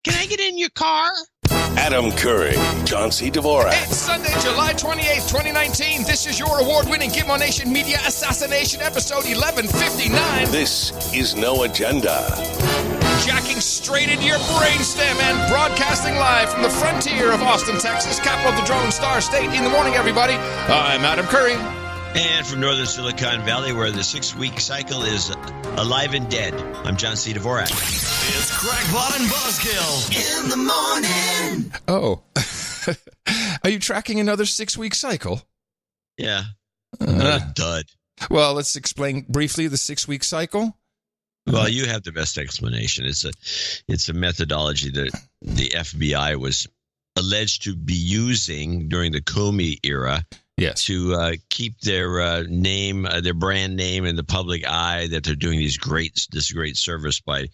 Can I get in your car? Adam Curry, John C. Dvorak. It's Sunday, July 28th, 2019. This is your award-winning Gizmo Nation Media Assassination episode 1159. This is No Agenda. Jacking straight into your brainstem and broadcasting live from the frontier of Austin, Texas, capital of the Drone Star State. In the morning, everybody. I'm Adam Curry. And from northern Silicon Valley, where the 6-week cycle is alive and dead, I'm John C. Dvorak. It's Crackpot and Buzzkill in the morning. Oh. Are you tracking another 6-week cycle? Yeah. Another dud. Well, let's explain briefly the 6-week cycle. Well, you have the best explanation. It's a methodology that the FBI was alleged to be using during the Comey era. Yes. To keep their name, their brand name in the public eye, that they're doing this great service by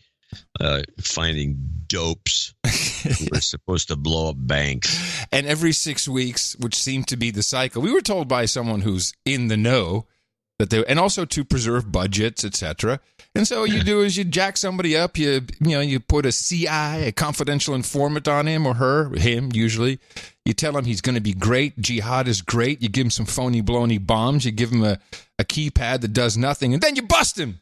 finding dopes who are supposed to blow up banks. And every 6 weeks, which seemed to be the cycle, we were told by someone who's in the know that they, and also to preserve budgets, etc. And so what you do is you jack somebody up, you put a CI, a confidential informant on him or her, him usually. You tell him he's going to be great. Jihad is great. You give him some phony, baloney bombs. You give him a keypad that does nothing, and then you bust him.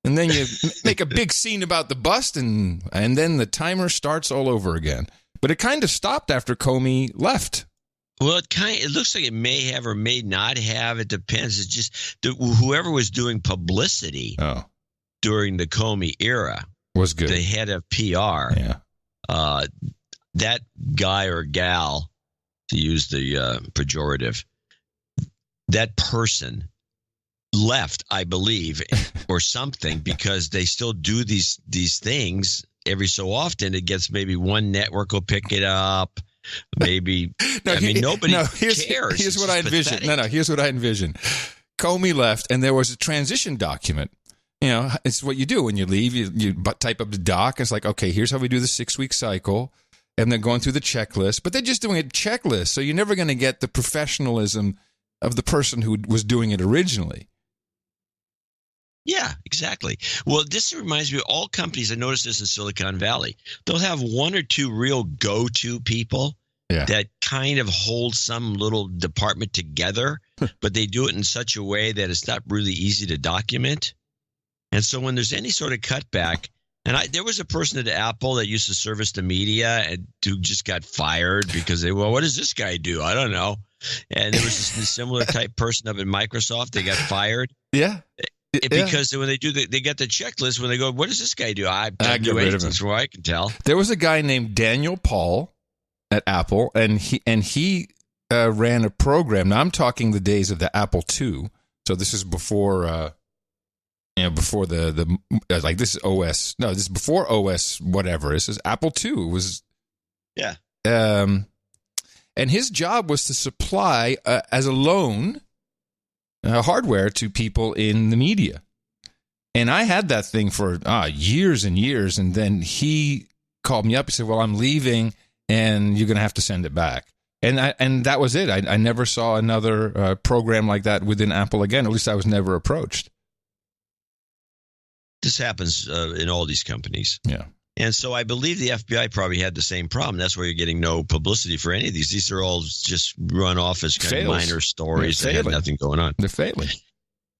And then you make a big scene about the bust, and then the timer starts all over again. But it kind of stopped after Comey left. Well, it looks like it may have or may not have. It depends. It's just whoever was doing publicity during the Comey era was good. The head of PR. Yeah. That guy or gal, to use the pejorative, that person left, I believe, or something, because they still do these things every so often. It gets maybe one network will pick it up. Maybe nobody cares. Here's what I envision. Here's what I envision. Comey left, and there was a transition document. You know, it's what you do when you leave. You type up the doc. And it's like, okay, here's how we do the 6-week cycle. And they're going through the checklist. But they're just doing a checklist, so you're never going to get the professionalism of the person who was doing it originally. Yeah, exactly. Well, this reminds me of all companies. I noticed this in Silicon Valley. They'll have one or two real go-to people that kind of hold some little department together, but they do it in such a way that it's not really easy to document. And so when there's any sort of cutback, and there was a person at Apple that used to service the media and who just got fired because what does this guy do? I don't know. And there was this similar type person up at Microsoft. They got fired. Yeah. Because when they do, they get the checklist. When they go, what does this guy do? I do anything, from what I can tell. There was a guy named Daniel Paul at Apple, and he ran a program. Now I'm talking the days of the Apple II. So this is before, before the like this is OS. No, this is before OS. Whatever. This is Apple II. It was and his job was to supply as a loan. Hardware to people in the media. And I had that thing for years and years. And then he called me up. He said, well, I'm leaving and you're going to have to send it back. And that was it. I never saw another program like that within Apple again. At least I was never approached. This happens in all these companies. Yeah. And so I believe the FBI probably had the same problem. That's why you're getting no publicity for any of these. These are all just run off as kind of minor stories that have nothing going on. They're failing.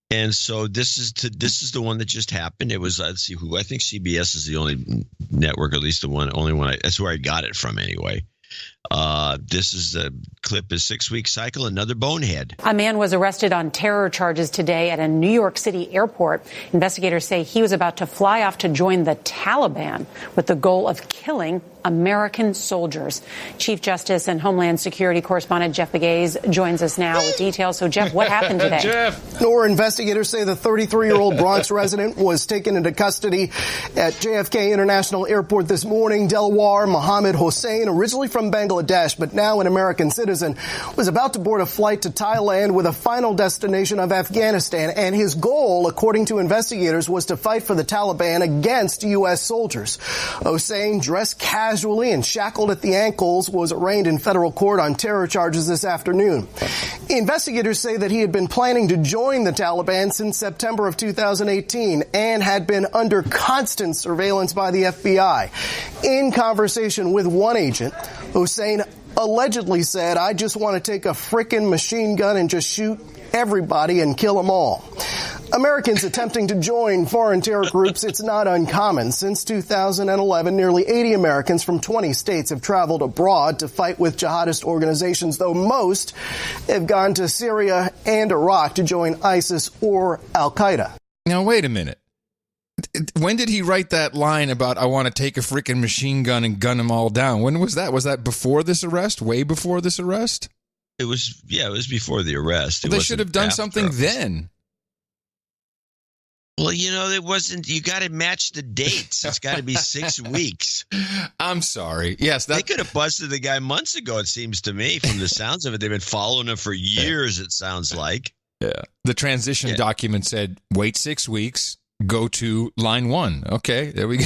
And so this is the one that just happened. It was, let's see, I think CBS is the only network, at least only one. That's where I got it from anyway. This is a clip, is 6-week cycle, another bonehead. A man was arrested on terror charges today at a New York City airport. Investigators say he was about to fly off to join the Taliban with the goal of killing American soldiers. Chief Justice and Homeland Security correspondent Jeff Begays joins us now with details. So, Jeff, what happened today? Jeff. Nora, investigators say the 33-year-old Bronx resident was taken into custody at JFK International Airport this morning. Delaware Mohammed Hossein, originally from Bangladesh, Bangladesh, but now an American citizen, was about to board a flight to Thailand with a final destination of Afghanistan. And his goal, according to investigators, was to fight for the Taliban against U.S. soldiers. Hossein, dressed casually and shackled at the ankles, was arraigned in federal court on terror charges this afternoon. Investigators say that he had been planning to join the Taliban since September of 2018 and had been under constant surveillance by the FBI. In conversation with one agent, Hossein allegedly said, "I just want to take a frickin' machine gun and just shoot everybody and kill them all." Americans attempting to join foreign terror groups, it's not uncommon. Since 2011, nearly 80 Americans from 20 states have traveled abroad to fight with jihadist organizations, though most have gone to Syria and Iraq to join ISIS or al-Qaeda. Now, wait a minute. When did he write that line about, "I want to take a freaking machine gun and gun them all down"? When was that? Was that before this arrest? Way before this arrest? It was before the arrest. Well, they should have done something then. Well, it wasn't. You got to match the dates. It's got to be 6 weeks. I'm sorry. Yes, they could have busted the guy months ago. It seems to me, from the sounds of it, they've been following him for years. It sounds like. Yeah. The transition document said, "Wait 6 weeks. Go to line 1." Okay, there we go.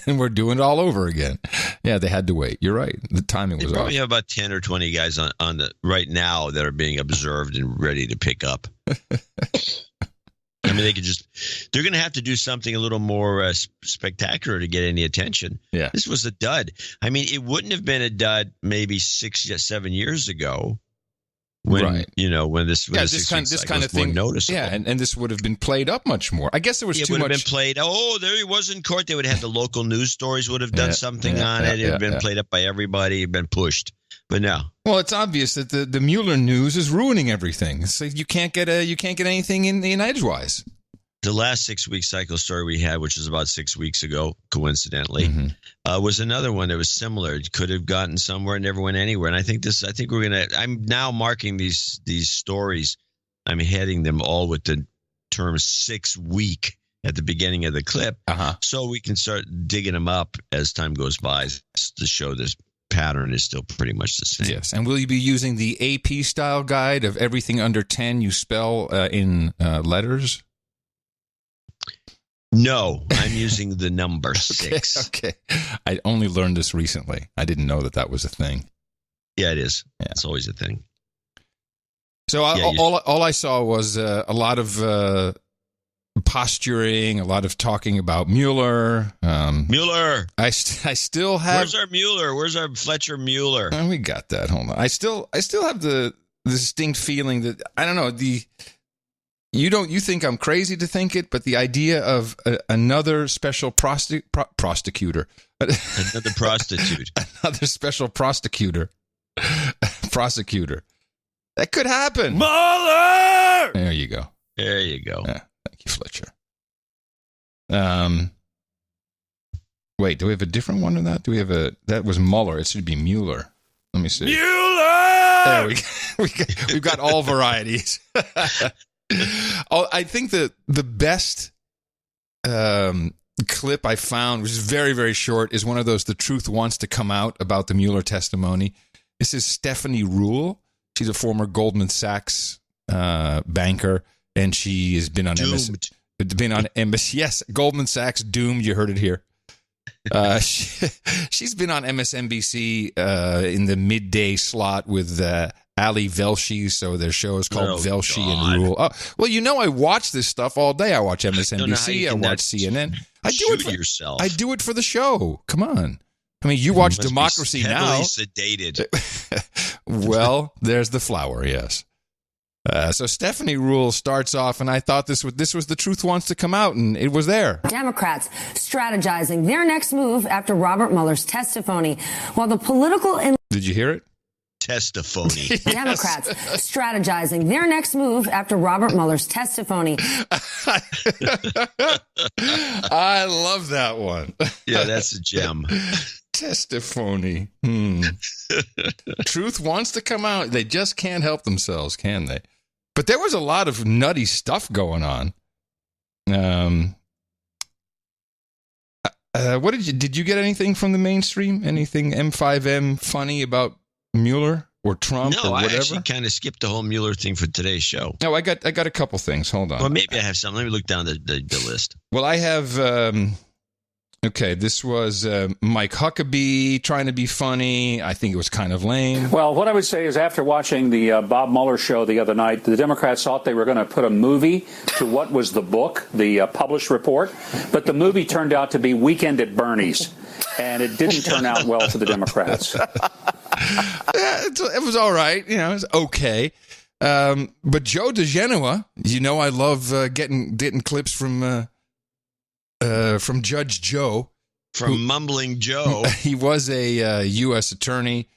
And we're doing it all over again. Yeah, they had to wait. You're right. The timing was off. They probably have about 10 or 20 guys on the right now that are being observed and ready to pick up. I mean, they're going to have to do something a little more spectacular to get any attention. Yeah. This was a dud. I mean, it wouldn't have been a dud maybe 6 or 7 years ago. When when this kind of thing noticeable. Yeah, and this would have been played up much more. I guess there was too much. It would have been played. Oh, there he was in court. They would have had the local news stories would have done something on it. It would have been played up by everybody. It would have been pushed. But no. Well, it's obvious that the Mueller news is ruining everything. So you can't get anything in edgewise. The last 6 week cycle story we had, which was about 6 weeks ago, coincidentally, was another one that was similar. It could have gotten somewhere and never went anywhere. And I think I'm now marking these stories. I'm heading them all with the term 6 week at the beginning of the clip. So we can start digging them up as time goes by to show this pattern is still pretty much the same. Yes. And will you be using the AP style guide of everything under 10 you spell in letters? No, I'm using the number 6. Okay. I only learned this recently. I didn't know that was a thing. Yeah, it is. Yeah. It's always a thing. So all I saw was a lot of posturing, a lot of talking about Mueller. Mueller. I still have. Where's our Mueller? Where's our Fletcher Mueller? We got that. Hold on. I still have the distinct feeling that I don't know You think I'm crazy to think it, but the idea of another special prosecutor. Another prostitute. Another special prosecutor. That could happen. Mueller! There you go. There you go. Yeah, thank you, Fletcher. Wait, do we have a different one than that? That was Mueller. It should be Mueller. Let me see. Mueller! There we go. We've got all varieties. I think that the best clip I found, which is very, very short, is one of those "The Truth Wants to Come Out" about the Mueller testimony. This is Stephanie Ruhle. She's a former Goldman Sachs banker, and she has been on MS. Yes, Goldman Sachs doomed. You heard it here. She's been on MSNBC in the midday slot with Ali Velshi, so their show is called Velshi and Ruhle. Oh, well, I watch this stuff all day. I watch MSNBC. I watch CNN. I do it for the show. Come on. I mean, you watch Democracy Now. Sedated. Well, there's the flower. Yes. So Stephanie Ruhle starts off, and I thought this was The Truth Wants to Come Out, and it was there. Democrats strategizing their next move after Robert Mueller's testimony, while the political. Did you hear it? Testimony. Yes. Democrats strategizing their next move after Robert Mueller's testimony. I love that one. Yeah, that's a gem. Testimony. Truth wants to come out. They just can't help themselves, can they? But there was a lot of nutty stuff going on. What did you get anything from the mainstream? Anything M5M funny about Mueller or Trump or whatever? I actually kind of skipped the whole Mueller thing for today's show. No, I got a couple things. Hold on. Well, maybe I have some. Let me look down the list. Well, I have. Okay, this was Mike Huckabee trying to be funny. I think it was kind of lame. Well, what I would say is after watching the Bob Mueller show the other night, the Democrats thought they were going to put a movie to what was the book, the published report, but the movie turned out to be Weekend at Bernie's, and it didn't turn out well for the Democrats. It was all right. You know, it was okay. But Joe DeGenoa, you know, I love getting clips from Judge Joe. From Mumbling Joe. He was a U.S. attorney,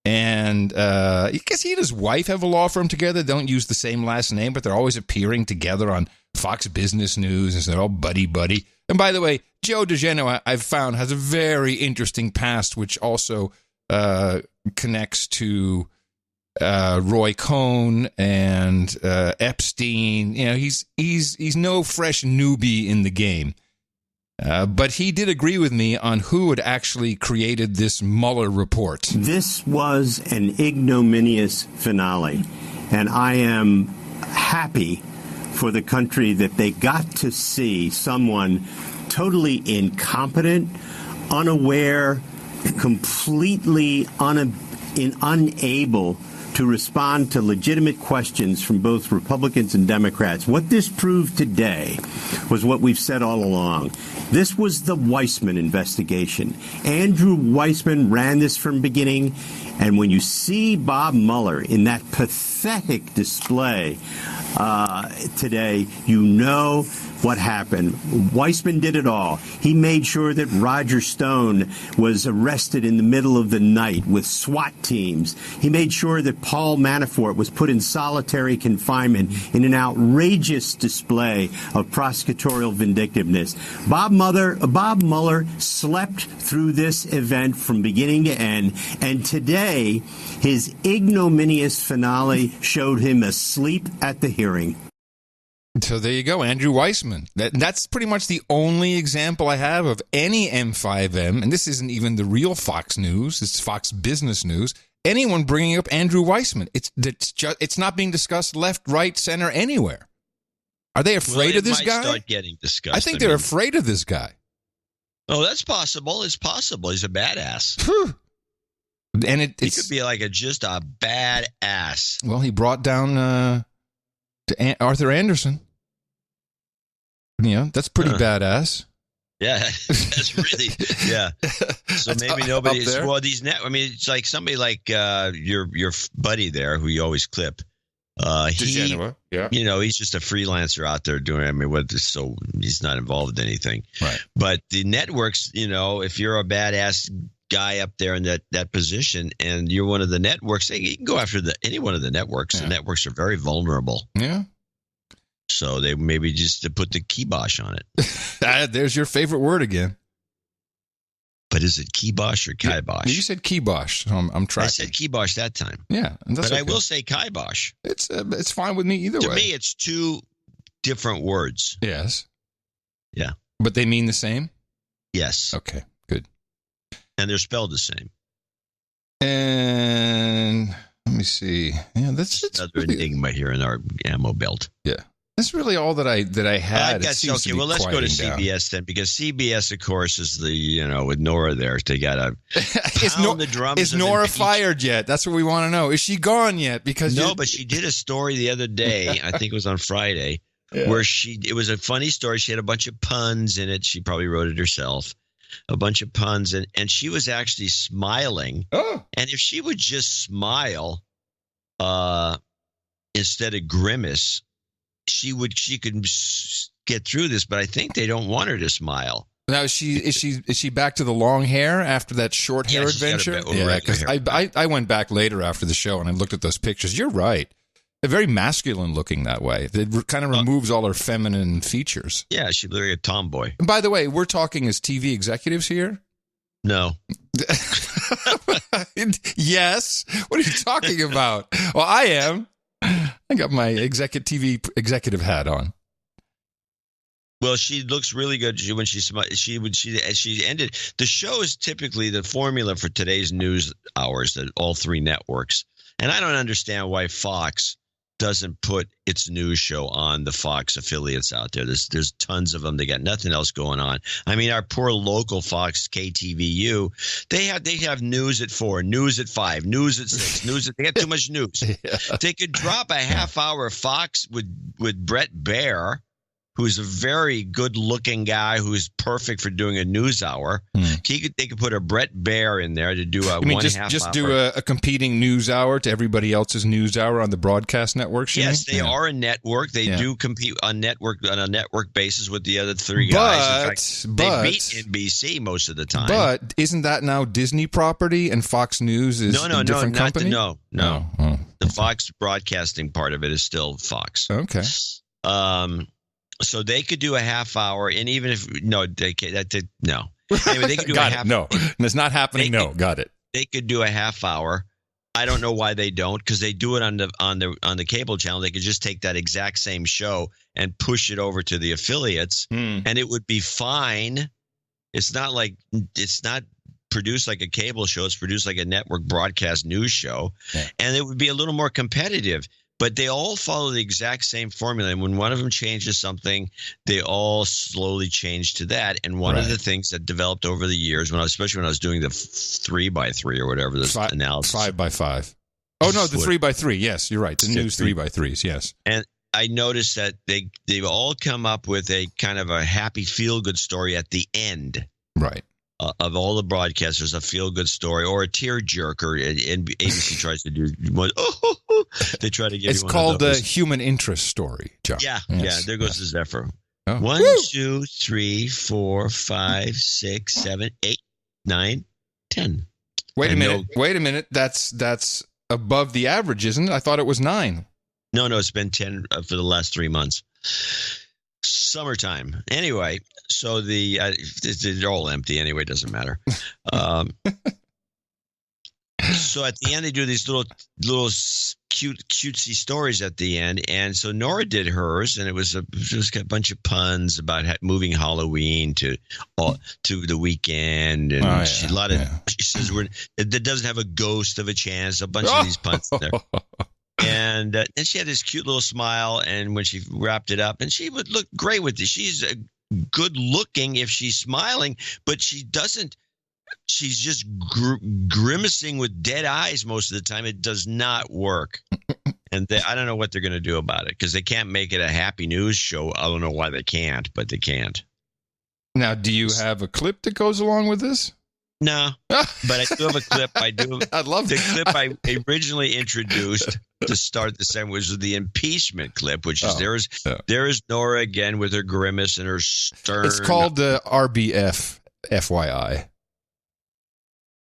and I guess he and his wife have a law firm together. They don't use the same last name, but they're always appearing together on Fox Business News, and they're all buddy-buddy. And by the way, Joe DeGenoa, I've found, has a very interesting past, which also connects to Roy Cohn and Epstein. You know, he's no fresh newbie in the game. But he did agree with me on who had actually created this Mueller report. This was an ignominious finale, and I am happy for the country that they got to see someone totally incompetent, unaware, completely unable to respond to legitimate questions from both Republicans and Democrats. What this proved today was what we've said all along. This was the Weissman investigation. Andrew Weissman ran this from beginning, and when you see Bob Mueller in that pathetic display today, you know what happened. Weissman did it all. He made sure that Roger Stone was arrested in the middle of the night with SWAT teams. He made sure that Paul Manafort was put in solitary confinement in an outrageous display of prosecutorial vindictiveness. Bob Mueller slept through this event from beginning to end, and today his ignominious finale showed him asleep at the hearing. So there you go, Andrew Weissman. That's pretty much the only example I have of any M5M, and this isn't even the real Fox News, it's Fox Business News, anyone bringing up Andrew Weissman. It's not being discussed left, right, center, anywhere. Are they afraid of this guy? Start getting discussed. I think they're afraid of this guy. Oh, that's possible. It's possible. He's a badass. And he could be like just a badass. Well, he brought down Arthur Anderson. Yeah, that's pretty badass. Yeah, that's really, yeah. So maybe nobody is, well, I mean, it's like somebody like your buddy there who you always clip. DeGenoa, yeah. You know, he's just a freelancer out there doing, I mean, so he's not involved in anything. Right. But the networks, you know, if you're a badass guy up there in that position and you're one of the networks, you can go after any one of the networks. Yeah. The networks are very vulnerable. Yeah. So they maybe just to put the kibosh on it. There's your favorite word again. But is it kibosh or kibosh? You said kibosh. So I'm tracking. I said kibosh that time. Yeah. But okay. I will say kibosh. It's fine with me either way. To me, it's two different words. Yes. Yeah. But they mean the same? Yes. Okay, good. And they're spelled the same. And let me see. Yeah, that's another enigma here in our ammo belt. Yeah. That's really all that I had. Okay. Well, let's go to CBS then, because CBS, of course, is the, with Nora there. They got to pound the drums. Is Nora fired yet? That's what we want to know. Is she gone yet? Because no, but she did a story the other day. I think it was on Friday, where it was a funny story. She had a bunch of puns in it. She probably wrote it herself. A bunch of puns, and she was actually smiling. Oh. And if she would just smile instead of grimace, she could get through this, but I think they don't want her to smile. Now is she back to the long hair after that short hair adventure? Yeah, because I went back later after the show and I looked at those pictures. You're right. They're very masculine looking that way. It kind of removes all her feminine features. Yeah, she looks like a tomboy. And by the way, we're talking as TV executives here? No. Yes. What are you talking about? Well, I am. I got my TV executive hat on. Well, she looks really good when she ended. The show is typically the formula for today's news hours, all three networks. And I don't understand why Fox doesn't put its news show on the Fox affiliates out there. There's tons of them. They got nothing else going on. I mean, our poor local Fox KTVU, they have news at 4, news at 5, news at 6, they got too much news. Yeah. They could drop a half hour Fox with Brett Baer, who's a very good-looking guy who's perfect for doing a news hour. They could put a Brett Baer in there to do just do a competing news hour to everybody else's news hour on the broadcast networks. Yes, they are a network. They do compete on a network basis with the other three guys. In fact, they beat NBC most of the time. But isn't that now Disney property and Fox News is a different company? No. The Fox broadcasting part of it is still Fox. Okay. So they could do a half hour, and even if Anyway, they could do got a half. No, it's not happening. Got it. They could do a half hour. I don't know why they don't, because they do it on the cable channel. They could just take that exact same show and push it over to the affiliates, and it would be fine. It's not produced like a cable show. It's produced like a network broadcast news show, and it would be a little more competitive. But they all follow the exact same formula. And when one of them changes something, they all slowly change to that. And one of the things that developed over the years, especially when I was doing the 3x3 or whatever, this analysis. 5x5. Oh, no, the 3x3. Yes, you're right. The news 3x3s, yes. And I noticed that they've all come up with a kind of a happy feel-good story at the end. Right. Of all the broadcasters, a feel-good story or a tear-jerker, and ABC tries to do one. They try to give it's you one called of the human interest story, John. Yeah, there goes the Zephyr. Oh. 1, 2, 3, 4, 5, 6, 7, 8, 9, 10. Wait a minute. That's above the average, isn't it? I thought it was 9. No, it's been 10 for the last 3 months. Summertime. Anyway, so they're all empty anyway. It doesn't matter. So at the end, they do these little cutesy stories at the end, and so Nora did hers, and it was a bunch of puns about moving Halloween to the weekend, and she says it doesn't have a ghost of a chance. A bunch of these puns in there. And she had this cute little smile, and when she wrapped it up, and she would look great with it. She's good looking if she's smiling, but she doesn't. She's just grimacing with dead eyes most of the time. It does not work. And I don't know what they're going to do about it, because they can't make it a happy news show. I don't know why they can't, but they can't. Now, do you have a clip that goes along with this? No, but I do have a clip. I love the clip I originally introduced to start the segment, was the impeachment clip, which is there is Nora again with her grimace and her stern. It's called the RBF, FYI.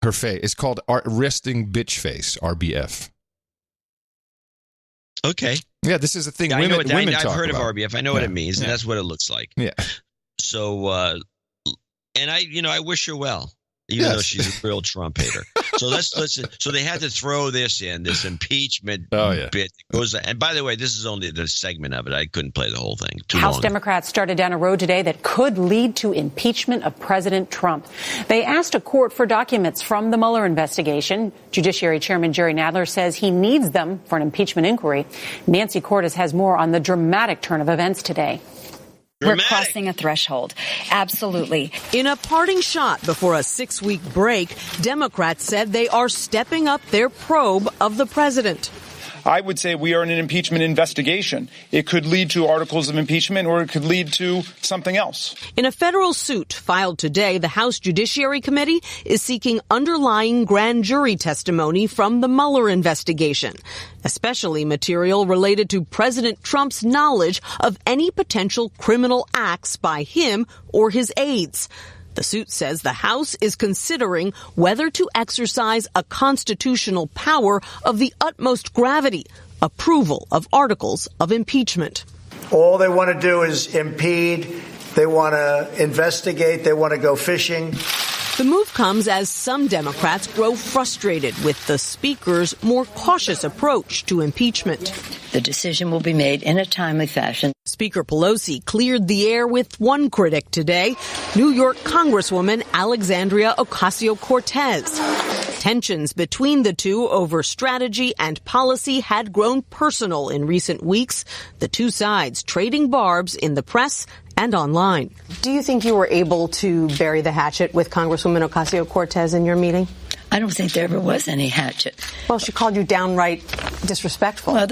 Her face. It's called resting bitch face, RBF. Okay. Yeah, this is a thing women talk about. I've heard of RBF. I know what it means, and that's what it looks like. Yeah. So, and I wish her well, even though she's a real Trump hater. So let's listen. So they had to throw this impeachment bit. And by the way, this is only the segment of it. I couldn't play the whole thing. House Democrats started down a road today that could lead to impeachment of President Trump. They asked a court for documents from the Mueller investigation. Judiciary Chairman Jerry Nadler says he needs them for an impeachment inquiry. Nancy Cordes has more on the dramatic turn of events today. We're crossing a threshold. Absolutely. In a parting shot before a 6-week break, Democrats said they are stepping up their probe of the president. I would say we are in an impeachment investigation. It could lead to articles of impeachment, or it could lead to something else. In a federal suit filed today, the House Judiciary Committee is seeking underlying grand jury testimony from the Mueller investigation, especially material related to President Trump's knowledge of any potential criminal acts by him or his aides. The suit says the House is considering whether to exercise a constitutional power of the utmost gravity, approval of articles of impeachment. All they want to do is impede. They want to investigate. They want to go fishing. The move comes as some Democrats grow frustrated with the Speaker's more cautious approach to impeachment. The decision will be made in a timely fashion. Speaker Pelosi cleared the air with one critic today, New York Congresswoman Alexandria Ocasio-Cortez. Tensions between the two over strategy and policy had grown personal in recent weeks, the two sides trading barbs in the press and online. Do you think you were able to bury the hatchet with Congresswoman Ocasio-Cortez in your meeting? I don't think there ever was any hatchet. Well, she called you downright disrespectful. Well,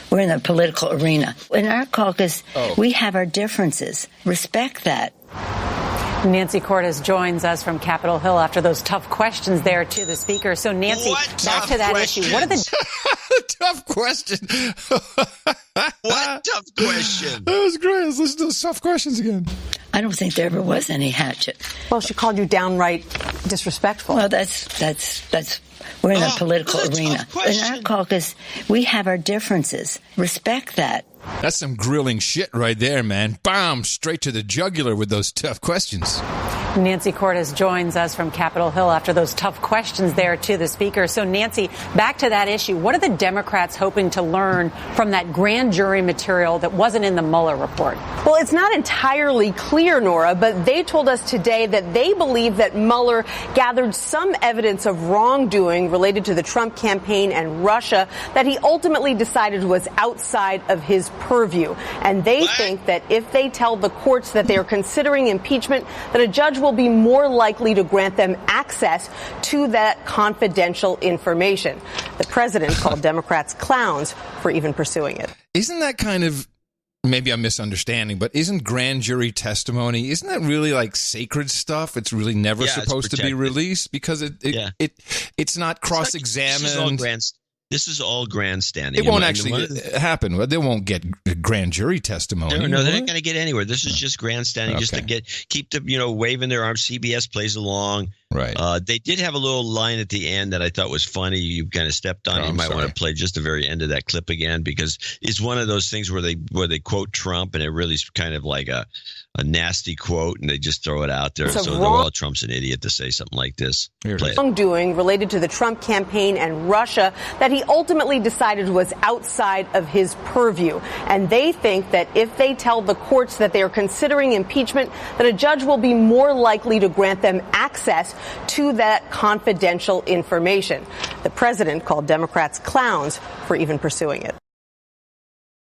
we're in the political arena. In our caucus, we have our differences. Respect that. Nancy Cortez joins us from Capitol Hill after those tough questions there to the speaker. So, Nancy, back to that issue. What are the tough question? What tough question? That was great. Let's listen to those tough questions again. I don't think there ever was any hatchet. Well, she called you downright disrespectful. Well, we're in the political arena. In our caucus, we have our differences. Respect that. That's some grilling shit right there, man. Bam! Straight to the jugular with those tough questions. Nancy Cortez joins us from Capitol Hill after those tough questions there to the speaker. So, Nancy, back to that issue. What are the Democrats hoping to learn from that grand jury material that wasn't in the Mueller report? Well, it's not entirely clear, Nora, but they told us today that they believe that Mueller gathered some evidence of wrongdoing related to the Trump campaign and Russia that he ultimately decided was outside of his purview. And they think that if they tell the courts that they are considering impeachment, that a judge will be more likely to grant them access to that confidential information. The president called Democrats clowns for even pursuing it. Isn't that kind of, maybe I'm misunderstanding, but isn't grand jury testimony, isn't that really like sacred stuff? It's really never supposed to be released because it's not cross-examined. This is all grandstanding. It won't actually happen. They won't get grand jury testimony. No, they're not going to get anywhere. This is just grandstanding, just to keep the waving their arms. CBS plays along. Right. They did have a little line at the end that I thought was funny. You kind of stepped on it. You might want to play just the very end of that clip again because it's one of those things where they quote Trump and it really is kind of like a nasty quote and they just throw it out there. So Trump's an idiot to say something like this. Wrongdoing related to the Trump campaign and Russia that he ultimately decided was outside of his purview. And they think that if they tell the courts that they are considering impeachment, that a judge will be more likely to grant them access to that confidential information. The president called Democrats clowns for even pursuing it.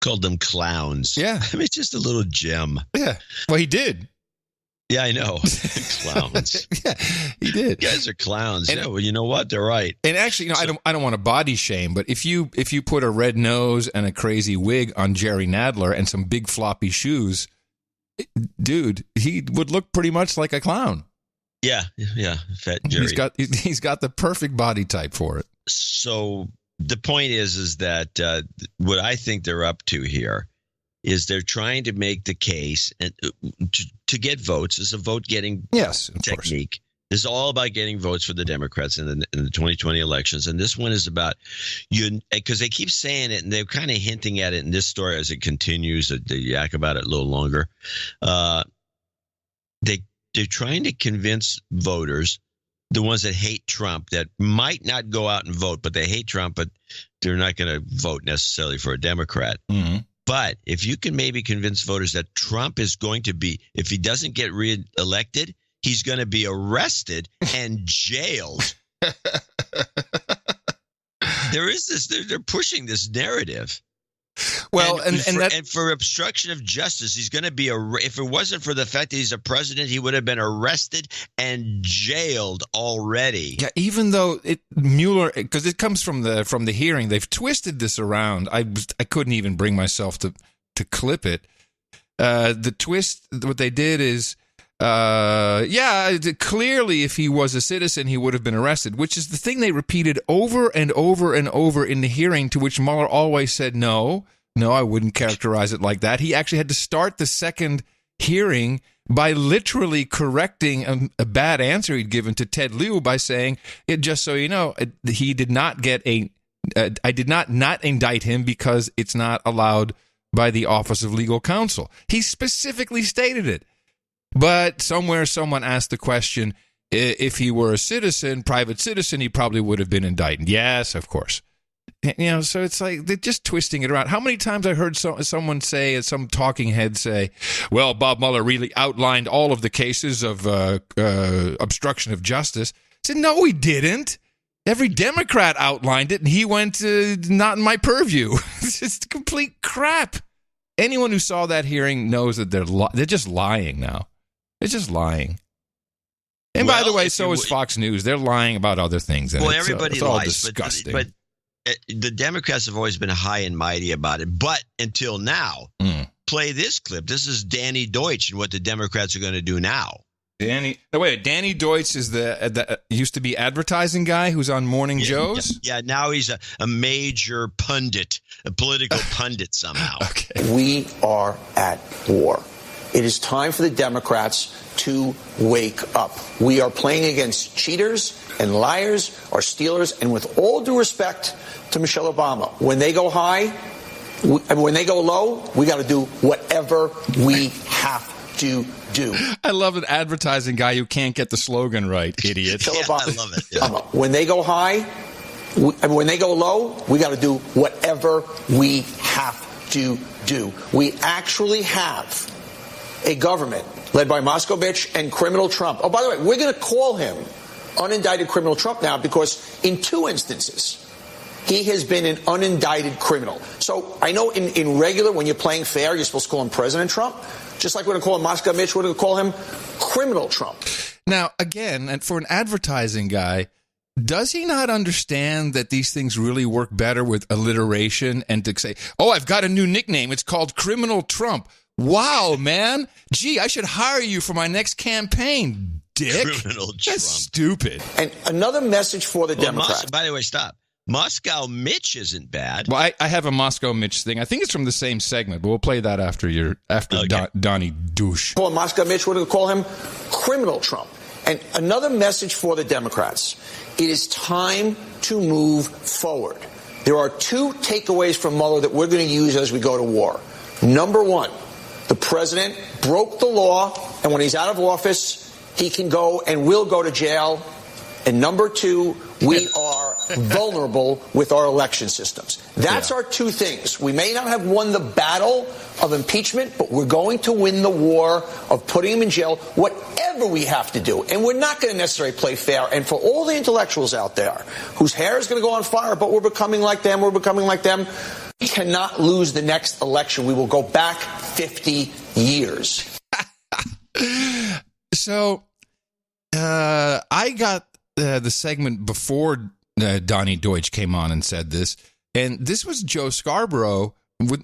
Called them clowns. Yeah. I mean, it's just a little gem. Yeah. Well, he did. Yeah, I know. Clowns. Yeah, he did. You guys are clowns. And, well, you know what? They're right. And actually, I don't want to body shame, but if you put a red nose and a crazy wig on Jerry Nadler and some big floppy shoes, dude, he would look pretty much like a clown. Yeah, Fat Jerry. He's got the perfect body type for it. So the point is that what I think they're up to here is they're trying to make the case and to get votes. It's a vote getting technique. This is all about getting votes for the Democrats in the 2020 elections. And this one is about because they keep saying it and they're kind of hinting at it in this story as it continues. They yak about it a little longer. They're trying to convince voters, the ones that hate Trump, that might not go out and vote, but they hate Trump, but they're not going to vote necessarily for a Democrat. Mm-hmm. But if you can maybe convince voters that Trump is going to be, if he doesn't get reelected, he's going to be arrested and jailed. There is this, they're pushing this narrative. Well, and for obstruction of justice, he's going to be if it wasn't for the fact that he's a president, he would have been arrested and jailed already. Yeah, even though Mueller, because it comes from the hearing, they've twisted this around. I couldn't even bring myself to clip it. The twist, what they did is, clearly, if he was a citizen, he would have been arrested, which is the thing they repeated over and over and over in the hearing, to which Mueller always said, no, I wouldn't characterize it like that. He actually had to start the second hearing by literally correcting a bad answer he'd given to Ted Lieu by saying, just so you know, he did not get I did not indict him because it's not allowed by the Office of Legal Counsel. He specifically stated it. But somewhere someone asked the question, if he were a citizen, private citizen, he probably would have been indicted. Yes, of course. So it's like they're just twisting it around. How many times I heard someone say, some talking head say, well, Bob Mueller really outlined all of the cases of obstruction of justice. I said, no, he didn't. Every Democrat outlined it, and he went, not in my purview. It's just complete crap. Anyone who saw that hearing knows that they're just lying now. They're just lying. And by the way, so is Fox News. They're lying about other things. And everybody it's all lies, disgusting. but the Democrats have always been high and mighty about it. But until now, play this clip. This is Danny Deutz and what the Democrats are going to do now. Danny Deutz is the used to be advertising guy who's on Morning Joe's? Yeah, now he's a major pundit, a political pundit somehow. Okay. We are at war. It is time for the Democrats to wake up. We are playing against cheaters and liars or stealers, and with all due respect to Michelle Obama, when they go high, when they go low, we got to do whatever we have to do. I love an advertising guy who can't get the slogan right, idiot. I love it. Yeah. When they go high, when they go low, we got to do whatever we have to do. We actually have a government led by Moscovich and criminal Trump. Oh, by the way, we're going to call him unindicted criminal Trump now because in 2 instances, he has been an unindicted criminal. So I know in regular, when you're playing fair, you're supposed to call him President Trump. Just like we're going to call him Moscovich, we're going to call him criminal Trump. Now, again, and for an advertising guy, does he not understand that these things really work better with alliteration and to say, oh, I've got a new nickname. It's called Criminal Trump. Wow, man. Gee, I should hire you for my next campaign, dick. Criminal Trump. That's stupid. And another message for the Democrats. By the way, stop. Moscow Mitch isn't bad. Well, I have a Moscow Mitch thing. I think it's from the same segment, but we'll play that after okay. Donnie douche. Call him Moscow Mitch. We're going to call him criminal Trump. And another message for the Democrats. It is time to move forward. There are 2 takeaways from Mueller that we're going to use as we go to war. Number 1, the president broke the law, and when he's out of office, he can go and will go to jail. And number 2, we are vulnerable with our election systems. That's our 2 things. We may not have won the battle of impeachment, but we're going to win the war of putting him in jail, whatever we have to do. And we're not going to necessarily play fair. And for all the intellectuals out there whose hair is going to go on fire, but we're becoming like them, we cannot lose the next election. We will go back 50 years. So I got the segment before Donnie Deutz came on and said this, and this was Joe Scarborough with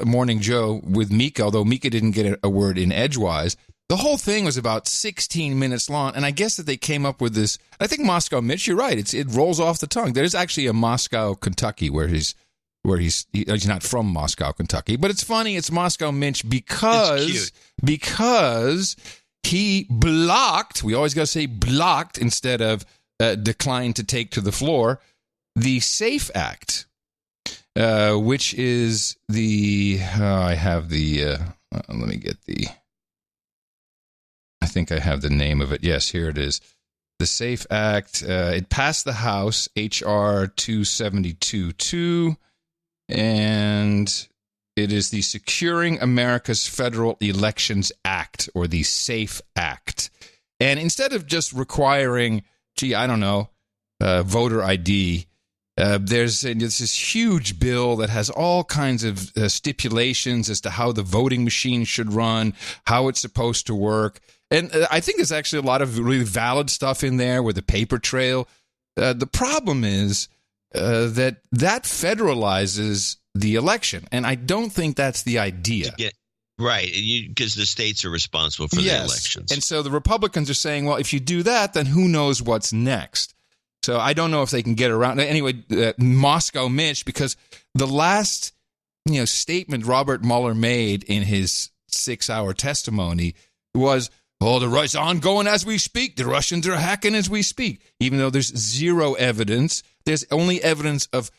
Morning Joe with Mika, although Mika didn't get a word in edgewise. The whole thing was about 16 minutes long, and I guess that they came up with this. I think Moscow Mitch, you're right. It rolls off the tongue. There's actually a Moscow, Kentucky, where he's not from Moscow, Kentucky, but it's funny. It's Moscow Mitch because he blocked, we always got to say blocked instead of declined to take to the floor, the SAFE Act, which is I think I have the name of it. Yes, here it is. The SAFE Act, it passed the House, H.R. 272-2, and it is the Securing America's Federal Elections Act, or the SAFE Act. And instead of just requiring, voter ID, there's this huge bill that has all kinds of stipulations as to how the voting machine should run, how it's supposed to work. And I think there's actually a lot of really valid stuff in there with the paper trail. The problem is that federalizes the election, and I don't think that's the idea. Right, because the states are responsible for the elections. And so the Republicans are saying, well, if you do that, then who knows what's next? So I don't know if they can get around. Anyway, Moscow Mitch, because the last statement Robert Mueller made in his 6-hour testimony was, the Russians are ongoing as we speak. The Russians are hacking as we speak, even though there's zero evidence. There's only evidence of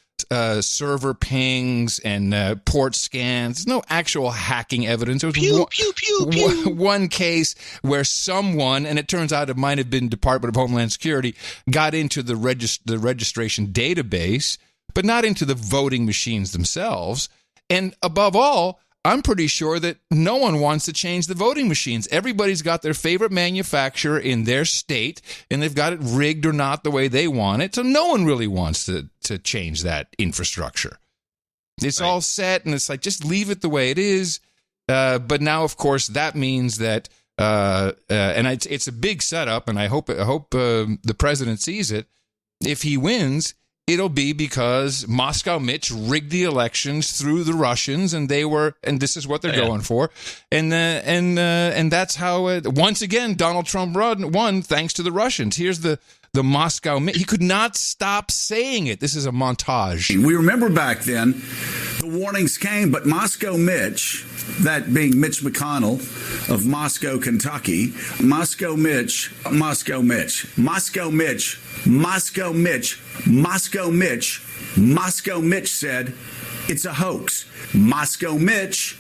server pings and port scans. There's no actual hacking evidence. There was one case where someone, and it turns out it might have been Department of Homeland Security, got into the registration database, but not into the voting machines themselves. And above all, I'm pretty sure that no one wants to change the voting machines. Everybody's got their favorite manufacturer in their state, and they've got it rigged or not the way they want it. So no one really wants to change that infrastructure. It's all set, and it's like, just leave it the way it is. But now, of course, that means that, and it's a big setup, and I hope the president sees it. If he wins, it'll be because Moscow Mitch rigged the elections through the Russians, and this is what they're going for, and that's how once again Donald Trump won thanks to the Russians. Here's the Moscow Mitch. He could not stop saying it. This is a montage. We remember back then, the warnings came, but Moscow Mitch, that being Mitch McConnell of Moscow, Kentucky, Moscow Mitch said, it's a hoax. Moscow Mitch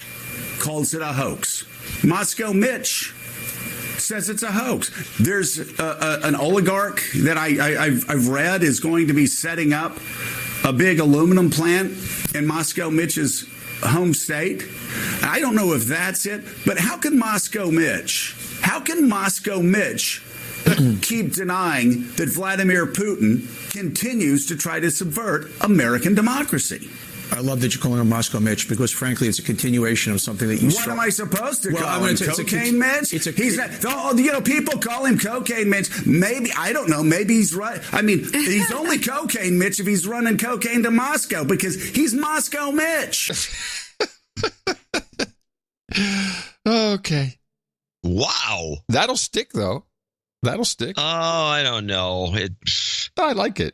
calls it a hoax. Moscow Mitch says it's a hoax. There's an oligarch that I've read is going to be setting up a big aluminum plant in Moscow Mitch's home state. I don't know if that's it, but how can Moscow Mitch keep denying that Vladimir Putin continues to try to subvert American democracy? I love that you're calling him Moscow Mitch because, frankly, it's a continuation of something that you. What am I supposed to call him? Cocaine Mitch? He's not. People call him Cocaine Mitch. Maybe, I don't know. Maybe he's right. I mean, he's only Cocaine Mitch if he's running cocaine to Moscow because he's Moscow Mitch. Okay. Wow. That'll stick, though. That'll stick. Oh, I don't know. I like it.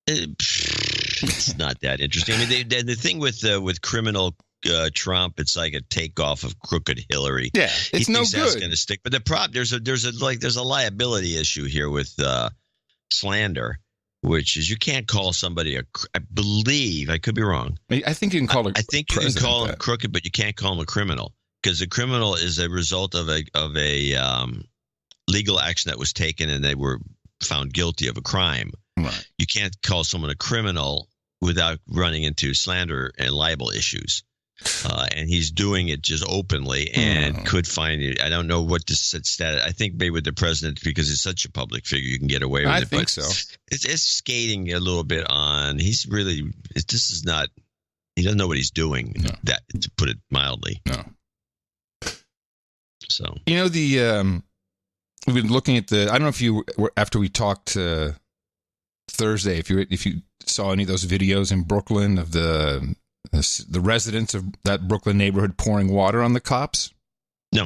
It's not that interesting. I mean, the thing with criminal Trump, it's like a takeoff of crooked Hillary. Yeah, it's no good. That's going to stick. But the problem, there's a liability issue here with slander, which is you can't call somebody I believe, I could be wrong. I think you can call I think you can call him crooked, but you can't call him a criminal because a criminal is a result of a legal action that was taken and they were found guilty of a crime. Right. You can't call someone a criminal without running into slander and libel issues. And he's doing it just openly and could find it. I don't know what this status. I think maybe with the president, because he's such a public figure, you can get away with it. I think so. It's skating a little bit on. He doesn't know what he's doing, that, to put it mildly. No. So, we've been looking at I don't know if you were, after we talked Thursday, if you saw any of those videos in Brooklyn of the residents of that Brooklyn neighborhood pouring water on the cops. No.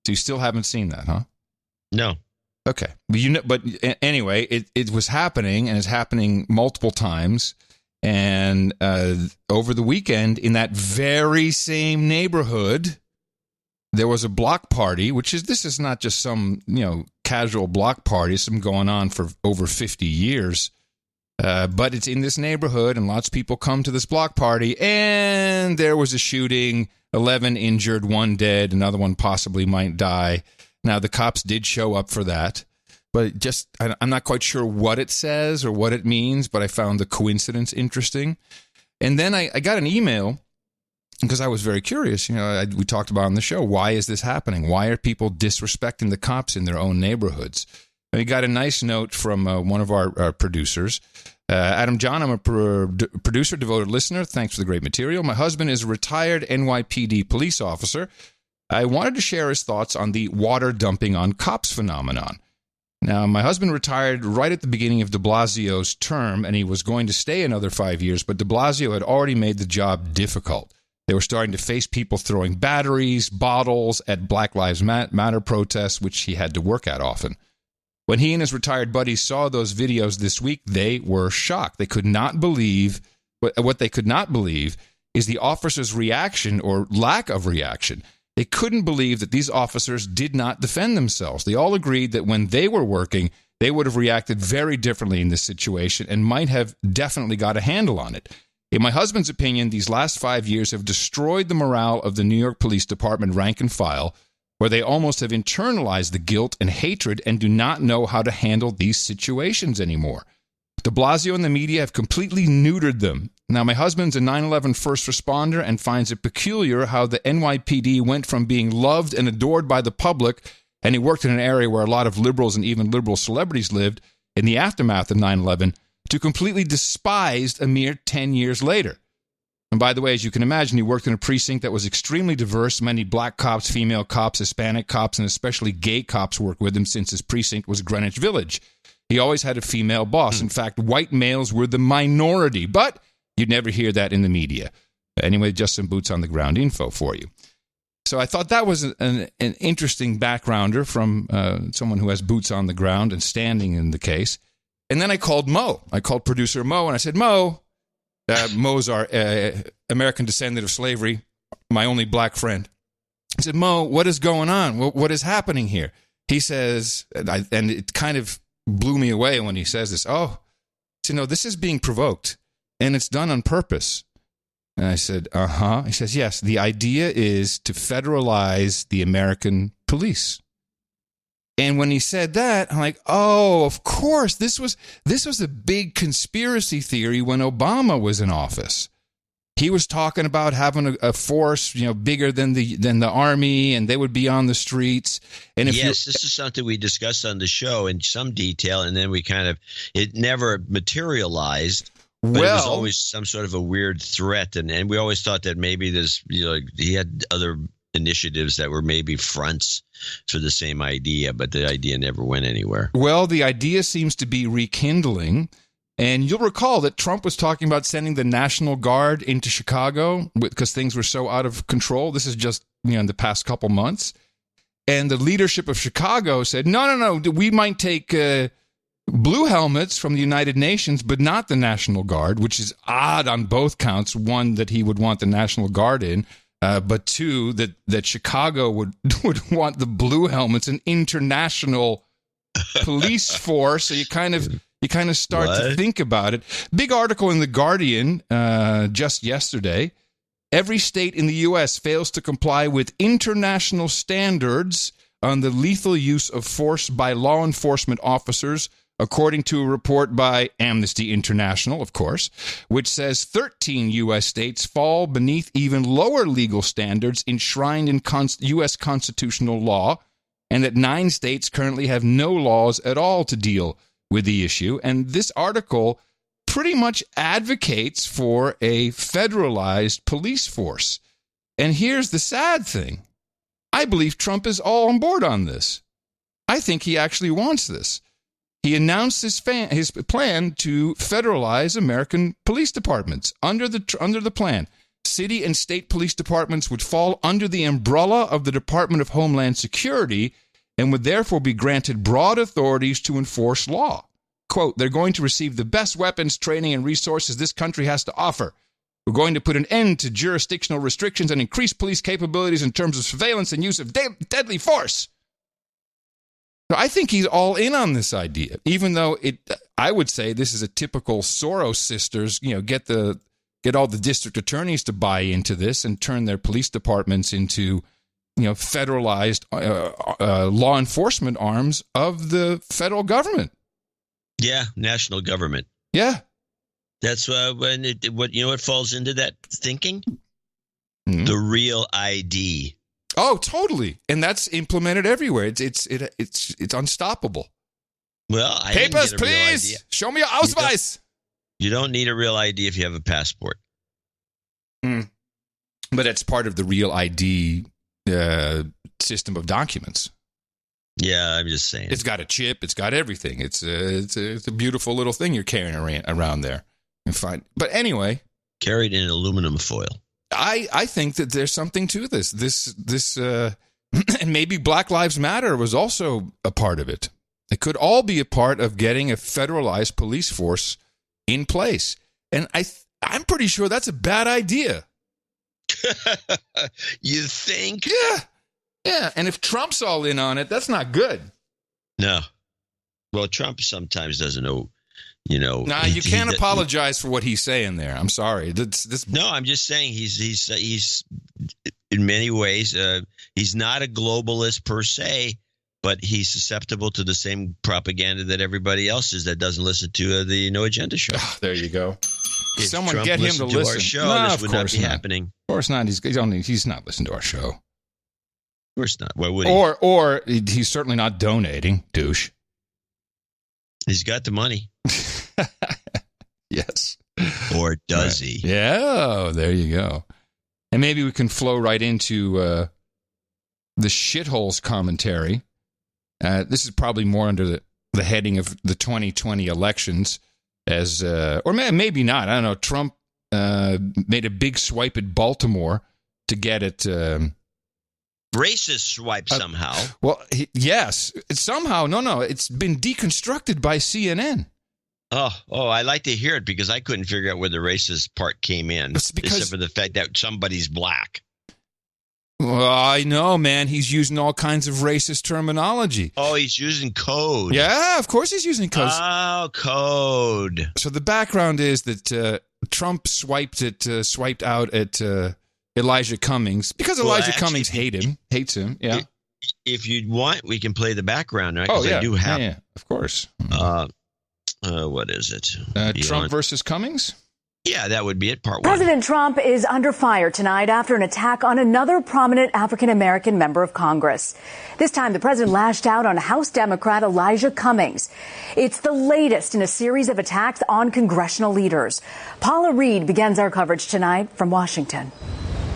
So you still haven't seen that, huh? No. Okay. But anyway, it was happening, and it's happening multiple times. And over the weekend, in that very same neighborhood, there was a block party, this is not just some, casual block party. It's been going on for over 50 years. But it's in this neighborhood, and lots of people come to this block party, and there was a shooting, 11 injured, 1 dead, another one possibly might die. Now, the cops did show up for that, but I'm not quite sure what it says or what it means, but I found the coincidence interesting. And then I got an email, because I was very curious. We talked about on the show, why is this happening? Why are people disrespecting the cops in their own neighborhoods? And we got a nice note from one of our producers. Adam John, I'm a producer, devoted listener. Thanks for the great material. My husband is a retired NYPD police officer. I wanted to share his thoughts on the water dumping on cops phenomenon. Now, my husband retired right at the beginning of de Blasio's term, and he was going to stay another 5 years, but de Blasio had already made the job difficult. They were starting to face people throwing batteries, bottles at Black Lives Matter protests, which he had to work at often. When he and his retired buddies saw those videos this week, they were shocked. They could not believe, what they could not believe is the officers' reaction or lack of reaction. They couldn't believe that these officers did not defend themselves. They all agreed that when they were working, they would have reacted very differently in this situation and might have definitely got a handle on it. In my husband's opinion, these last 5 years have destroyed the morale of the New York Police Department rank and file, where they almost have internalized the guilt and hatred and do not know how to handle these situations anymore. De Blasio and the media have completely neutered them. Now, my husband's a 9/11 first responder and finds it peculiar how the NYPD went from being loved and adored by the public, and he worked in an area where a lot of liberals and even liberal celebrities lived in the aftermath of 9/11, to completely despised a mere 10 years later. And by the way, as you can imagine, he worked in a precinct that was extremely diverse. Many black cops, female cops, Hispanic cops, and especially gay cops worked with him since his precinct was Greenwich Village. He always had a female boss. In fact, white males were the minority, but you'd never hear that in the media. Anyway, just some boots on the ground info for you. So I thought that was an interesting backgrounder from someone who has boots on the ground and standing in the case. And then I called Mo. I called producer Mo, and I said, Mo, Mo's our American descendant of slavery, my only black friend. I said, Mo, what is going on? What is happening here? He says, and it kind of blew me away when he says this. Oh, so, no, this is being provoked, and it's done on purpose. And I said, uh-huh. He says, yes, the idea is to federalize the American police. And when he said that, I'm like, oh, of course, this was a big conspiracy theory when Obama was in office. He was talking about having a force, bigger than the army, and they would be on the streets. And this is something we discussed on the show in some detail, and then it never materialized. But it was always some sort of a weird threat, and we always thought that maybe he had other initiatives that were maybe fronts for the same idea, but the idea never went anywhere. Well, the idea seems to be rekindling, and you'll recall that Trump was talking about sending the National Guard into Chicago because things were so out of control. This is just in the past couple months. And the leadership of Chicago said, no, we might take blue helmets from the United Nations, but not the National Guard, which is odd on both counts. One, that he would want the National Guard in, but two, that Chicago would want the blue helmets, an international police force. So you kind of start to think about it. Big article in The Guardian just yesterday. Every state in the U.S. fails to comply with international standards on the lethal use of force by law enforcement officers, according to a report by Amnesty International, of course, which says 13 U.S. states fall beneath even lower legal standards enshrined in U.S. constitutional law, and that 9 states currently have no laws at all to deal with the issue. And this article pretty much advocates for a federalized police force. And here's the sad thing. I believe Trump is all on board on this. I think he actually wants this. He announced his plan to federalize American police departments. Under the plan, city and state police departments would fall under the umbrella of the Department of Homeland Security and would therefore be granted broad authorities to enforce law. Quote, they're going to receive the best weapons, training, and resources this country has to offer. We're going to put an end to jurisdictional restrictions and increase police capabilities in terms of surveillance and use of deadly force. So I think he's all in on this idea, even though I would say this is a typical Soros sisters, get all the district attorneys to buy into this and turn their police departments into, federalized law enforcement arms of the federal government. Yeah, national government. Yeah. That's what falls into that thinking? Mm-hmm. The real ID. Oh, totally. And that's implemented everywhere. It's unstoppable. Well, Papers, please. Show me your Ausweis. You don't need a real ID if you have a passport. Mm. But it's part of the real ID system of documents. Yeah, I'm just saying. It's got a chip. It's got everything. It's a beautiful little thing you're carrying around there. And fine. But anyway. Carried in aluminum foil. I think that there's something to this. And maybe Black Lives Matter was also a part of it. It could all be a part of getting a federalized police force in place. And I'm pretty sure that's a bad idea. You think? Yeah. Yeah. And if Trump's all in on it, that's not good. No. Well, Trump sometimes doesn't know. Nah, you can't apologize for what he's saying there. I'm sorry. No, I'm just saying he's in many ways he's not a globalist per se, but he's susceptible to the same propaganda that everybody else is that doesn't listen to the No Agenda show. Oh, there you go. If Someone Trump get him to listen. Our show, this would not be happening. Of course not. He's not listening to our show. Of course not. Why would he? Or he's certainly not donating, douche. He's got the money. Yes. Or does he? Yeah, oh, there you go. And maybe we can flow right into the shitholes commentary. This is probably more under the heading of the 2020 elections, or maybe not. I don't know. Trump made a big swipe at Baltimore to get it. Racist swipe somehow. Well, yes. Somehow. No. It's been deconstructed by CNN. Oh, I like to hear it because I couldn't figure out where the racist part came in, except for the fact that somebody's black. Well, I know, man. He's using all kinds of racist terminology. Oh, he's using code. Yeah, of course he's using code. Oh, code. So the background is that Trump swiped out at Elijah Cummings because Elijah Cummings hates him. Yeah. If you want, we can play the background, right? Oh, yeah. I do have. Yeah, of course. What is it? Trump versus Cummings? Yeah, that would be it, part one. President Trump is under fire tonight after an attack on another prominent African-American member of Congress. This time, the president lashed out on House Democrat Elijah Cummings. It's the latest in a series of attacks on congressional leaders. Paula Reed begins our coverage tonight from Washington.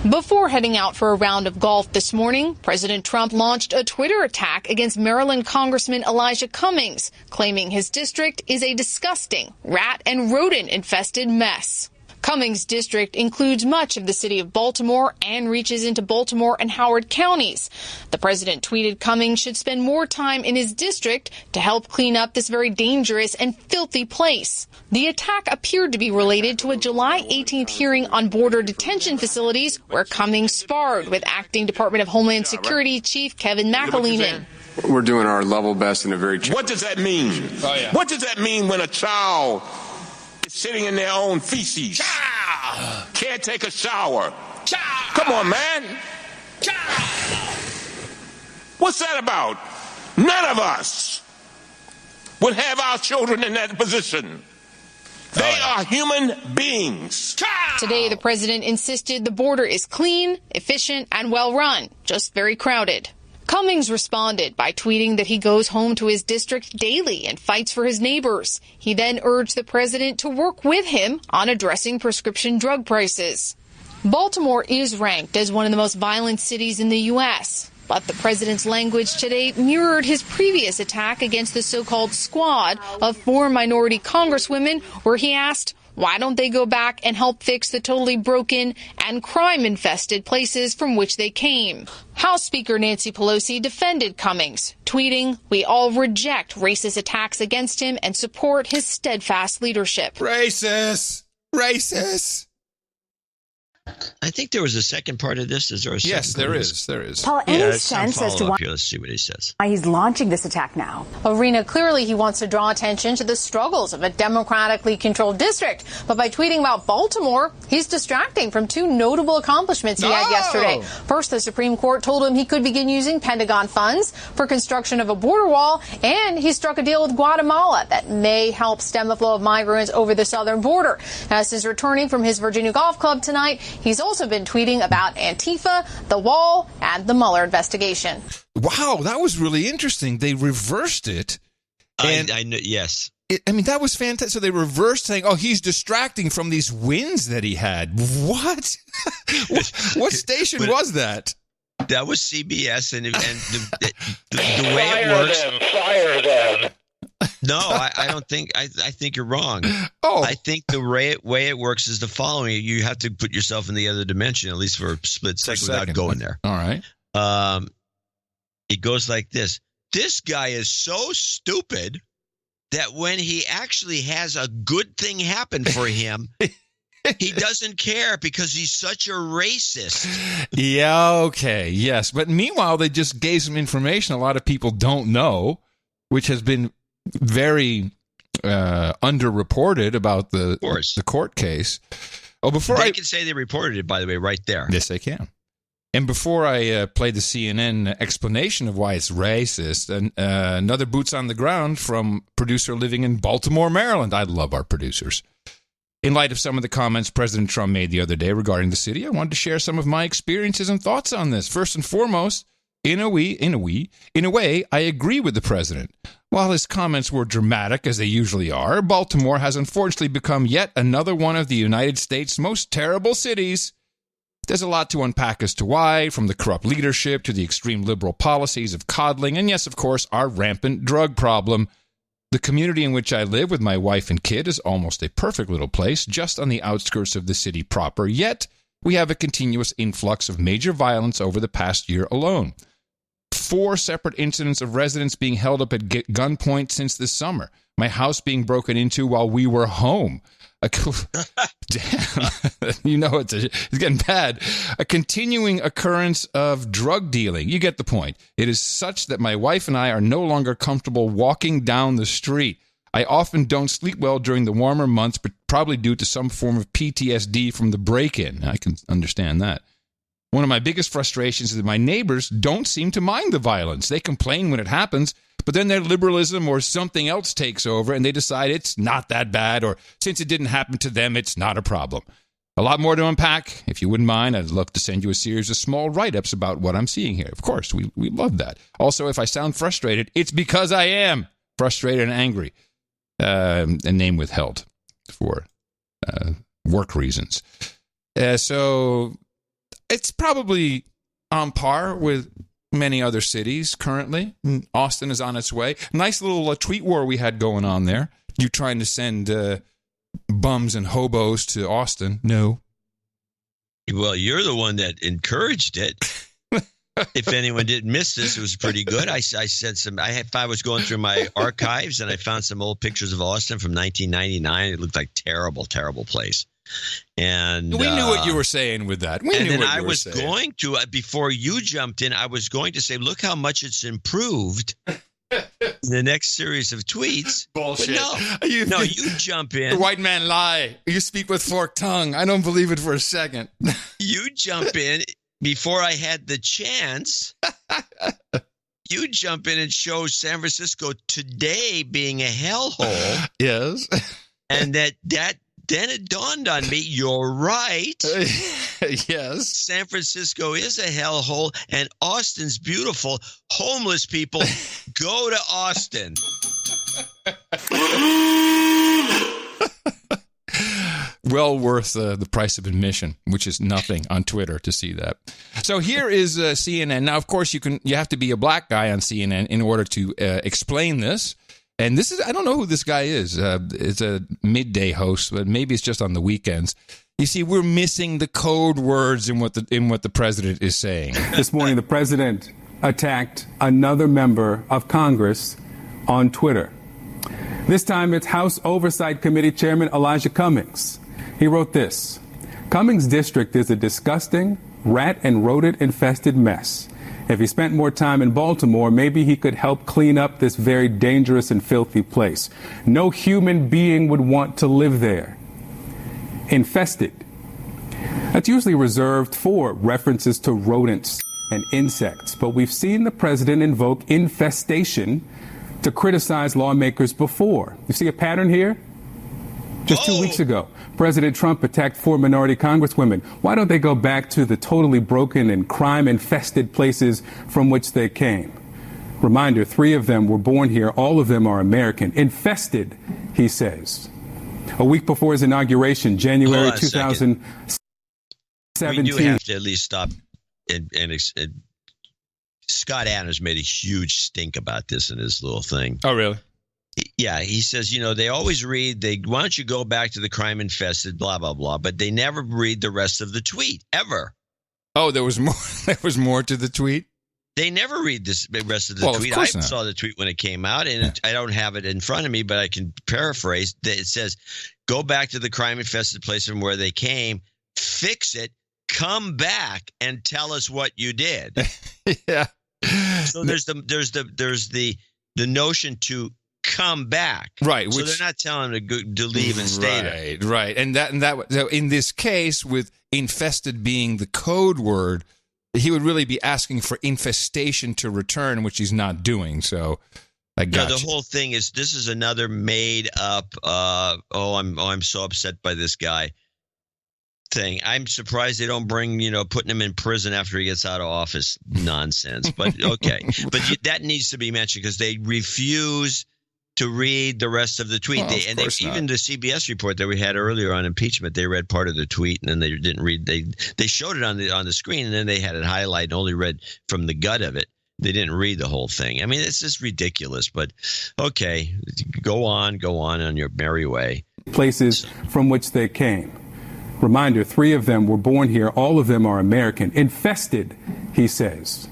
Before heading out for a round of golf this morning, President Trump launched a Twitter attack against Maryland Congressman Elijah Cummings, claiming his district is a disgusting, rat and rodent-infested mess. Cummings' district includes much of the city of Baltimore and reaches into Baltimore and Howard counties. The president tweeted Cummings should spend more time in his district to help clean up this very dangerous and filthy place. The attack appeared to be related to a July 18th hearing on border detention facilities where Cummings sparred with acting Department of Homeland Security Chief Kevin McAleenan. We're doing our level best in a very... What does that mean? Oh, yeah. What does that mean when a child is sitting in their own feces? Child! Can't take a shower. Child! Come on, man. Child! What's that about? None of us would have our children in that position. They are human beings. Today, the president insisted the border is clean, efficient, and well run, just very crowded. Cummings responded by tweeting that he goes home to his district daily and fights for his neighbors. He then urged the president to work with him on addressing prescription drug prices. Baltimore is ranked as one of the most violent cities in the U.S., but the president's language today mirrored his previous attack against the so-called squad of 4 minority congresswomen, where he asked, why don't they go back and help fix the totally broken and crime-infested places from which they came? House Speaker Nancy Pelosi defended Cummings, tweeting, we all reject racist attacks against him and support his steadfast leadership. Racist! I think there was a second part of this. Is there a second Yes, there is. There is. Paul, any sense as to why Let's see what he says. He's launching this attack now? Arena, clearly he wants to draw attention to the struggles of a democratically controlled district. But by tweeting about Baltimore, he's distracting from 2 notable accomplishments he had yesterday. First, the Supreme Court told him he could begin using Pentagon funds for construction of a border wall, and he struck a deal with Guatemala that may help stem the flow of migrants over the southern border. As he's returning from his Virginia Golf Club tonight, he's also been tweeting about Antifa, the wall, and the Mueller investigation. Wow, that was really interesting. They reversed it. And I know, yes. That was fantastic. So they reversed saying, he's distracting from these wins that he had. What? What station was that? That was CBS, and the way it works. Fire them. No, I don't think. I think you're wrong. Oh, I think the way it works is the following: you have to put yourself in the other dimension, at least for a split second, without going there. All right. It goes like this: this guy is so stupid that when he actually has a good thing happen for him, he doesn't care because he's such a racist. Yeah. Okay. Yes. But meanwhile, they just gave some information a lot of people don't know, which has been very underreported about the court case. Oh, before they can say they reported it, by the way, right there. Yes, they can. And before I play the CNN explanation of why it's racist, another boots on the ground from producer living in Baltimore, Maryland. I love our producers. In light of some of the comments President Trump made the other day regarding the city, I wanted to share some of my experiences and thoughts on this. First and foremost, in a way, I agree with the president. While his comments were dramatic, as they usually are, Baltimore has unfortunately become yet another one of the United States' most terrible cities. There's a lot to unpack as to why, from the corrupt leadership to the extreme liberal policies of coddling, and yes, of course, our rampant drug problem. The community in which I live with my wife and kid is almost a perfect little place, just on the outskirts of the city proper, yet we have a continuous influx of major violence over the past year alone. 4 separate incidents of residents being held up at gunpoint since this summer. My house being broken into while we were home. Damn, you know it's getting bad. A continuing occurrence of drug dealing. You get the point. It is such that my wife and I are no longer comfortable walking down the street. I often don't sleep well during the warmer months, but probably due to some form of PTSD from the break-in. I can understand that. One of my biggest frustrations is that my neighbors don't seem to mind the violence. They complain when it happens, but then their liberalism or something else takes over and they decide it's not that bad, or since it didn't happen to them, it's not a problem. A lot more to unpack. If you wouldn't mind, I'd love to send you a series of small write-ups about what I'm seeing here. Of course, we love that. Also, if I sound frustrated, it's because I am frustrated and angry. A name withheld for work reasons. So it's probably on par with many other cities currently. Austin is on its way. Nice little tweet war we had going on there. You trying to send bums and hobos to Austin? No. Well, you're the one that encouraged it. If anyone didn't miss this, it was pretty good. I said I was going through my archives and I found some old pictures of Austin from 1999. It looked like terrible, terrible place. And we knew what you were saying with that. Going to, before you jumped in, I was going to say, look how much it's improved in the next series of tweets. Bullshit. No, you jump in. The white man lie. You speak with forked tongue. I don't believe it for a second. You jump in before I had the chance. You jump in and show San Francisco today being a hellhole. Yes. And that then it dawned on me, you're right. Yes. San Francisco is a hellhole, and Austin's beautiful. Homeless people, go to Austin. Well worth the price of admission, which is nothing on Twitter to see that. So here is CNN. Now, of course, you have to be a black guy on CNN in order to explain this. And this is, I don't know who this guy is. It's a midday host, but maybe it's just on the weekends. You see, we're missing the code words in what the president is saying. This morning, the president attacked another member of Congress on Twitter. This time, it's House Oversight Committee Chairman Elijah Cummings. He wrote this: Cummings' district is a disgusting, rat and rodent-infested mess. If he spent more time in Baltimore, maybe he could help clean up this very dangerous and filthy place. No human being would want to live there. Infested. That's usually reserved for references to rodents and insects, but we've seen the president invoke infestation to criticize lawmakers before. You see a pattern here? Just 2 weeks ago, President Trump attacked 4 minority congresswomen. Why don't they go back to the totally broken and crime-infested places from which they came? Reminder, 3 of them were born here. All of them are American. Infested, he says. A week before his inauguration, January 2017. We do have to at least stop. And Scott Adams made a huge stink about this in his little thing. Oh, really? Yeah, he says, they always read, why don't you go back to the crime-infested, blah, blah, blah, but they never read the rest of the tweet, ever. Oh, there was more to the tweet? They never read the rest of the tweet. I saw the tweet when it came out, and I don't have it in front of me, but I can paraphrase. It says, go back to the crime-infested place from where they came, fix it, come back, and tell us what you did. Yeah. So there's the notion to come back, right? So they're not telling them to leave and stay there, right? And that. So in this case, with infested being the code word, he would really be asking for infestation to return, which he's not doing. So I got the whole thing is this is another made up. I'm so upset by this guy thing. I'm surprised they don't bring putting him in prison after he gets out of office nonsense. But okay, but that needs to be mentioned because they refuse to read the rest of the tweet. Even the CBS report that we had earlier on impeachment, they read part of the tweet and then they didn't read. They showed it on the screen and then they had it highlighted and only read from the gut of it. They didn't read the whole thing. I mean, it's just ridiculous. But okay, go on your merry way. Places from which they came. Reminder: 3 of them were born here. All of them are American. Infested, he says.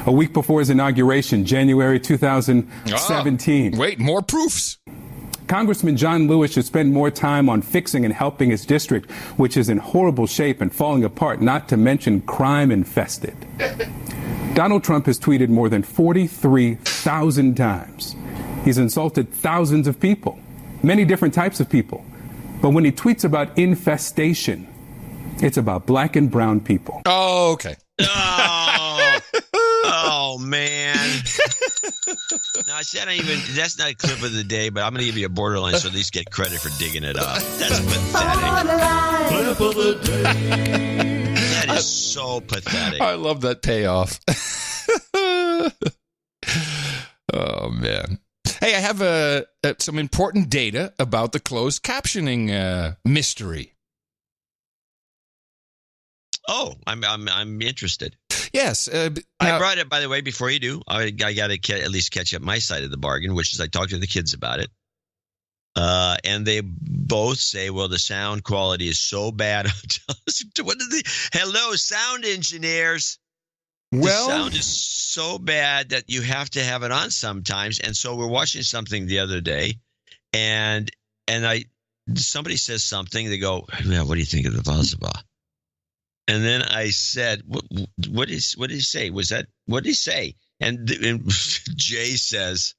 A week before his inauguration, January 2017. Wait, more proofs. Congressman John Lewis should spend more time on fixing and helping his district, which is in horrible shape and falling apart, not to mention crime infested. Donald Trump has tweeted more than 43,000 times. He's insulted thousands of people, many different types of people. But when he tweets about infestation, it's about black and brown people. Oh, okay. Oh man! No, I said that's not a clip of the day, but I'm going to give you a borderline so at least get credit for digging it up. That's pathetic. Clip of the day. That is so pathetic. I love that payoff. Oh man! Hey, I have some important data about the closed captioning mystery. Oh, I'm interested. Yes. I brought it, by the way, before you do. I got to at least catch up my side of the bargain, which is I talked to the kids about it. And they both say, well, the sound quality is so bad. Hello, sound engineers. The sound is so bad that you have to have it on sometimes. And so we're watching something the other day, and somebody says something. They go, yeah, what do you think of the Valsaba? And then I said, what did he say? What did he say? And Jay says,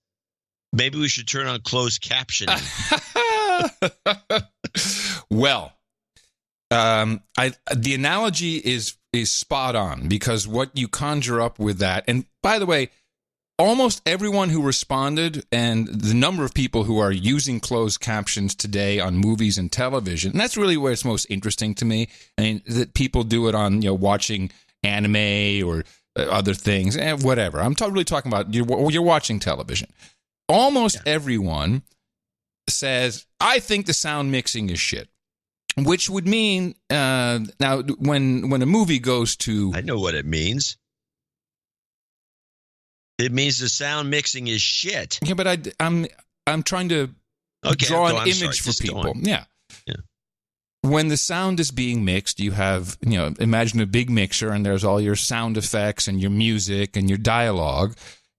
maybe we should turn on closed captioning. Well, the analogy is spot on because what you conjure up with that, and by the way, almost everyone who responded and the number of people who are using closed captions today on movies and television, and that's really where it's most interesting to me. I mean, that people do it on, watching anime or other things, and whatever. I'm really talking about you're watching television. Almost everyone says, I think the sound mixing is shit, which would mean now when a movie goes to... I know what it means. It means the sound mixing is shit. Yeah, but I'm trying to draw an image for people. Yeah. When the sound is being mixed, you have, imagine a big mixer and there's all your sound effects and your music and your dialogue.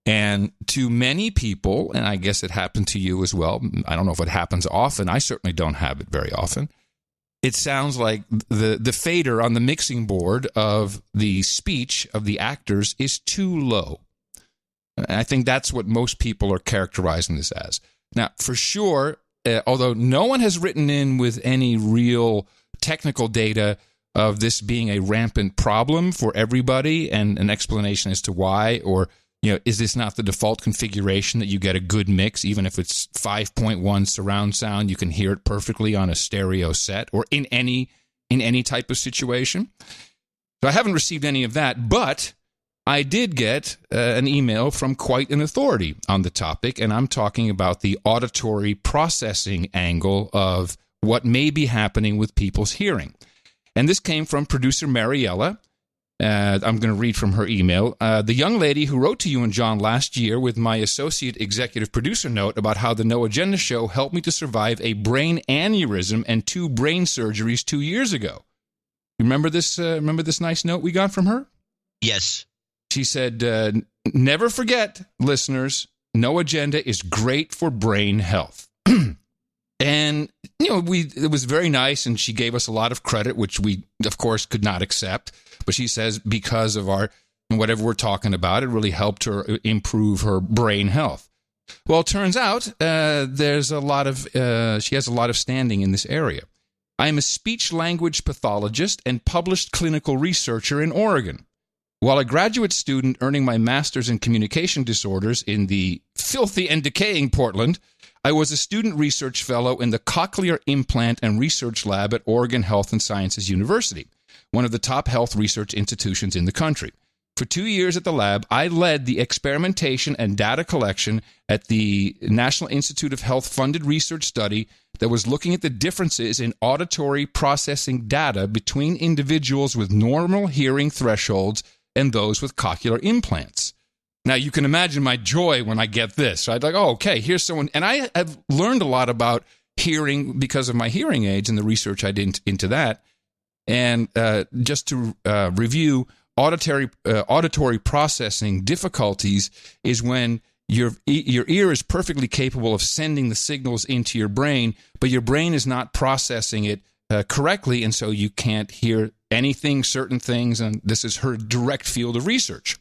And to many people, and I guess it happened to you as well, I don't know if it happens often. I certainly don't have it very often. It sounds like the fader on the mixing board of the speech of the actors is too low. I think that's what most people are characterizing this as. Now, for sure, although no one has written in with any real technical data of this being a rampant problem for everybody and an explanation as to why, or, is this not the default configuration that you get a good mix, even if it's 5.1 surround sound, you can hear it perfectly on a stereo set or in any type of situation. So I haven't received any of that, but I did get an email from quite an authority on the topic, and I'm talking about the auditory processing angle of what may be happening with people's hearing. And this came from producer Mariella. I'm going to read from her email. The young lady who wrote to you and John last year with my associate executive producer note about how the No Agenda show helped me to survive a brain aneurysm and 2 brain surgeries 2 years ago. Remember this nice note we got from her? Yes. She said, never forget, listeners, No Agenda is great for brain health. And, it was very nice, and she gave us a lot of credit, which we, of course, could not accept. But she says because of whatever we're talking about, it really helped her improve her brain health. Well, it turns out she has a lot of standing in this area. I am a speech-language pathologist and published clinical researcher in Oregon. While a graduate student earning my master's in communication disorders in the filthy and decaying Portland, I was a student research fellow in the Cochlear Implant and Research Lab at Oregon Health and Sciences University, one of the top health research institutions in the country. For 2 years at the lab, I led the experimentation and data collection at the National Institute of Health funded research study that was looking at the differences in auditory processing data between individuals with normal hearing thresholds and those with cochlear implants. Now, you can imagine my joy when I get this. Right? Like, oh, okay, here's someone. And I have learned a lot about hearing because of my hearing aids and the research I did into that. And just to review, auditory processing difficulties is when your ear is perfectly capable of sending the signals into your brain, but your brain is not processing it correctly, and so you can't hear anything, certain things, and this is her direct field of research.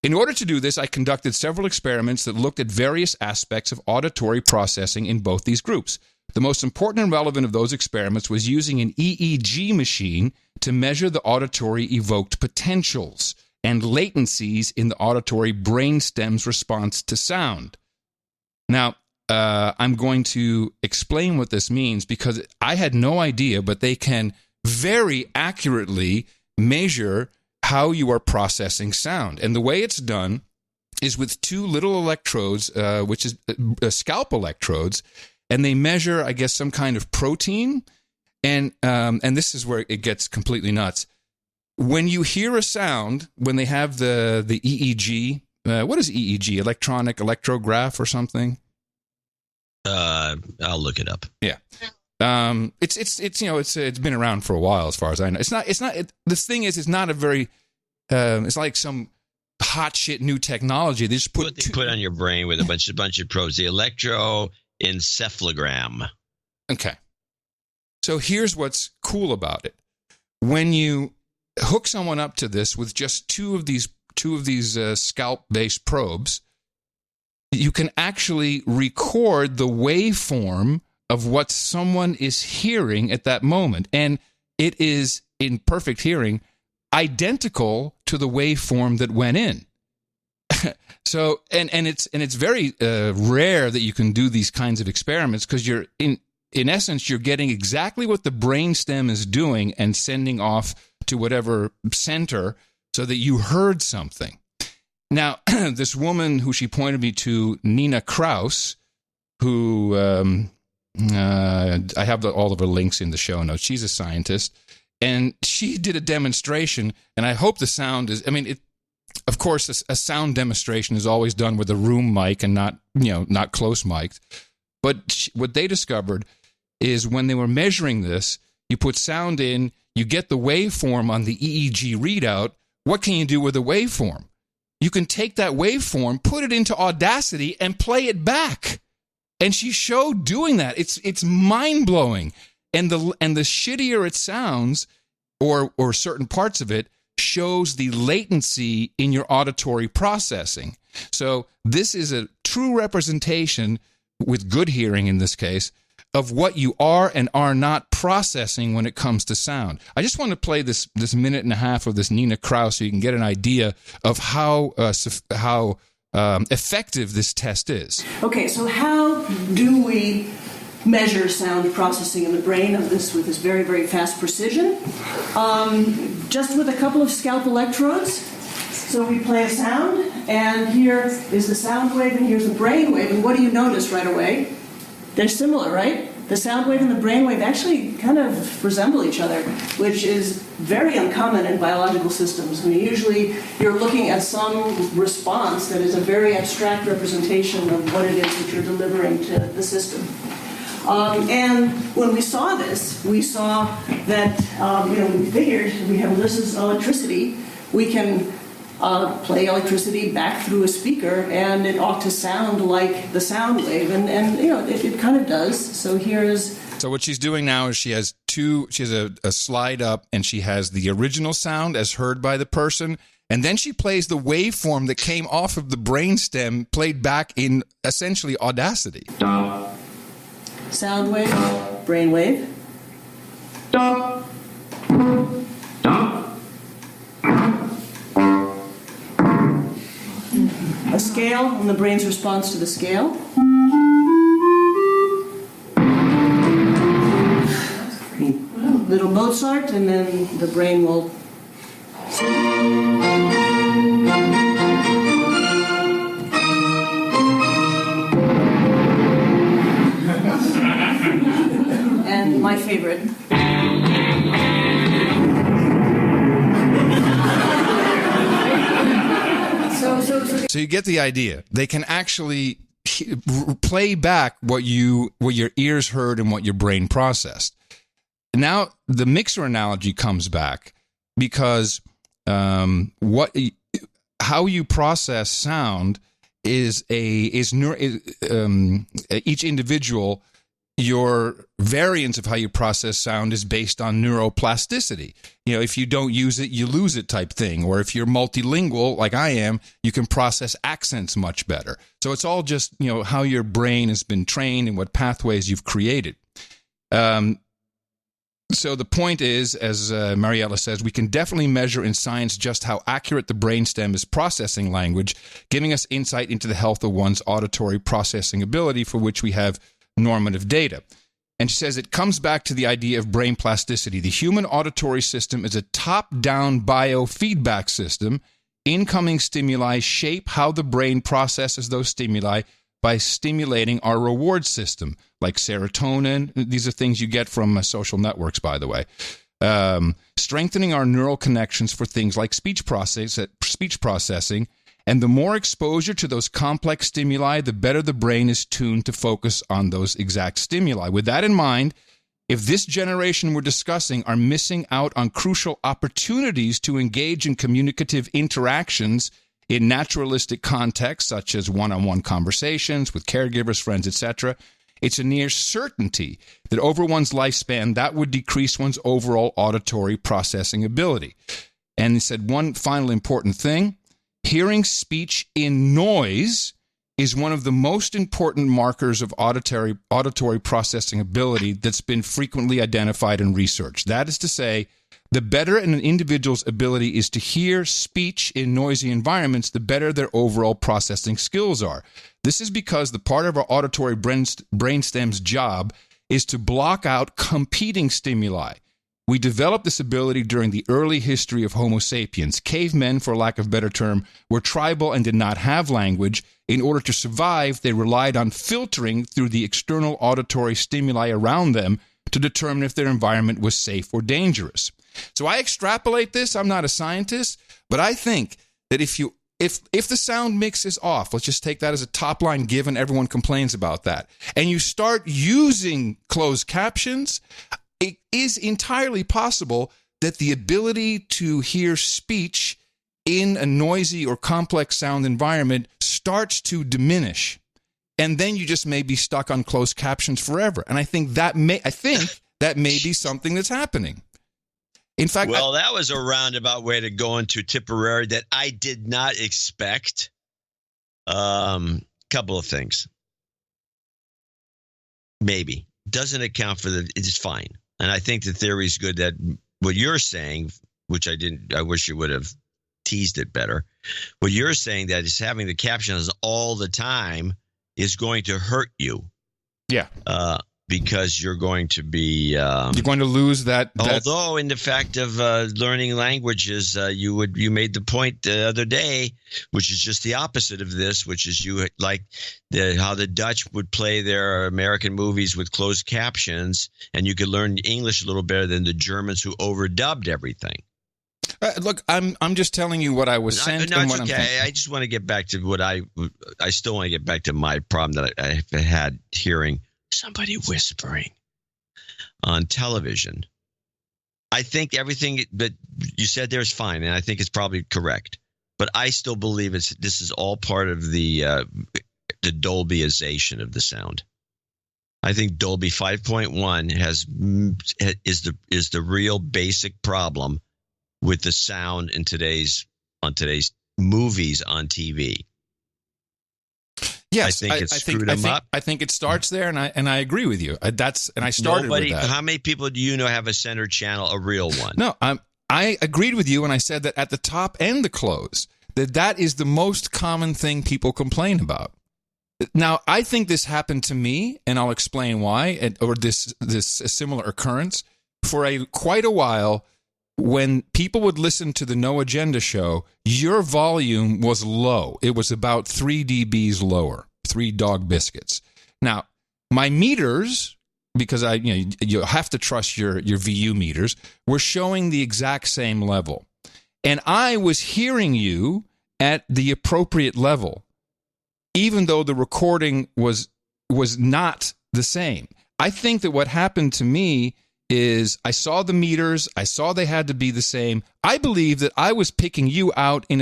In order to do this, I conducted several experiments that looked at various aspects of auditory processing in both these groups. The most important and relevant of those experiments was using an EEG machine to measure the auditory evoked potentials and latencies in the auditory brainstem's response to sound. Now, I'm going to explain what this means because I had no idea, but they can very accurately measure how you are processing sound. And the way it's done is with two little electrodes, which is scalp electrodes, and they measure, I guess, some kind of protein. And this is where it gets completely nuts. When you hear a sound, when they have the EEG, what is EEG? Electronic electrograph or something? I'll look it up. Yeah. It's been around for a while as far as I know. This thing is, it's not a very, it's like some hot shit new technology. They just put on your brain with a bunch of probes, the electroencephalogram. Okay. So here's what's cool about it. When you hook someone up to this with just two of these scalp-based probes, you can actually record the waveform of what someone is hearing at that moment. And it is, in perfect hearing, identical to the waveform that went in. So, and it's very rare that you can do these kinds of experiments because you're, in essence, you're getting exactly what the brainstem is doing and sending off to whatever center so that you heard something. Now, this woman who she pointed me to, Nina Krauss, who I have all of her links in the show notes. She's a scientist, and she did a demonstration, and I hope the sound is, of course, a sound demonstration is always done with a room mic and not close mic'd. But what they discovered is when they were measuring this, you put sound in, you get the waveform on the EEG readout. What can you do with a waveform? You can take that waveform, put it into Audacity, and play it back. And she showed doing that. It's mind-blowing. And the shittier it sounds, or certain parts of it, shows the latency in your auditory processing. So this is a true representation, with good hearing in this case, of what you are and are not processing when it comes to sound. I just want to play this minute and a half of this Nina Krauss so you can get an idea of how effective this test is. Okay, so how do we measure sound processing in the brain with this very, very fast precision? Just with a couple of scalp electrodes. So we play a sound, and here is the sound wave, and here's the brain wave. And what do you notice right away? They're similar, right? The sound wave and the brain wave actually kind of resemble each other, which is very uncommon in biological systems. Usually you're looking at some response that is a very abstract representation of what it is that you're delivering to the system. And when we saw this, we saw that, we figured this is electricity. We can play electricity back through a speaker, and it ought to sound like the sound wave, and it kind of does. So So what she's doing now is she has a slide up, and she has the original sound as heard by the person, and then she plays the waveform that came off of the brainstem, played back in essentially Audacity. Sound wave, brain wave. scale and the brain's response to the scale. Little Mozart, and then the brain will. And my favorite. So you get the idea. They can actually play back what your ears heard and what your brain processed. Now the mixer analogy comes back because how you process sound is each individual. Your variance of how you process sound is based on neuroplasticity. You know, if you don't use it, you lose it type thing. Or if you're multilingual, like I am, you can process accents much better. So it's all just, how your brain has been trained and what pathways you've created. So the point is, as Mariella says, we can definitely measure in science just how accurate the brainstem is processing language, giving us insight into the health of one's auditory processing ability, for which we have normative data. And she says it comes back to the idea of brain plasticity. The human auditory system is a top-down biofeedback system. Incoming stimuli shape how the brain processes those stimuli by stimulating our reward system, like serotonin. These are things you get from social networks, by the way. Strengthening our neural connections for things like speech processing. And the more exposure to those complex stimuli, the better the brain is tuned to focus on those exact stimuli. With that in mind, if this generation we're discussing are missing out on crucial opportunities to engage in communicative interactions in naturalistic contexts, such as one-on-one conversations with caregivers, friends, etc., it's a near certainty that over one's lifespan, that would decrease one's overall auditory processing ability. And he said one final important thing. Hearing speech in noise is one of the most important markers of auditory processing ability that's been frequently identified in research. That is to say, the better an individual's ability is to hear speech in noisy environments, the better their overall processing skills are. This is because the part of our auditory brainstem's job is to block out competing stimuli. We developed this ability during the early history of Homo sapiens. Cavemen, for lack of a better term, were tribal and did not have language. In order to survive, they relied on filtering through the external auditory stimuli around them to determine if their environment was safe or dangerous. So I extrapolate this. I'm not a scientist, but I think that if the sound mix is off, let's just take that as a top line given, everyone complains about that, and you start using closed captions, it is entirely possible that the ability to hear speech in a noisy or complex sound environment starts to diminish. And then you just may be stuck on closed captions forever. And I think that may be something that's happening. In fact, that was a roundabout way to go into Tipperary that I did not expect. Couple of things. Maybe. Doesn't account for it's fine. And I think the theory is good that what you're saying, which I wish you would have teased it better. What you're saying that is having the captions all the time is going to hurt you. Yeah. Because you're going to be you're going to lose that. Although in the fact of learning languages, you made the point the other day, which is just the opposite of this, which is how the Dutch would play their American movies with closed captions, and you could learn English a little better than the Germans who overdubbed everything. Look, I'm just telling you what I was sent. No, it's okay. I just want to get back to what I still want to get back to my problem that I had hearing somebody whispering on television. I think everything that you said there is fine, and I think it's probably correct. But I still believe this is all part of the Dolbyization of the sound. I think Dolby 5.1 is the real basic problem with the sound in today's movies on TV. Yes, I think it's screwed them up. I think it starts there, and I agree with you. I started with that. How many people do you know have a center channel, a real one? No, I agreed with you when I said that at the top and the close, that is the most common thing people complain about. Now, I think this happened to me, and I'll explain why, or this similar occurrence. For quite a while, when people would listen to the No Agenda show, your volume was low. It was about 3 dBs lower, 3 dog biscuits. Now, my meters, because you have to trust your VU meters, were showing the exact same level. And I was hearing you at the appropriate level, even though the recording was not the same. I think that what happened to me is I saw the meters, I saw they had to be the same. I believe that I was picking you out in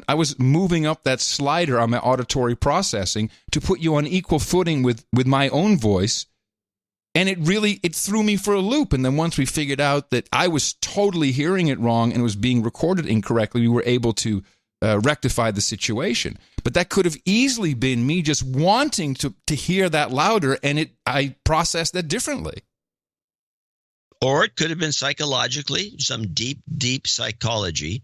I was moving up that slider on my auditory processing to put you on equal footing with my own voice. And it threw me for a loop. And then once we figured out that I was totally hearing it wrong and it was being recorded incorrectly, we were able to rectify the situation. But that could have easily been me just wanting to hear that louder, and I processed that differently. Or it could have been psychologically, some deep, deep psychology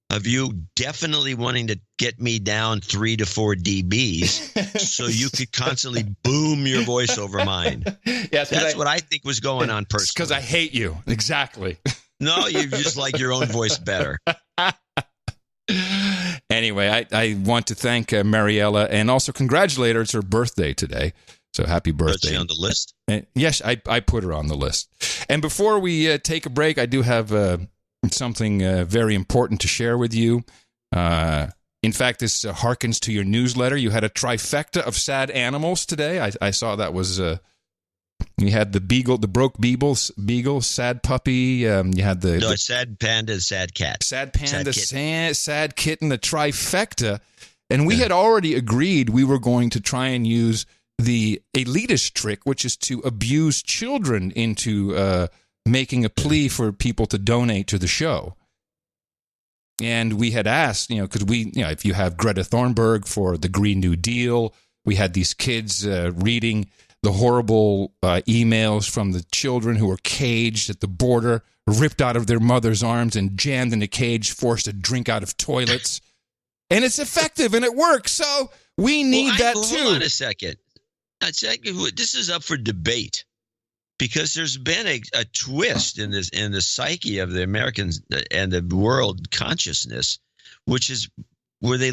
of you definitely wanting to get me down 3 to 4 dBs so you could constantly boom your voice over mine. Yes, that's what I think was going on personally. Because I hate you. Exactly. No, you just like your own voice better. Anyway, I want to thank Mariella and also congratulate her. It's her birthday today. So happy birthday. Is she on the list? Yes, I put her on the list. And before we take a break, I do have something very important to share with you. In fact, this harkens to your newsletter. You had a trifecta of sad animals today. I saw that was... you had the beagle, the broke beagle, sad puppy. You had the sad panda, sad cat. Sad panda, sad kitten, the trifecta. And we had already agreed we were going to try and use the elitist trick, which is to abuse children into making a plea for people to donate to the show. And we had asked, because if you have Greta Thunberg for the Green New Deal, we had these kids reading the horrible emails from the children who were caged at the border, ripped out of their mother's arms and jammed in a cage, forced to drink out of toilets. And it's effective and it works. So we need that too. Hold on a second. This is up for debate because there's been a twist in the psyche of the Americans and the world consciousness, which is where they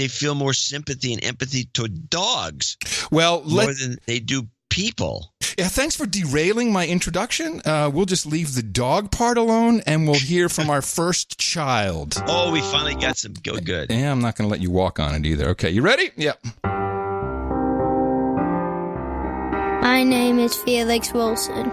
feel more sympathy and empathy to dogs more than they do people. Yeah, thanks for derailing my introduction. We'll just leave the dog part alone, and we'll hear from our first child. Oh, we finally got some good. Yeah, I'm not going to let you walk on it either. Okay, you ready? Yep. My name is Felix Wilson.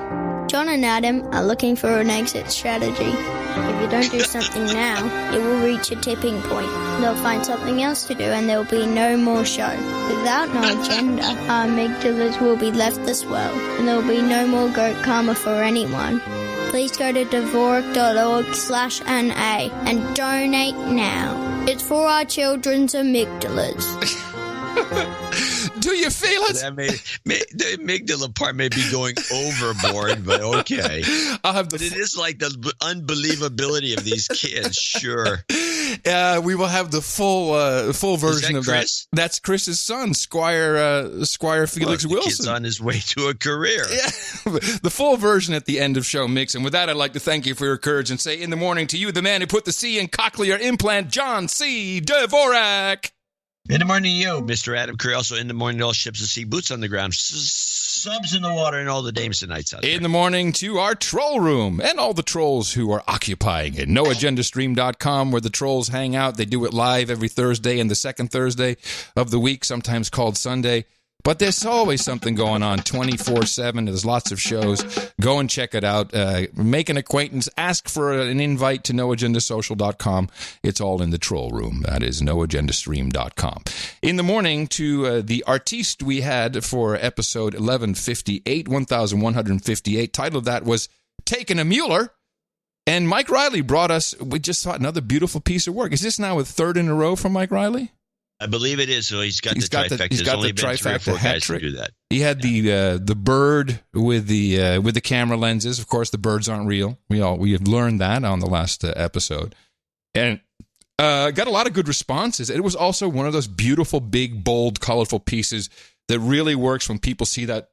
John and Adam are looking for an exit strategy. If you don't do something now, it will reach a tipping point. They'll find something else to do and there will be no more show. Without No Agenda, our amygdalas will be left as well, and there will be no more goat karma for anyone. Please go to Dvorak.org/NA and donate now. It's for our children's amygdalas. Do you feel it? The amygdala part may be going overboard, but okay. But it is like the unbelievability of these kids, sure. We will have the full version of Chris? that. That's Chris's son, Squire Felix Wilson. The kid's on his way to a career. Yeah. The full version at the end of show mix. And with that, I'd like to thank you for your courage and say in the morning to you, the man who put the C in cochlear implant, John C. Dvorak. In the morning to you, Mr. Adam Curry. Also in the morning to all ships at sea, boots on the ground, subs in the water, and all the dames tonight. In the morning to our troll room and all the trolls who are occupying it. NoAgendaStream.com, where the trolls hang out. They do it live every Thursday and the second Thursday of the week, sometimes called Sunday. But there's always something going on 24/7. There's lots of shows. Go and check it out. Make an acquaintance. Ask for an invite to NoAgendaSocial.com. It's all in the troll room. That is NoAgendaStream.com. In the morning to the artiste we had for episode 1158, title of that was Taking a Mueller. And Mike Riley brought us, we just saw another beautiful piece of work. Is this now a third in a row from Mike Riley? I believe it is. So he's got the trifecta. He's got the trifecta 3 or 4 guys to do that. He had the bird with the camera lenses. Of course, the birds aren't real. We have learned that on the last episode. And Got a lot of good responses. It was also one of those beautiful, big, bold, colorful pieces that really works when people see that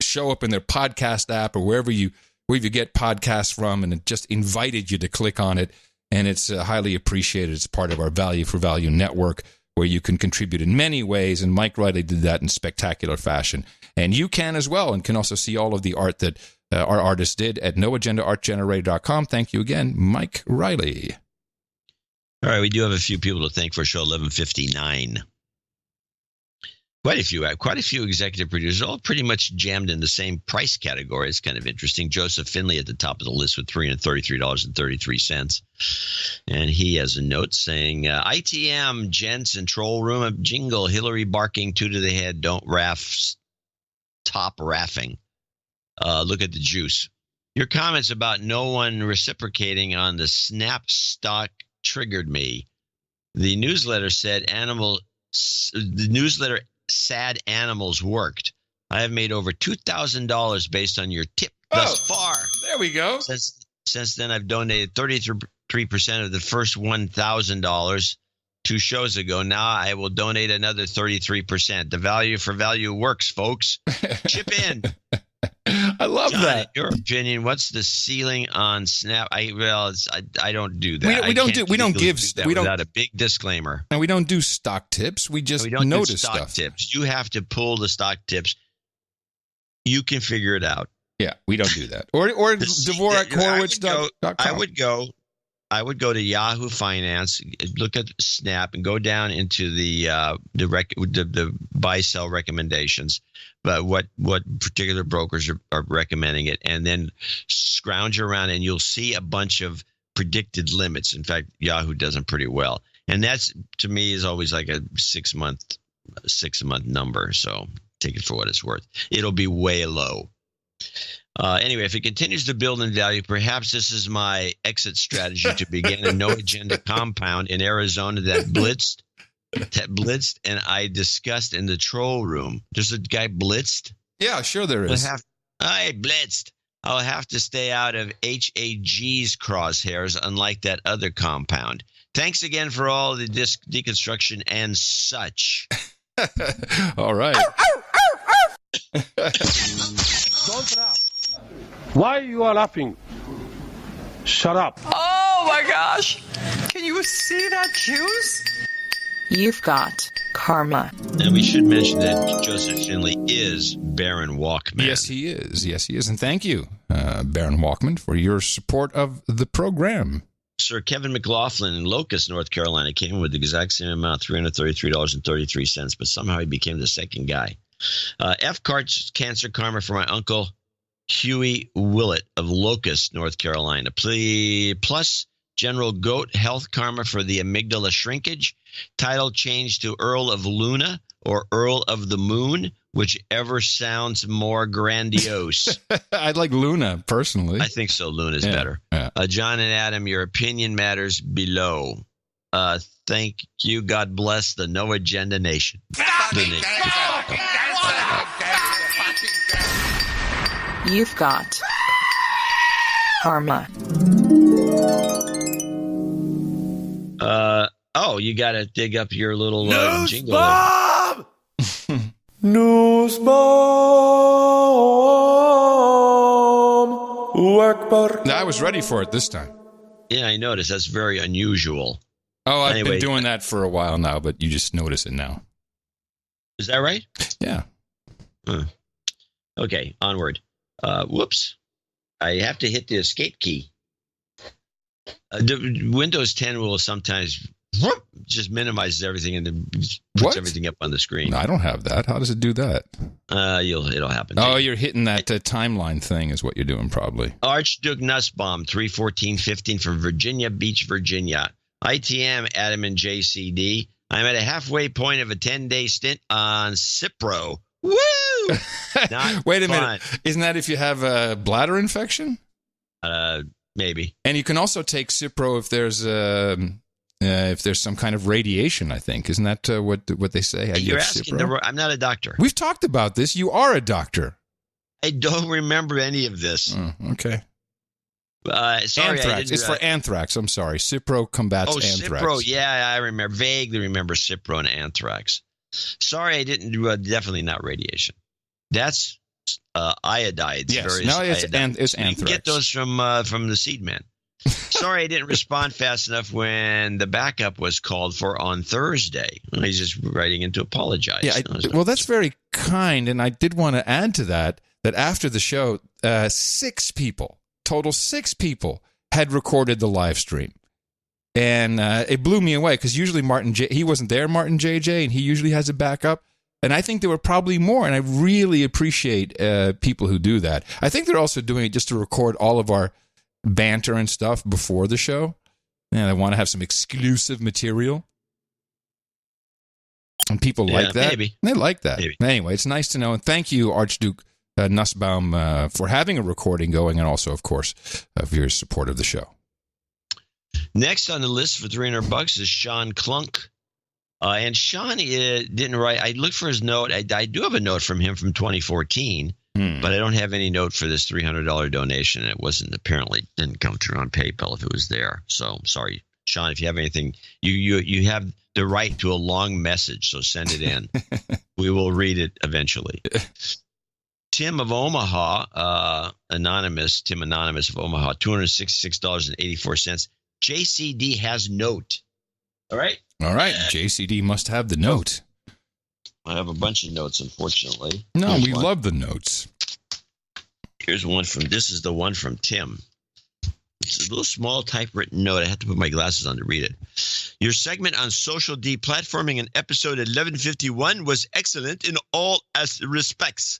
show up in their podcast app or wherever you get podcasts from, and it just invited you to click on it. And it's highly appreciated. It's part of our Value for Value network, where you can contribute in many ways, and Mike Riley did that in spectacular fashion. And you can as well, and can also see all of the art that our artists did at noagendaartgenerator.com. Thank you again, Mike Riley. All right, we do have a few people to thank for show 1159. Quite a few executive producers, all pretty much jammed in the same price category. It's kind of interesting. Joseph Finley at the top of the list with $333.33. And he has a note saying, ITM, gents, and troll room of jingle, Hillary barking, two to the head, don't stop raffing. Look at the juice. Your comments about no one reciprocating on the snap stock triggered me. The newsletter said Sad Animals worked. I have made over $2,000 based on your tip thus far. There we go. Since then, I've donated 33% of the first $1,000 2 shows ago. Now I will donate another 33%. The value for value works, folks. Chip in. I love John, that. In your opinion, what's the ceiling on Snap? I don't do that. We don't give without a big disclaimer. And we don't do stock tips. We just notice stuff. Tips. You have to pull the stock tips. You can figure it out. Yeah, we don't do that. Or DvorakHorowitz.com. I would go to Yahoo Finance, look at Snap, and go down into the buy sell recommendations. But what particular brokers are recommending it, and then scrounge around, and you'll see a bunch of predicted limits. In fact, Yahoo does them pretty well, and that's, to me, is always like a 6 month number. So take it for what it's worth. It'll be way low. Anyway, if it continues to build in value, perhaps this is my exit strategy to begin a no agenda compound in Arizona that blitzed, and I discussed in the troll room. There's a guy blitzed? Yeah, sure there is. I blitzed. I'll have to stay out of HAG's crosshairs, unlike that other compound. Thanks again for all the deconstruction and such. All right. Don't laugh. Why you are laughing? Shut up. Oh my gosh. Can you see that juice? You've got karma. And we should mention that Joseph Finley is Baron Walkman. Yes, he is. Yes, he is. And thank you, Baron Walkman, for your support of the program. Sir Kevin McLaughlin in Locust, North Carolina, came in with the exact same amount, $333.33, but somehow he became the second guy. Cancer karma for my uncle Huey Willett of Locust, North Carolina. Plus General Goat health karma for the amygdala shrinkage. Title changed to Earl of Luna or Earl of the Moon, whichever sounds more grandiose. I'd like Luna, personally. I think so. Luna's better. Yeah. John and Adam, your opinion matters below. Thank you. God bless the No Agenda Nation. You've got karma. You got to dig up your little jingle. Bomb! News bomb! I was ready for it this time. Yeah, I noticed. That's very unusual. Oh, I've been doing that for a while now, but you just notice it now. Is that right? Yeah. Okay, onward. Whoops. I have to hit the escape key. Windows 10 will sometimes just minimizes everything and then puts everything up on the screen. No, I don't have that. How does it do that? It'll happen. Oh, you're hitting that timeline thing is what you're doing probably. Archduke Nussbaum, 31415 from Virginia Beach, Virginia. ITM, Adam and JCD. I'm at a halfway point of a 10-day stint on Cipro. Woo! Wait a minute. Isn't that if you have a bladder infection? Maybe. And you can also take Cipro if there's some kind of radiation, I think. Isn't that what they say? You're asking I'm not a doctor. We've talked about this. You are a doctor. I don't remember any of this. Oh, okay. Sorry, anthrax. It's for anthrax. I'm sorry. Cipro combats anthrax. Cipro. Yeah, I vaguely remember Cipro and anthrax. Sorry, I didn't do definitely not radiation. That's iodides. Yes, no, it's anthrax. You can get those from the Seed Man. Sorry, I didn't respond fast enough when the backup was called for on Thursday. He's just writing in to apologize. Yeah, well, that's very kind, and I did want to add to that after the show, 6 people had recorded the live stream. And it blew me away because usually he wasn't there, Martin JJ, and he usually has a backup. And I think there were probably more, and I really appreciate people who do that. I think they're also doing it just to record all of our banter and stuff before the show. And I want to have some exclusive material. And people like that. Maybe. They like that. Maybe. Anyway, it's nice to know. And thank you, Archduke Nussbaum, for having a recording going, and also, of course, for your support of the show. Next on the list for $300 is Sean Klunk. And Sean didn't write. I looked for his note. I do have a note from him from 2014, but I don't have any note for this $300 donation. It didn't come through on PayPal if it was there. So sorry, Sean, if you have anything, you have the right to a long message, so send it in. We will read it eventually. Tim of Omaha, Anonymous of Omaha, $266.84. JCD has note. All right. JCD must have the note. I have a bunch of notes, unfortunately. No, we love the notes. Here's one this is the one from Tim. It's a little small typewritten note. I have to put my glasses on to read it. Your segment on social deplatforming in episode 1151 was excellent in all respects.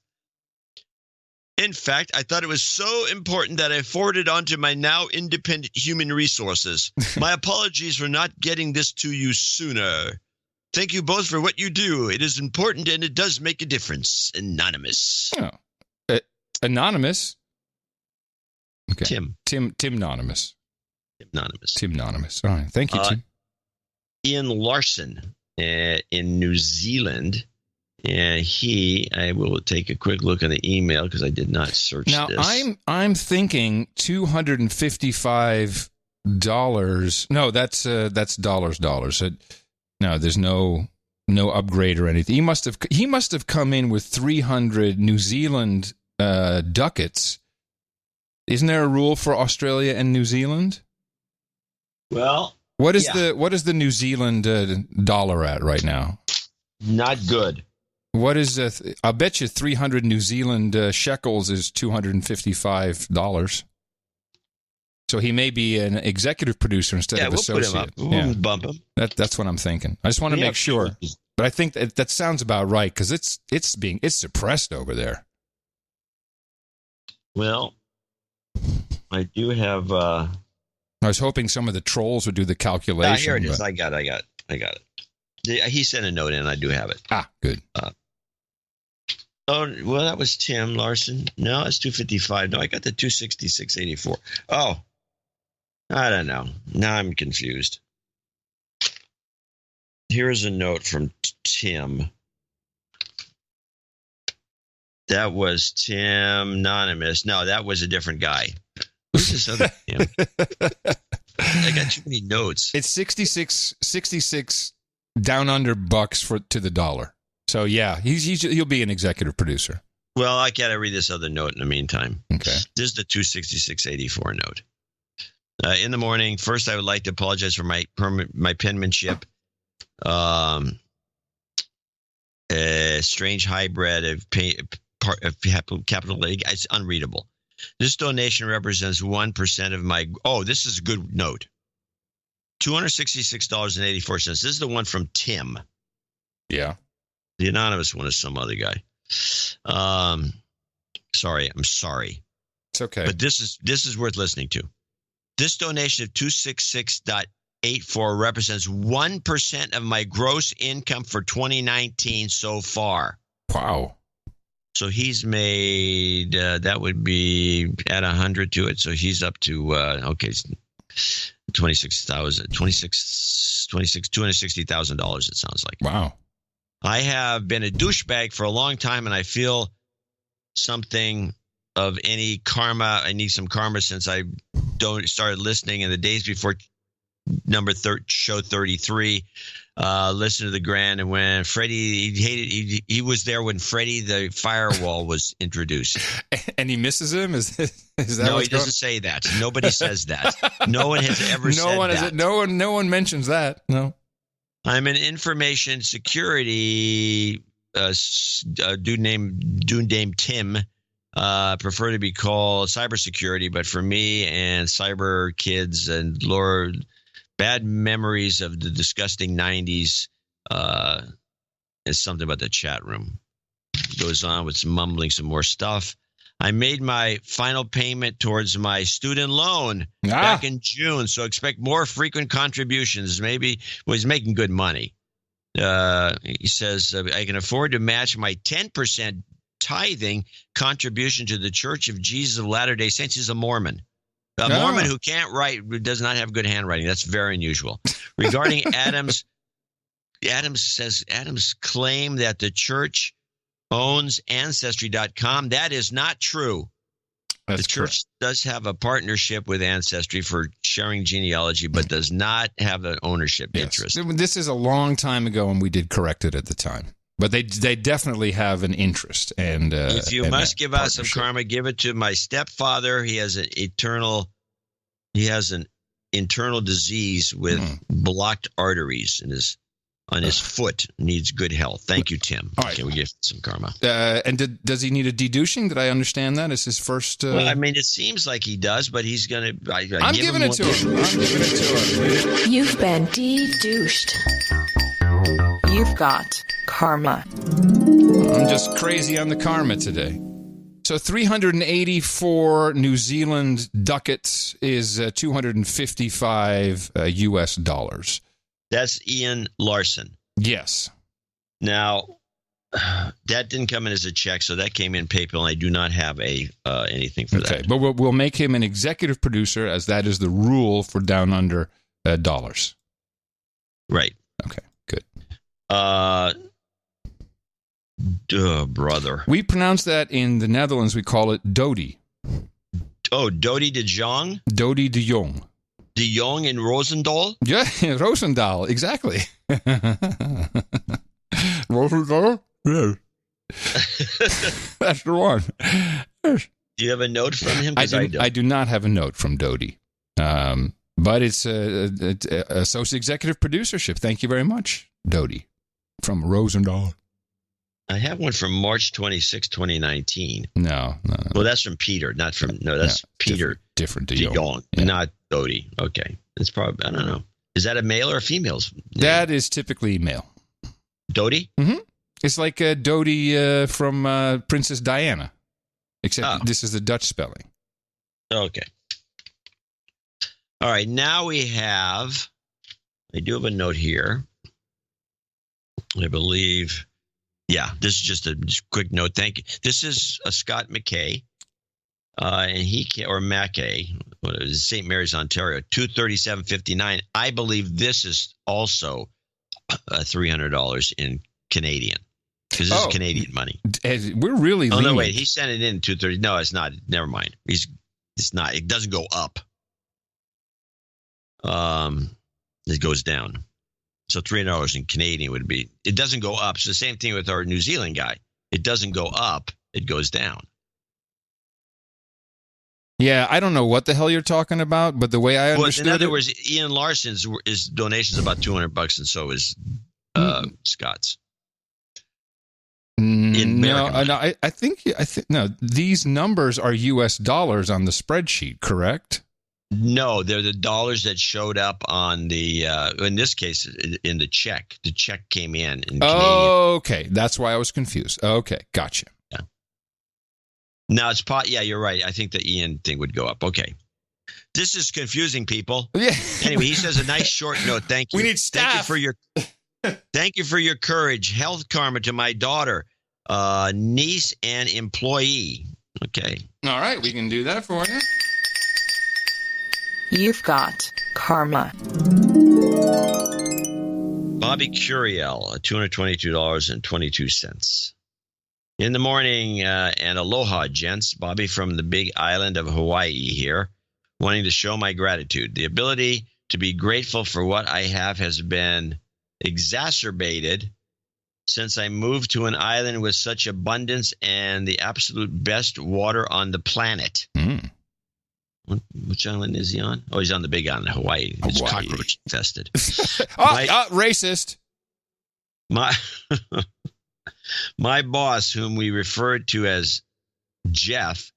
In fact, I thought it was so important that I forwarded on to my now independent human resources. My apologies for not getting this to you sooner. Thank you both for what you do. It is important and it does make a difference. Anonymous. Oh. Anonymous? Okay. Tim Anonymous. Tim Anonymous. All right. Thank you, Tim. Ian Larson in New Zealand. And I will take a quick look on the email because I did not search this. Now, I'm thinking $255. No, that's dollars. No, there's no upgrade or anything. He must have come in with 300 New Zealand ducats. Isn't there a rule for Australia and New Zealand? Well, what is the New Zealand dollar at right now? Not good. What is I'll bet you 300 New Zealand shekels is $255. So he may be an executive producer instead of associate. Put him up. We'll bump him. That's what I'm thinking. I just want to make sure. But I think that sounds about right because it's suppressed over there. Well, I do have. I was hoping some of the trolls would do the calculation. Here it is. I got it. He sent a note in. I do have it. Good. That was Tim Larson. No, it's 255. No, I got the 266.84. Oh, I don't know. Now I'm confused. Here's a note from Tim. That was Tim Anonymous. No, that was a different guy. Who's this other Tim? I got too many notes. It's 66 down under bucks to the dollar. So yeah, he'll be an executive producer. Well, I gotta read this other note in the meantime. Okay. This is the 266.84 note. In the morning, first I would like to apologize for my penmanship. A strange hybrid of capital A. It's unreadable. This donation represents 1% of my. Oh, this is a good note. $266.84. This is the one from Tim. Yeah. The anonymous one is some other guy. Sorry. It's okay. But this is worth listening to. This donation of 266.84 represents 1% of my gross income for 2019 so far. Wow. So he's made, that would be add 100 to it. So he's up to, $260,000, it sounds like. Wow. I have been a douchebag for a long time, and I feel something of any karma. I need some karma since I started listening in the days before show 33. Listen to the Grand, and when Freddie, he was there when Freddie the Firewall was introduced. And he misses him? Is that no, he doesn't say that. Nobody says that. No one has ever said that. No one mentions that. No. I'm an information security dude named Tim. Prefer to be called cybersecurity, but for me and cyber kids and Lord, bad memories of the disgusting 90s is something about the chat room. Goes on with some mumbling, some more stuff. I made my final payment towards my student loan back in June, so expect more frequent contributions. Maybe he's making good money. He says, I can afford to match my 10% tithing contribution to the Church of Jesus of Latter-day Saints. He's a Mormon. A Mormon who can't write, who does not have good handwriting. That's very unusual. Regarding Adams claim that the church owns Ancestry.com. That is not true. The church does have a partnership with Ancestry for sharing genealogy, but does not have an ownership interest. This is a long time ago, and we did correct it at the time. But they definitely have an interest. And if you must give out some karma, give it to my stepfather. He has an internal disease with blocked arteries in on his foot. Needs good health. Thank you, Tim. All right. Okay, we give some karma. And does he need a dedouching? Did I understand that? Is his first? Well, I mean, it seems like he does, but he's gonna. I'm giving it to him. You've been dedouched. You've got karma. I'm just crazy on the karma today. So 384 New Zealand ducats is $255 US. That's Ian Larson. Yes. Now, that didn't come in as a check, so that came in PayPal, and I do not have anything for that. Okay, but we'll make him an executive producer, as that is the rule for Down Under dollars. Right. Okay, good. Brother. We pronounce that in the Netherlands, we call it Dodi. Oh, Dodi de Jong? Dodi de Jong. De Jong in Roosendaal? Yeah, Roosendaal, exactly. Roosendaal? Yeah. That's the one. Do you have a note from him? I do not have a note from Dodi. But it's associate executive producership. Thank you very much, Dodi, from Roosendaal. I have one from March 26, 2019. No. Well, that's from Peter, not from... No, that's Peter. Different De Jong, not Dodi. Okay. It's probably... I don't know. Is that a male or a female's name? That is typically male. Dodi? Mm-hmm. It's like Dodi from Princess Diana, except this is the Dutch spelling. Okay. All right. Now we have... I do have a note here. I believe... Yeah, this is just a quick note. Thank you. This is Scott McKay, and or Mackay, St. Mary's, Ontario, $237.59. I believe this is also $300 in Canadian, because this is Canadian money. We're really. Oh no, wait, he sent it in $230. No, it's not. Never mind. It's not. It doesn't go up. It goes down. So $300 in Canadian would be, it doesn't go up. It's the same thing with our New Zealand guy. It doesn't go up, it goes down. Yeah, I don't know what the hell you're talking about, but the way I understood in other words, Ian Larson's donation is about $200, and so is Scott's. I think these numbers are US dollars on the spreadsheet, correct? No, they're the dollars that showed up on the, in this case, in the check. The check came in Canadian. Okay. That's why I was confused. Okay. Gotcha. Yeah. Now it's yeah, you're right. I think the Ian thing would go up. Okay. This is confusing, people. Yeah. Anyway, he says a nice short note. Thank you. We need staff. Thank you for your courage. Health karma to my daughter, niece, and employee. Okay. All right. We can do that for you. You've got karma. Bobby Curiel, $222.22. In the morning, and aloha, gents. Bobby from the big island of Hawaii here. wanting to show my gratitude. The ability to be grateful for what I have has been exacerbated since I moved to an island with such abundance and the absolute best water on the planet. Mm. Which island is he on? Oh, he's on the big island, Hawaii. It's cockroach infested. Racist. My boss, whom we referred to as Jeff,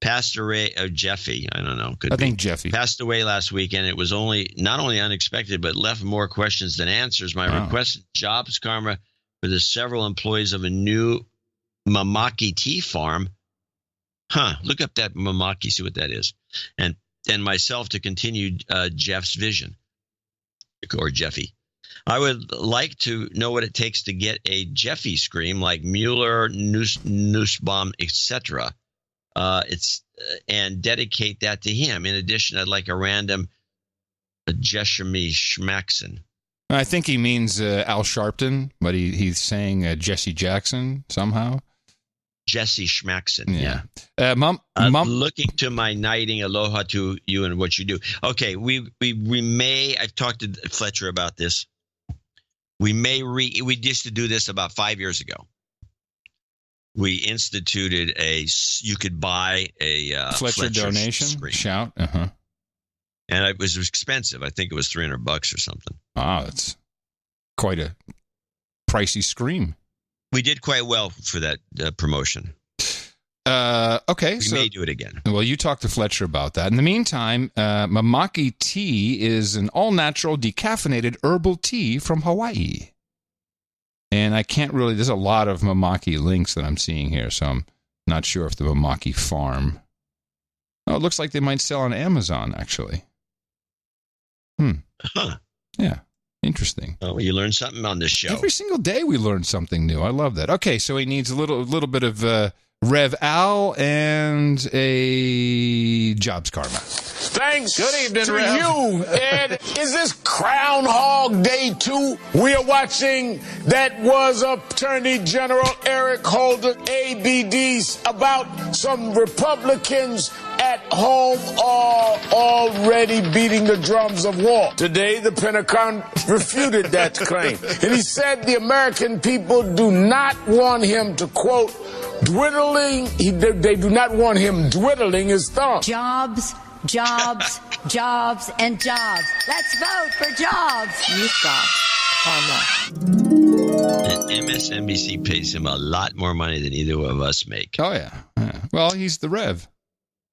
passed away. Jeffy, I don't know. I think Jeffy passed away last weekend. It was not only unexpected, but left more questions than answers. My requested jobs karma for the several employees of a new Mamaki tea farm. Look up that Mamaki, see what that is. And myself to continue Jeff's vision, or Jeffy. I would like to know what it takes to get a Jeffy scream like Mueller, Nussbaum, etc. And dedicate that to him. In addition, I'd like a random Jeshami Schmackson. I think he means Al Sharpton, but he's saying Jesse Jackson somehow. Jesse Schmackson, yeah. Looking to my knighting, aloha to you and what you do. Okay, we may. I've talked to Fletcher about this. We used to do this about 5 years ago. We instituted you could buy a Fletcher donation screen. Shout, and it was expensive. I think it was $300 or something. That's quite a pricey scream. We did quite well for that promotion. Okay, we may do it again. Well, you talk to Fletcher about that. In the meantime, Mamaki tea is an all-natural decaffeinated herbal tea from Hawaii. And I can't really, there's a lot of Mamaki links that I'm seeing here, so I'm not sure if the Mamaki farm. Oh, it looks like they might sell on Amazon, actually. Yeah. Interesting. Oh, you learn something on this show. Every single day we learn something new. I love that. Okay, so he needs a little bit of Rev Al and a jobs karma. Thanks to you, Ed. Is this Groundhog Day 2? We are watching That Was Attorney General Eric Holder ABDs about some Republicans at home are already beating the drums of war. Today, the Pentagon refuted that claim. And he said the American people do not want him to, quote, dwiddling. They do not want him dwiddling his thumb. Jobs, jobs, jobs, and jobs. Let's vote for jobs. You've got karma. And MSNBC pays him a lot more money than either of us make. Oh, yeah. Well, he's the Rev.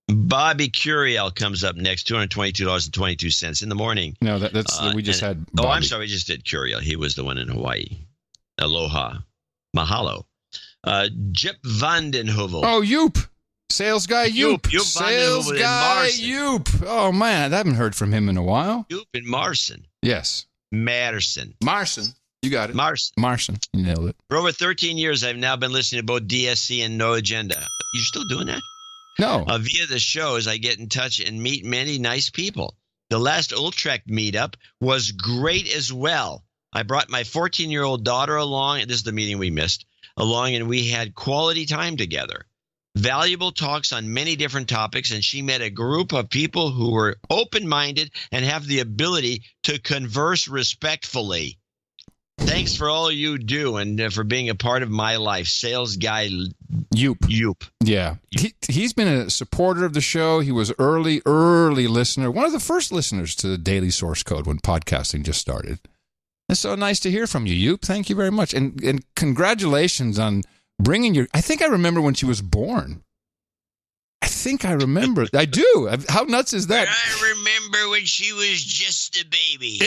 Bobby Curiel comes up next, $222.22 in the morning. No, we just had Bobby. Oh, I'm sorry, we just did Curiel. He was the one in Hawaii. Aloha. Mahalo. Jip Vandenhovel. Oh, Yoop. Sales guy Yoop. Sales guy Yoop. Oh, man, I haven't heard from him in a while. Yoop and Marson. Yes. Marson. You got it. Marson. You nailed it. For over 13 years, I've now been listening to both DSC and No Agenda. You still doing that? No. Via the shows, I get in touch and meet many nice people. The last Ultrek meetup was great as well. I brought my 14-year-old daughter along, and this is the meeting we missed, and we had quality time together. Valuable talks on many different topics, and she met a group of people who were open-minded and have the ability to converse respectfully. Thanks for all you do and for being a part of my life. Sales guy Yoop. Yeah. He's been a supporter of the show. He was early listener. One of the first listeners to the Daily Source Code when podcasting just started. It's so nice to hear from you, Yoop. Thank you very much. And congratulations on bringing your... I think I remember when she was born. I think I remember. I do. How nuts is that? I remember when she was just a baby.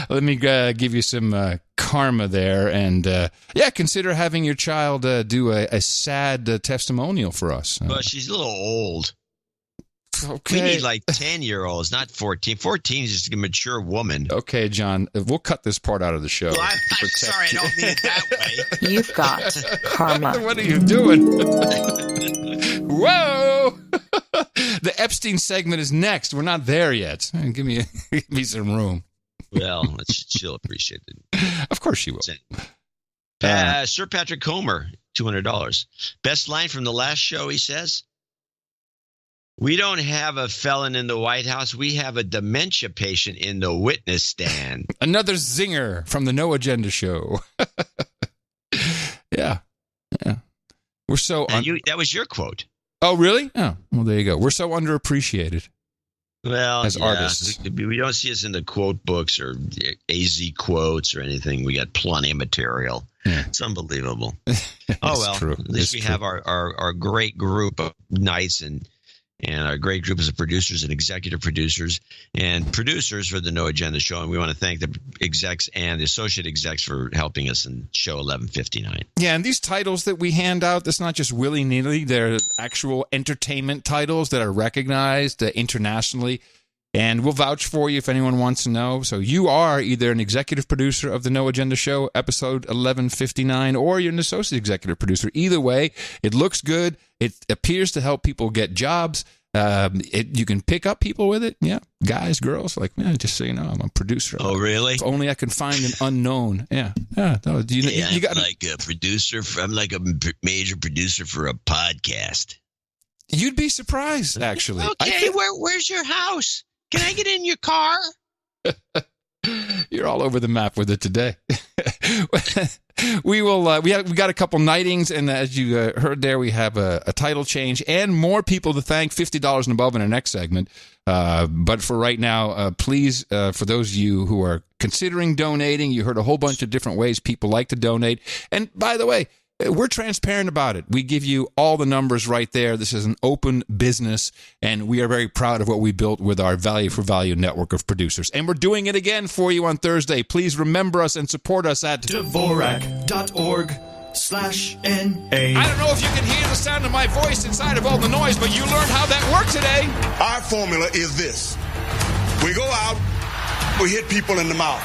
Let me give you some karma there. And, consider having your child do a sad testimonial for us. Well, she's a little old. Okay. We need like 10-year-olds, not 14. 14 is just a mature woman. Okay, John, we'll cut this part out of the show. Well, I'm sorry, I don't mean it that way. You've got karma. What are you doing? Whoa! The Epstein segment is next. We're not there yet. Give me some room. Well, she'll appreciate it. Of course she will. Sir Patrick Comer, $200. Best line from the last show, he says. We don't have a felon in the White House. We have a dementia patient in the witness stand. Another zinger from the No Agenda Show. Yeah. We're so... that was your quote. Oh, really? Oh, well, there you go. We're so underappreciated. Well, as artists. We don't see us in the quote books or AZ quotes or anything. We got plenty of material. Yeah. It's unbelievable. True. At least we have our great group of knights and our great group of producers and executive producers and producers for the No Agenda Show. And we want to thank the execs and the associate execs for helping us in show 1159. Yeah, and these titles that we hand out, that's not just willy-nilly. They're actual entertainment titles that are recognized internationally. And we'll vouch for you if anyone wants to know. So you are either an executive producer of the No Agenda Show, episode 1159, or you're an associate executive producer. Either way, it looks good. It appears to help people get jobs. You can pick up people with it. Yeah, guys, girls. Like, just so you know, I'm a producer. Oh, really? If only I can find an unknown. Yeah. No, you got like a producer. I'm like a major producer for a podcast. You'd be surprised, actually. Okay, where's your house? Can I get in your car? You're all over the map with it today. We will. We got a couple knightings, and as you heard there, we have a title change and more people to thank. $50 and above in our next segment. But for right now, please, for those of you who are considering donating, you heard a whole bunch of different ways people like to donate. And by the way, we're transparent about it. We give you all the numbers right there. This is an open business, and we are very proud of what we built with our Value for Value network of producers. And we're doing it again for you on Thursday. Please remember us and support us at Dvorak.org/NA. I don't know if you can hear the sound of my voice inside of all the noise, but you learned how that worked today. Our formula is this. We go out, we hit people in the mouth.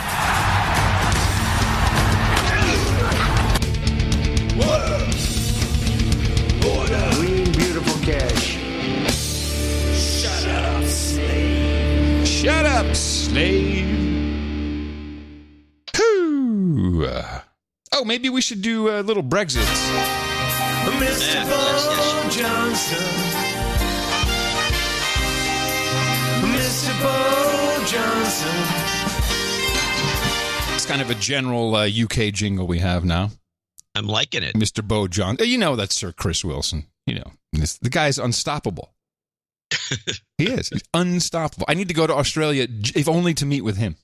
Green, beautiful cash. Shut up, slave. Shut up, slave. Whew. Oh, maybe we should do a little Brexit. Mr. Bo Johnson. Mr. Bo Johnson. It's kind of a general UK jingle we have now. I'm liking it. Mr. Bo Johnson. You know that's Sir Chris Wilson. You know, the guy's unstoppable. He is. He's unstoppable. I need to go to Australia, if only to meet with him.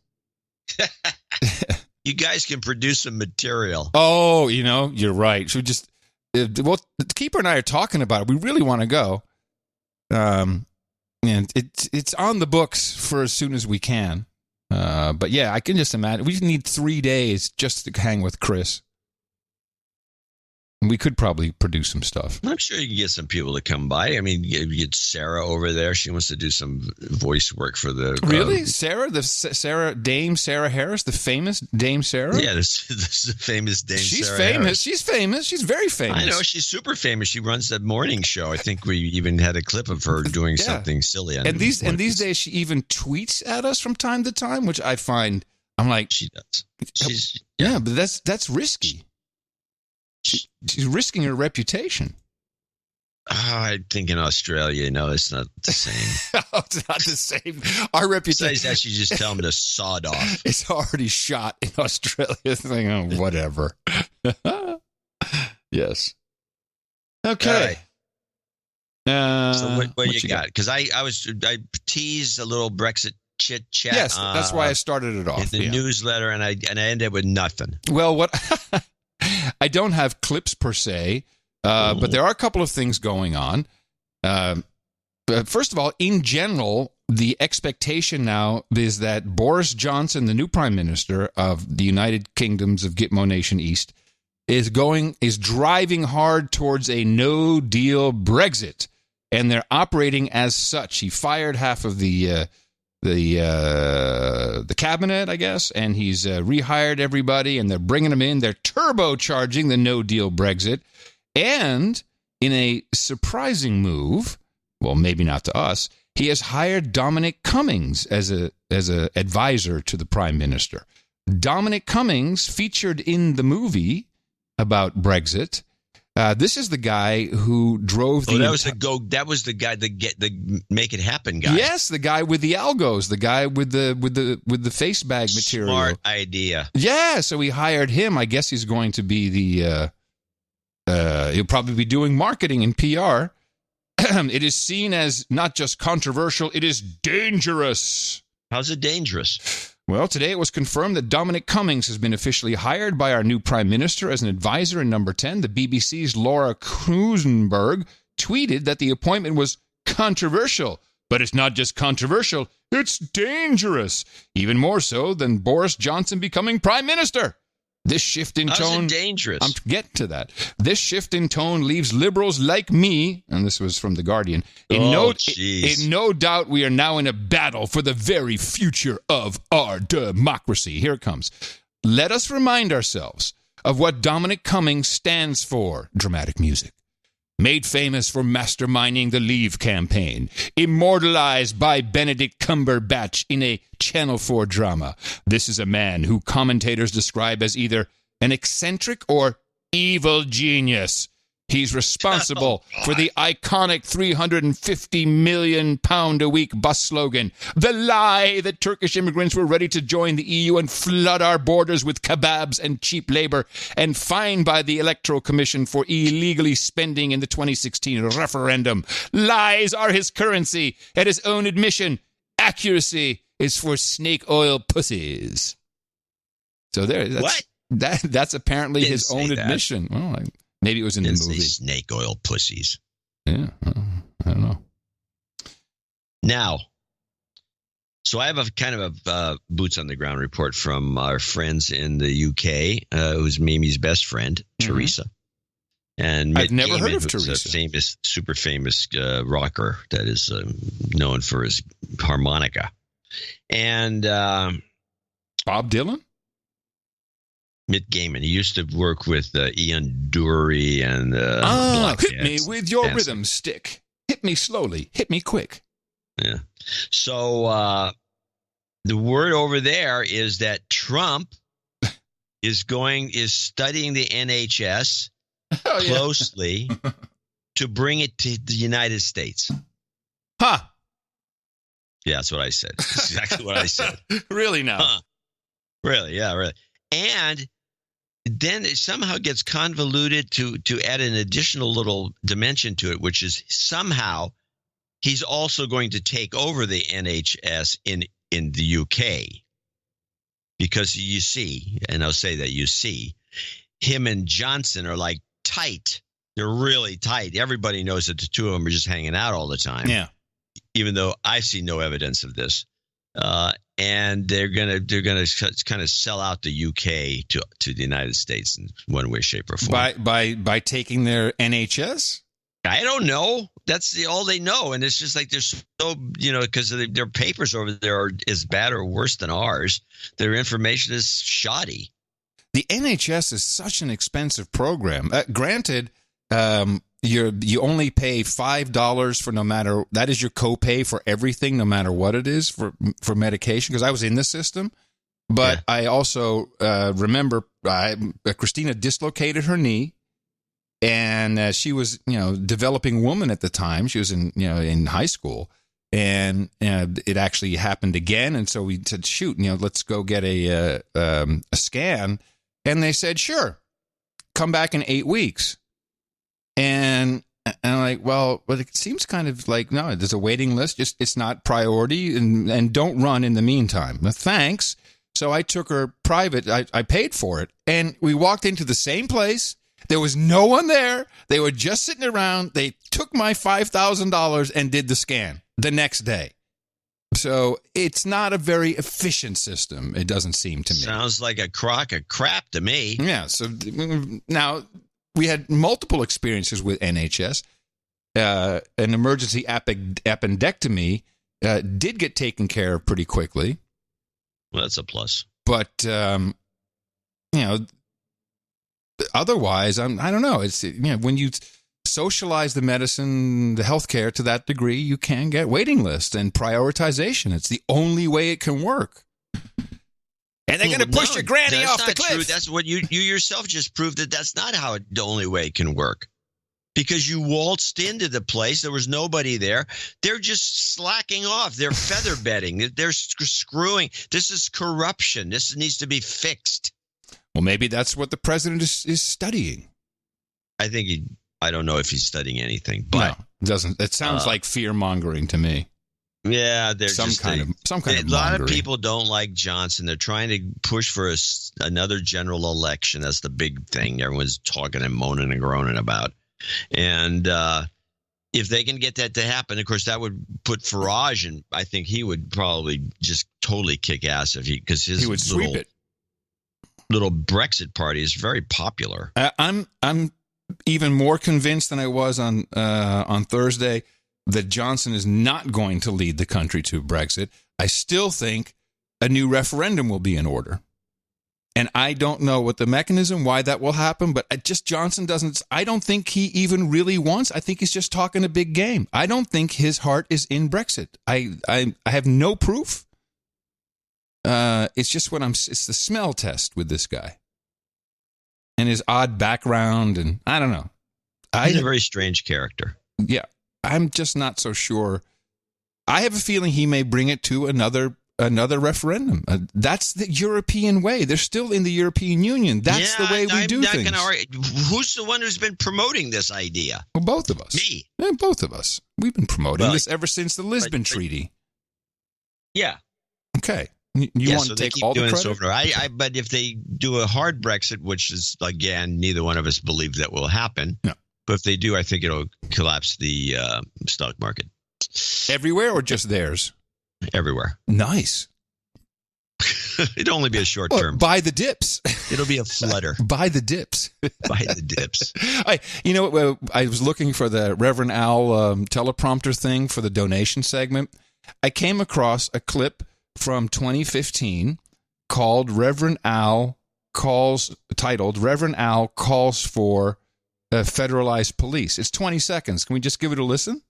You guys can produce some material. Oh, you're right. Should we just... Well, Keeper and I are talking about it. We really want to go. And it's on the books for as soon as we can. But yeah, I can just imagine. We need 3 days just to hang with Chris. We could probably produce some stuff. I'm sure you can get some people to come by. I mean, you get Sarah over there. She wants to do some voice work for the... Really? Dame Sarah Harris, the famous Dame Sarah? Yeah, this is the famous Dame Sarah famous. Harris. She's famous. She's very famous. I know. She's super famous. She runs that morning show. I think we even had a clip of her doing something silly. And these days, she even tweets at us from time to time, which I find... I'm like... She does. Yeah, but that's risky. She's risking her reputation. I think in Australia, it's not the same. It's not the same. Our reputation. Besides that, she just tell them to sod off. It's already shot in Australia. Whatever. Yes. Okay. So what you got? Because I teased a little Brexit chit chat. Yes, that's why I started it off in the newsletter, and I ended with nothing. Well, what? I don't have clips per se, but there are a couple of things going on. First of all, in general, the expectation now is that Boris Johnson, the new prime minister of the United Kingdoms of Gitmo Nation East, is driving hard towards a no-deal Brexit, and they're operating as such. He fired half of the cabinet, I guess, and he's rehired everybody, and they're bringing them in. They're turbocharging the no-deal Brexit, and in a surprising move, well, maybe not to us, he has hired Dominic Cummings as a advisor to the prime minister. Dominic Cummings, featured in the movie about Brexit, This is the guy who drove the. That was the guy, the make it happen guy. Yes, the guy with the algos, the guy with the face bag material. Smart idea. Yeah, so we hired him. I guess he's going to be the. He'll probably be doing marketing and PR. It is seen as not just controversial; it is dangerous. How's it dangerous? Well, today it was confirmed that Dominic Cummings has been officially hired by our new prime minister as an advisor in number 10. The BBC's Laura Krusenberg tweeted that the appointment was controversial. But it's not just controversial, it's dangerous. Even more so than Boris Johnson becoming prime minister. This shift in tone... How's it dangerous? I'm getting to that. This shift in tone leaves liberals like me, and this was from The Guardian, in no doubt we are now in a battle for the very future of our democracy. Here it comes. Let us remind ourselves of what Dominic Cummings stands for. Dramatic music. Made famous for masterminding the Leave campaign, immortalized by Benedict Cumberbatch in a Channel 4 drama. This is a man who commentators describe as either an eccentric or evil genius. He's responsible for the iconic £350 million a week bus slogan, the lie that Turkish immigrants were ready to join the EU and flood our borders with kebabs and cheap labor, and fined by the Electoral Commission for illegally spending in the 2016 referendum. Lies are his currency. At his own admission, accuracy is for snake oil pussies. So that's apparently his own admission. Well, maybe it was in the movie. Snake oil pussies. Yeah, I don't know. Now, so I have a kind of a boots on the ground report from our friends in the UK, who's Mimi's best friend, Teresa. And I've never heard of Teresa. A super famous rocker that is known for his harmonica. And Bob Dylan? Mick Gaiman. He used to work with Ian Dury and hit me with your rhythm stick. Hit me slowly. Hit me quick. Yeah. So the word over there is that Trump is studying the NHS closely to bring it to the United States. Huh. Yeah, that's what I said. That's exactly what I said. Really now? Huh. Really? Yeah, really. And then it somehow gets convoluted to add an additional little dimension to it, which is somehow he's also going to take over the NHS in the UK. Because you see, and I'll say that you see, him and Johnson are like tight. They're really tight. Everybody knows that the two of them are just hanging out all the time. Yeah. Even though I see no evidence of this. And they're gonna kind of sell out the UK to the United States in one way, shape, or form. By taking their NHS? I don't know. That's all they know, and it's just like they're so because their papers over there are as bad or worse than ours. Their information is shoddy. The NHS is such an expensive program. Granted, you only pay $5 for that is your copay for everything, no matter what it is for medication. Because I was in the system, but I also remember Christina dislocated her knee, and she was developing woman at the time. She was in high school, and it actually happened again. And so we said, shoot, let's go get a scan, and they said, sure, come back in 8 weeks. And I'm like, well, it seems kind of like, no, there's a waiting list. Just it's not priority, and don't run in the meantime. Well, thanks. So I took her private. I paid for it, and we walked into the same place. There was no one there. They were just sitting around. They took my $5,000 and did the scan the next day. So it's not a very efficient system. It doesn't seem to me. Sounds like a crock of crap to me. Yeah. So now. We had multiple experiences with NHS. An emergency appendectomy did get taken care of pretty quickly. Well, that's a plus. But, otherwise, I don't know. It's when you socialize the medicine, the healthcare to that degree, you can get waiting lists and prioritization. It's the only way it can work. And they're going to push your granny off the cliff. True. That's what you yourself just proved, that's not how the only way it can work. Because you waltzed into the place. There was nobody there. They're just slacking off. They're feather bedding. They're screwing. This is corruption. This needs to be fixed. Well, maybe that's what the president is studying. I don't know if he's studying anything, but no, it doesn't. It sounds like fear mongering to me. Yeah, there's some kind of a lot of people don't like Johnson. They're trying to push for another general election. That's the big thing everyone's talking and moaning and groaning about. And if they can get that to happen, of course, that would put Farage, and I think he would probably just totally kick ass because he would sweep it. Little Brexit party is very popular. I'm even more convinced than I was on Thursday that Johnson is not going to lead the country to Brexit. I still think a new referendum will be in order. And I don't know what the mechanism, why that will happen, but Johnson doesn't, I don't think he even really wants, I think he's just talking a big game. I don't think his heart is in Brexit. I have no proof. It's just it's the smell test with this guy. And his odd background, and I don't know. He's a very strange character. Yeah, I'm just not so sure. I have a feeling he may bring it to another referendum. That's the European way. They're still in the European Union. That's the way we do things. Who's the one who's been promoting this idea? Well, both of us. Me. Yeah, both of us. We've been promoting this ever since the Lisbon Treaty. Yeah. Okay. You want to take all the credit? But if they do a hard Brexit, which is, again, neither one of us believe that will happen. No. But if they do, I think it'll collapse the stock market. Everywhere or just theirs? Everywhere. Nice. It'd only be a short term. Buy the dips. It'll be a flutter. Buy the dips. Buy the dips. I was looking for the Reverend Al teleprompter thing for the donation segment. I came across a clip from 2015 titled Reverend Al calls for Federalized Police. It's 20 seconds. Can we just give it a listen?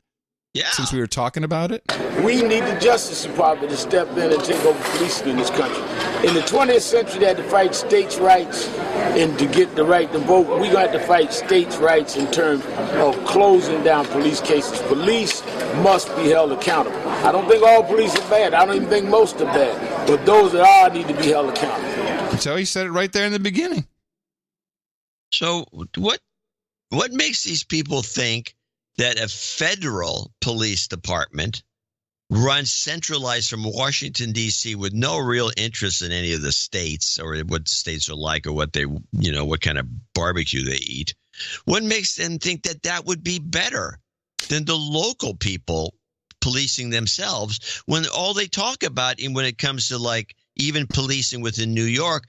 Yeah. Since we were talking about it. We need the Justice Department to step in and take over policing in this country. In the 20th century, they had to fight states' rights, and to get the right to vote, we're going to have to fight states' rights in terms of closing down police cases. Police must be held accountable. I don't think all police are bad. I don't even think most are bad. But those that are need to be held accountable. So he said it right there in the beginning. So what makes these people think that a federal police department runs centralized from Washington, D.C. with no real interest in any of the states or what the states are like or what they, what kind of barbecue they eat? What makes them think that that would be better than the local people policing themselves when all they talk about when it comes to even policing within New York?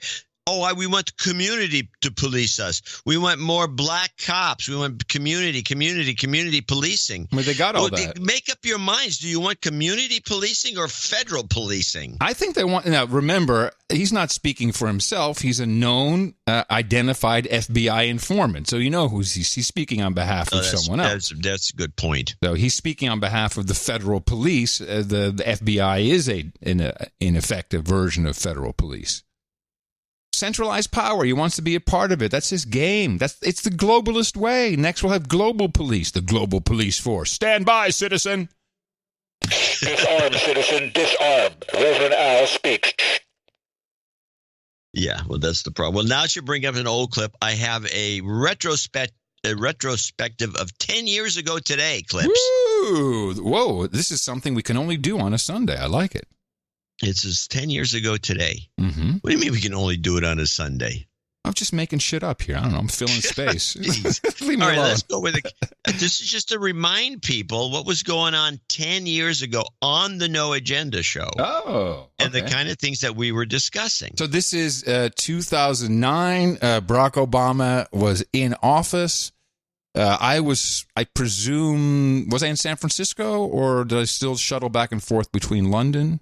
We want the community to police us. We want more black cops. We want community policing. I mean, they got all that. Make up your minds. Do you want community policing or federal policing? I think they want. Now, remember, he's not speaking for himself. He's a known, identified FBI informant. So you know who's he's speaking on behalf of someone else. That's a good point. So he's speaking on behalf of the federal police. The FBI is in effect a version of federal police. Centralized power. He wants to be a part of it. That's his game. It's the globalist way. Next, we'll have global police, the global police force. Stand by, citizen. Disarm, citizen. Disarm. Reverend Al speaks. Yeah, well, that's the problem. Well, now that you bring up an old clip, I have a retrospective of 10 years ago today clips. Woo! Whoa, this is something we can only do on a Sunday. I like it. It's 10 years ago today. Mm-hmm. What do you mean we can only do it on a Sunday? I'm just making shit up here. I don't know. I'm filling space. Leave me alone. Let's go with it. This is just to remind people what was going on 10 years ago on the No Agenda show. Oh. Okay. And the kind of things that we were discussing. So this is 2009. Barack Obama was in office. I presume, was I in San Francisco or did I still shuttle back and forth between London?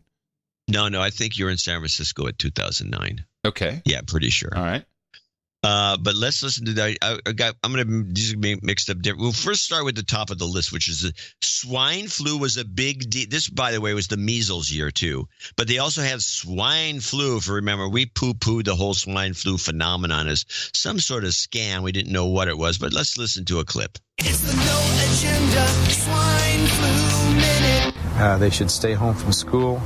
No, I think you're in San Francisco at 2009. Okay. Yeah, pretty sure. All right. But let's listen to that. I'm going to these are gonna be mixed up different. We'll first start with the top of the list, which is the swine flu was a big deal. This, by the way, was the measles year too. But they also had swine flu. If you remember, we poo-pooed the whole swine flu phenomenon as some sort of scam. We didn't know what it was. But let's listen to a clip. It's the no agenda swine flu minute. They should stay home from school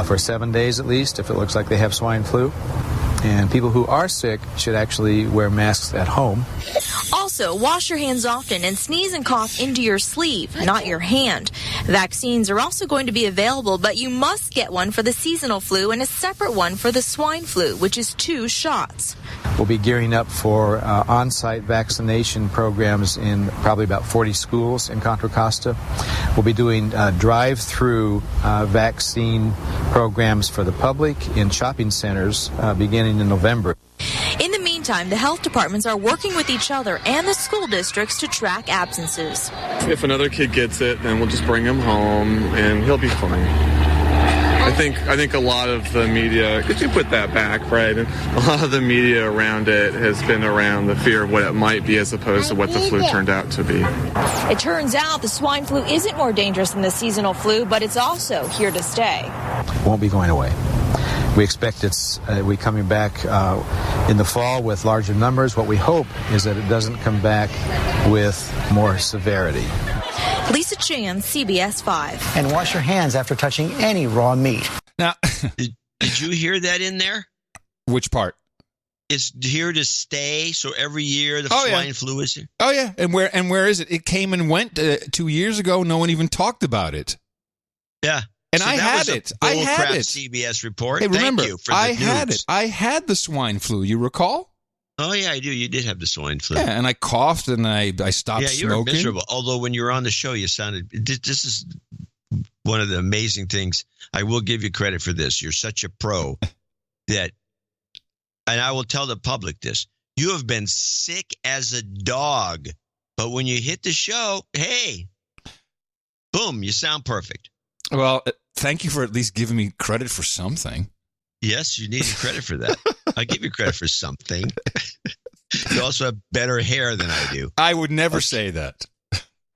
for 7 days at least if it looks like they have swine flu. And people who are sick should actually wear masks at home. Also, wash your hands often and sneeze and cough into your sleeve, not your hand. Vaccines are also going to be available, but you must get one for the seasonal flu and a separate one for the swine flu, which is 2 shots. We'll be gearing up for on-site vaccination programs in probably about 40 schools in Contra Costa. We'll be doing drive-through vaccine programs for the public in shopping centers beginning in November. In the meantime, the health departments are working with each other and the school districts to track absences. If another kid gets it, then we'll just bring him home and he'll be fine. I think a lot of the media, could you put that back, right? And a lot of the media around it has been around the fear of what it might be as opposed to what the flu turned out to be. It turns out the swine flu isn't more dangerous than the seasonal flu, but it's also here to stay. Won't be going away. We expect we coming back in the fall with larger numbers. What we hope is that it doesn't come back with more severity. Lisa Chan, CBS 5. And wash your hands after touching any raw meat. Now, did you hear that in there? Which part? It's here to stay. So every year the swine flu is here. Oh yeah, and where is it? It came and went 2 years ago. No one even talked about it. Yeah. And so I had it. I had it. CBS report. Hey, remember, Thank you for the I news. had it. I had the swine flu. You recall? Oh yeah, I do. You did have the swine flu. Yeah, and I coughed and I stopped smoking. Yeah, you were miserable. Although when you were on the show, you sounded. This is one of the amazing things. I will give you credit for this. You're such a pro that, and I will tell the public this. You have been sick as a dog, but when you hit the show, hey, boom, you sound perfect. Well, thank you for at least giving me credit for something. Yes, you needed credit for that. I'll give you credit for something. You also have better hair than I do. I would never say that.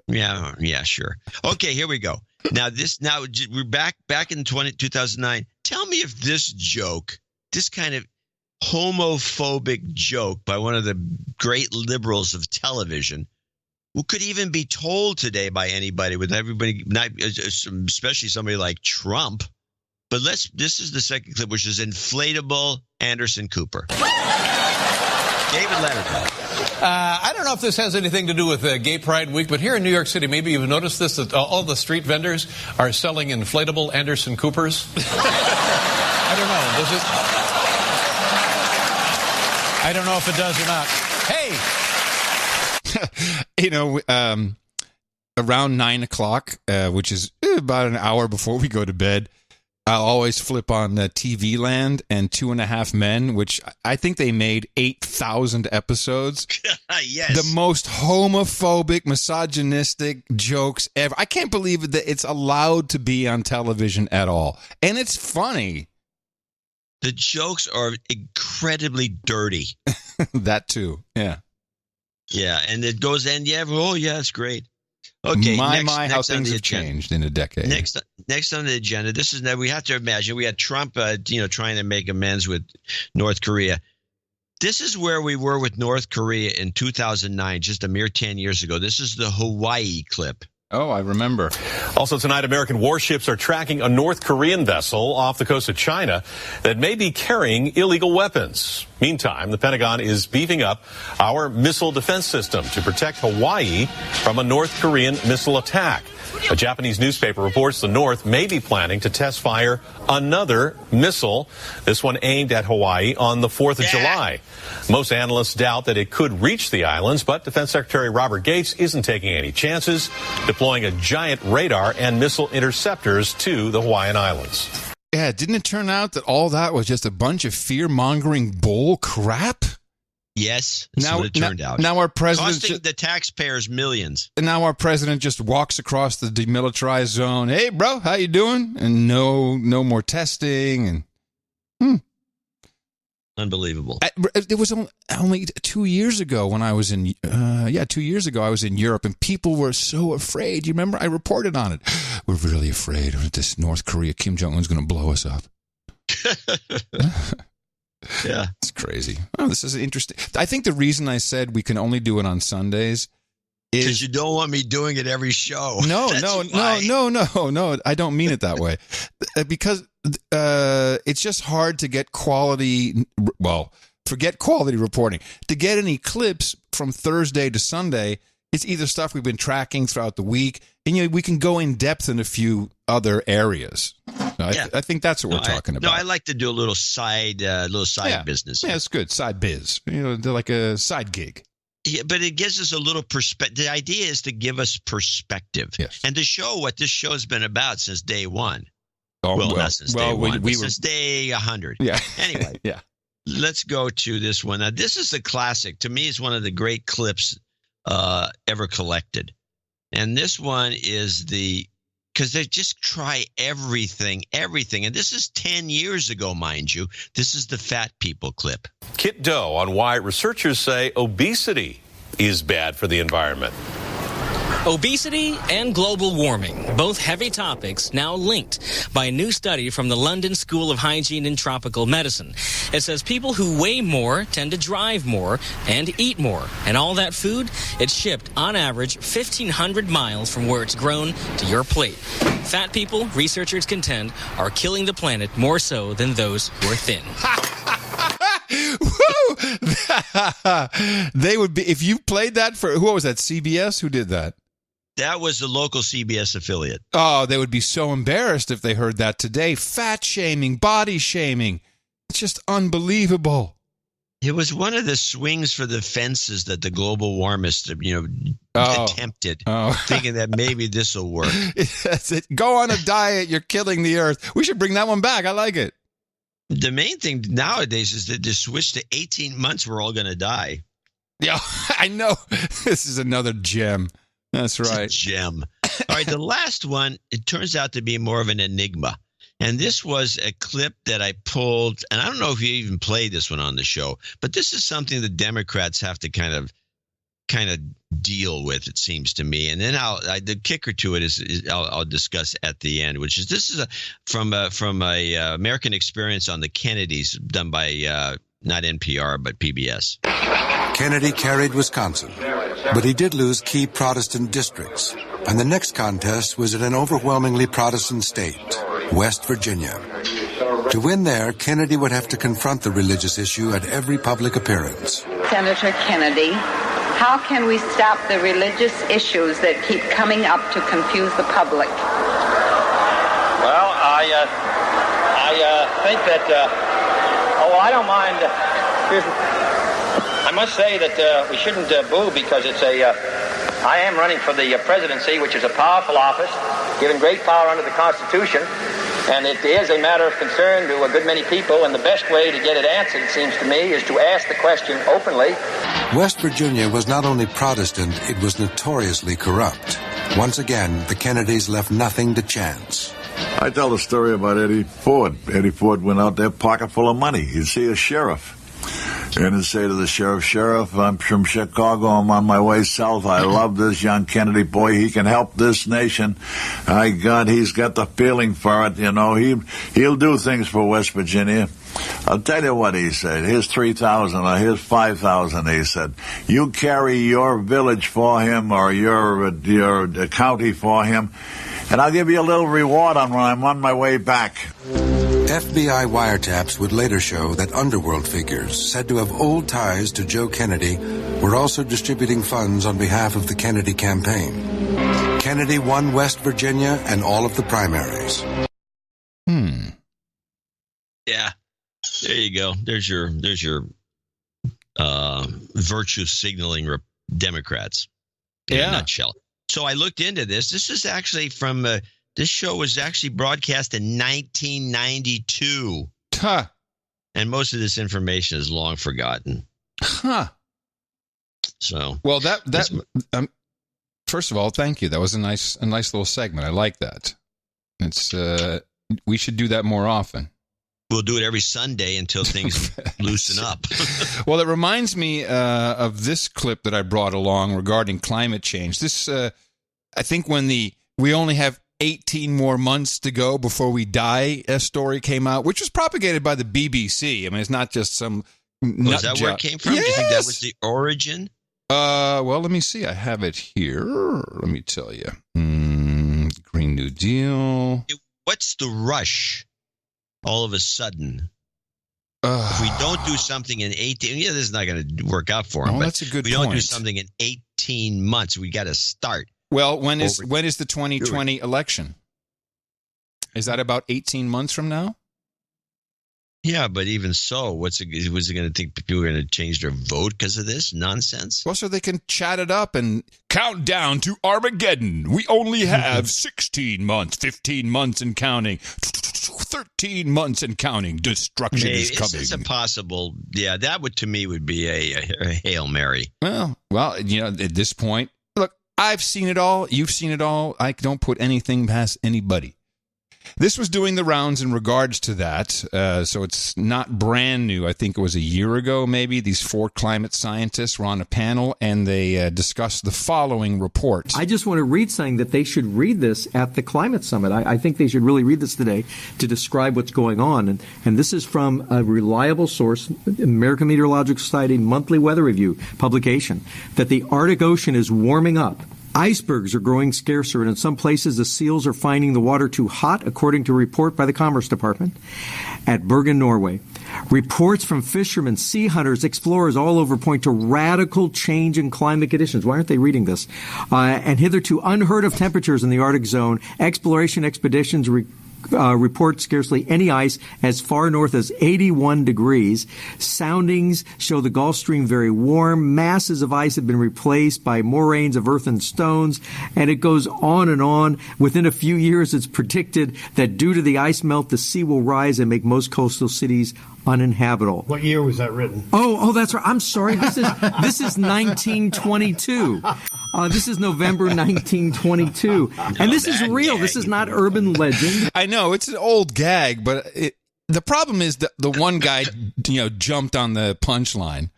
Yeah, sure. Okay, here we go. Now we're back in 2009. Tell me if this kind of homophobic joke by one of the great liberals of television, who could even be told today by anybody, with everybody, not especially somebody like Trump. But this is the second clip, which is inflatable Anderson Cooper. David Letterman. I don't know if this has anything to do with Gay Pride Week, but here in New York City, maybe you've noticed this, that all the street vendors are selling inflatable Anderson Coopers. I don't know. Does it? I don't know if it does or not. Hey! Around 9 o'clock, which is about an hour before we go to bed, I'll always flip on TV Land and 2.5 Men, which I think they made 8,000 episodes. Yes. The most homophobic, misogynistic jokes ever. I can't believe that it's allowed to be on television at all. And it's funny. The jokes are incredibly dirty. That too, yeah. Yeah, and it goes, and it's great. Okay, next how things have changed in a decade. Next on the agenda, this is that we have to imagine we had Trump, trying to make amends with North Korea. This is where we were with North Korea in 2009, just a mere 10 years ago. This is the Hawaii clip. Oh, I remember. Also tonight, American warships are tracking a North Korean vessel off the coast of China that may be carrying illegal weapons. Meantime, the Pentagon is beefing up our missile defense system to protect Hawaii from a North Korean missile attack. A Japanese newspaper reports the North may be planning to test fire another missile, this one aimed at Hawaii on the 4th of July. Most analysts doubt that it could reach the islands, but Defense Secretary Robert Gates isn't taking any chances, deploying a giant radar and missile interceptors to the Hawaiian Islands. Yeah, didn't it turn out that all that was just a bunch of fear-mongering bull crap? Yes, that's what it turned out. Now our president costing the taxpayers millions. And now our president just walks across the demilitarized zone. Hey, bro, how you doing? And no more testing. And Unbelievable. It was only 2 years ago when I was in, 2 years ago I was in Europe, and people were so afraid. You remember? I reported on it. We're really afraid of this North Korea. Kim Jong-un's going to blow us up. Yeah. It's crazy. Oh, this is interesting. I think the reason I said we can only do it on Sundays is... Because you don't want me doing it every show. No, I don't mean it that way. Because it's just hard to get quality... Well, forget quality reporting. To get any clips from Thursday to Sunday, it's either stuff we've been tracking throughout the week, and we can go in depth in a few other areas. I think that's what we're talking about. No, I like to do a little side business. Yeah, it's good. Side biz. They're like a side gig. Yeah, but it gives us a little perspective. The idea is to give us perspective. Yes. And to show what this show has been about since day one. Oh, not since day one, but since day 100. Yeah. Anyway. Yeah. Let's go to this one. Now, this is a classic. To me, it's one of the great clips ever collected. And this one is because they just try everything. And this is 10 years ago, mind you. This is the fat people clip. Kit Doe on why researchers say obesity is bad for the environment. Obesity and global warming, both heavy topics now linked by a new study from the London School of Hygiene and Tropical Medicine. It says people who weigh more tend to drive more and eat more. And all that food, it's shipped on average 1,500 miles from where it's grown to your plate. Fat people, researchers contend, are killing the planet more so than those who are thin. They would be, if you played that for, who was that, CBS? Who did that? That was the local CBS affiliate. Oh, they would be so embarrassed if they heard that today. Fat shaming, body shaming. It's just unbelievable. It was one of the swings for the fences that the global warmists, attempted, thinking that maybe this will work. That's it. Go on a diet. You're killing the earth. We should bring that one back. I like it. The main thing nowadays is that to switch to 18 months, we're all going to die. Yeah, I know. This is another gem. That's right. It's a gem. All right, the last one, it turns out to be more of an enigma. And this was a clip that I pulled, and I don't know if you even played this one on the show, but this is something the Democrats have to kind of deal with, it seems to me. And then the kicker to it is I'll discuss at the end, which is this is from a American Experience on the Kennedys, done by not NPR but PBS. Kennedy carried Wisconsin, but he did lose key Protestant districts. And the next contest was in an overwhelmingly Protestant state, West Virginia. To win there, Kennedy would have to confront the religious issue at every public appearance. Senator Kennedy, how can we stop the religious issues that keep coming up to confuse the public? Well, I think that, I don't mind. I must say that we shouldn't boo because it's I am running for the presidency, which is a powerful office, given great power under the Constitution, and it is a matter of concern to a good many people, and the best way to get it answered, it seems to me, is to ask the question openly. West Virginia was not only Protestant, it was notoriously corrupt. Once again, the Kennedys left nothing to chance. I tell the story about Eddie Ford. Eddie Ford went out there pocket full of money. He'd see a sheriff and he'd say to the sheriff, "Sheriff, I'm from Chicago. I'm on my way south. I love this young Kennedy boy. He can help this nation. He's got the feeling for it. He'll do things for West Virginia." I'll tell you what he said. Here's $3,000 or here's $5,000. He said, "You carry your village for him or your county for him, and I'll give you a little reward when I'm on my way back." FBI wiretaps would later show that underworld figures said to have old ties to Joe Kennedy were also distributing funds on behalf of the Kennedy campaign. Kennedy won West Virginia and all of the primaries. Yeah. There you go. There's your virtue signaling Democrats in a nutshell. So I looked into this. This is actually from this show was actually broadcast in 1992. Huh. And most of this information is long forgotten. Huh. So well, first of all, thank you. That was a nice little segment. I like that. It's we should do that more often. We'll do it every Sunday until things loosen up. Well, it reminds me of this clip that I brought along regarding climate change. This, I think when we only have 18 more months to go before we die story came out, which was propagated by the BBC. I mean, it's not just some nut Was that where it came from? Yes. Do you think that was the origin? Well, let me see. I have it here. Let me tell you. Green New Deal. What's the rush all of a sudden? If we don't do something in 18, this is not going to work out for them. But that's a good if we don't do point. something in 18 months, we got to start. Well, when is the 2020 election? Is that about 18 months from now? Yeah, but even so, was it going to think people were going to change their vote because of this nonsense? Well, so they can chat it up and count down to Armageddon. We only have 16 months, 15 months and counting, 13 months and counting. Destruction is coming. It's a possible, that would to me would be a Hail Mary. Well, at this point, look, I've seen it all. You've seen it all. I don't put anything past anybody. This was doing the rounds in regards to that, so it's not brand new. I think it was a year ago, maybe. These 4 climate scientists were on a panel, and they discussed the following report. I just want to read something that they should read this at the Climate Summit. I think they should really read this today to describe what's going on. And this is from a reliable source, American Meteorological Society Monthly Weather Review publication, that the Arctic Ocean is warming up. Icebergs are growing scarcer, and in some places the seals are finding the water too hot, according to a report by the Commerce Department at Bergen, Norway. Reports from fishermen, sea hunters, explorers all over point to radical change in climate conditions. Why aren't they reading this? And hitherto unheard of temperatures in the Arctic zone. Exploration expeditions report scarcely any ice as far north as 81 degrees. Soundings show the Gulf Stream very warm. Masses of ice have been replaced by moraines of earth and stones, and it goes on and on. Within a few years, it's predicted that due to the ice melt, the sea will rise and make most coastal cities uninhabitable. What year was that written? Oh, that's right. I'm sorry. This is 1922. This is November 1922, and this is real. This is not urban legend. I know it's an old gag, but the problem is that the one guy, jumped on the punchline,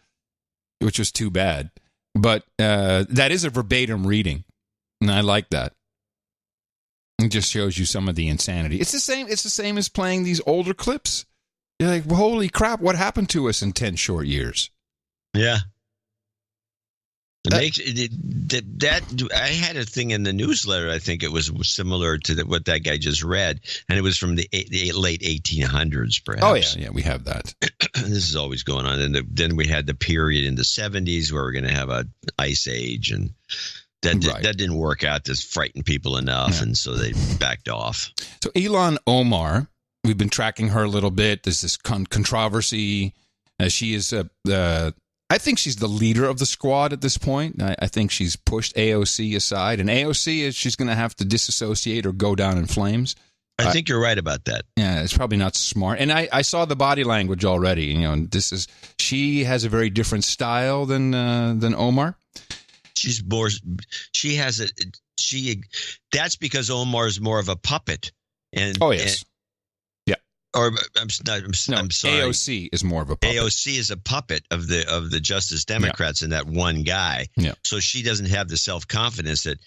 which was too bad. But that is a verbatim reading, and I like that. It just shows you some of the insanity. It's the same. It's the same as playing these older clips. You're like, well, holy crap, what happened to us in 10 short years? Yeah. I had a thing in the newsletter. I think it was similar to what that guy just read, and it was from the late 1800s, perhaps. Oh, yeah, we have that. This is always going on. And then we had the period in the 70s where we're going to have an ice age, and that didn't work out to frighten people enough, and so they backed off. So Ilhan Omar, we've been tracking her a little bit. There's this controversy. She is I think she's the leader of the squad at this point. I think she's pushed AOC aside, and AOC she's going to have to disassociate or go down in flames. I think you're right about that. Yeah, it's probably not smart. And I saw the body language already. She has a very different style than Omar. She's more. She has a. That's because Omar's more of a puppet. And yes. Or I'm sorry. AOC is more of a puppet. AOC is a puppet of the Justice Democrats and that one guy. Yeah. So she doesn't have the self-confidence that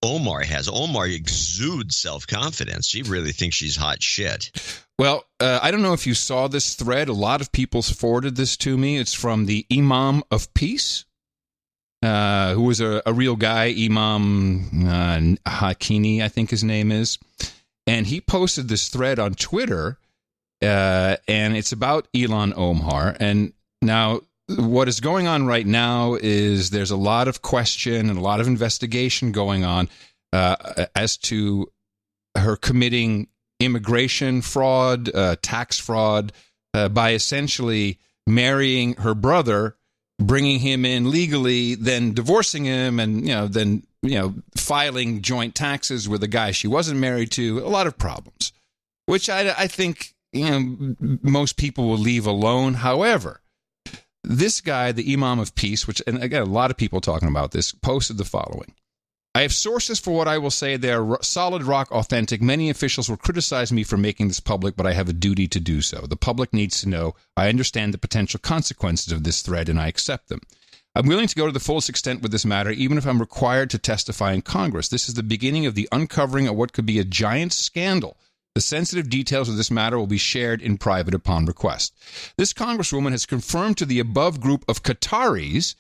Omar has. Omar exudes self-confidence. She really thinks she's hot shit. Well, I don't know if you saw this thread. A lot of people forwarded this to me. It's from the Imam of Peace, who was a real guy, Imam Hakini, I think his name is. And he posted this thread on Twitter, and it's about Ilhan Omar. And now what is going on right now is there's a lot of question and a lot of investigation going on as to her committing immigration fraud, tax fraud, by essentially marrying her brother, bringing him in legally, then divorcing him, and then filing joint taxes with a guy she wasn't married to. A lot of problems, which I think most people will leave alone. However, this guy, the Imam of Peace, and again, a lot of people talking about this, posted the following. I have sources for what I will say. They are solid rock authentic. Many officials will criticize me for making this public, but I have a duty to do so. The public needs to know I understand the potential consequences of this threat, and I accept them. I'm willing to go to the fullest extent with this matter, even if I'm required to testify in Congress. This is the beginning of the uncovering of what could be a giant scandal. The sensitive details of this matter will be shared in private upon request. This Congresswoman has confirmed to the above group of Qataris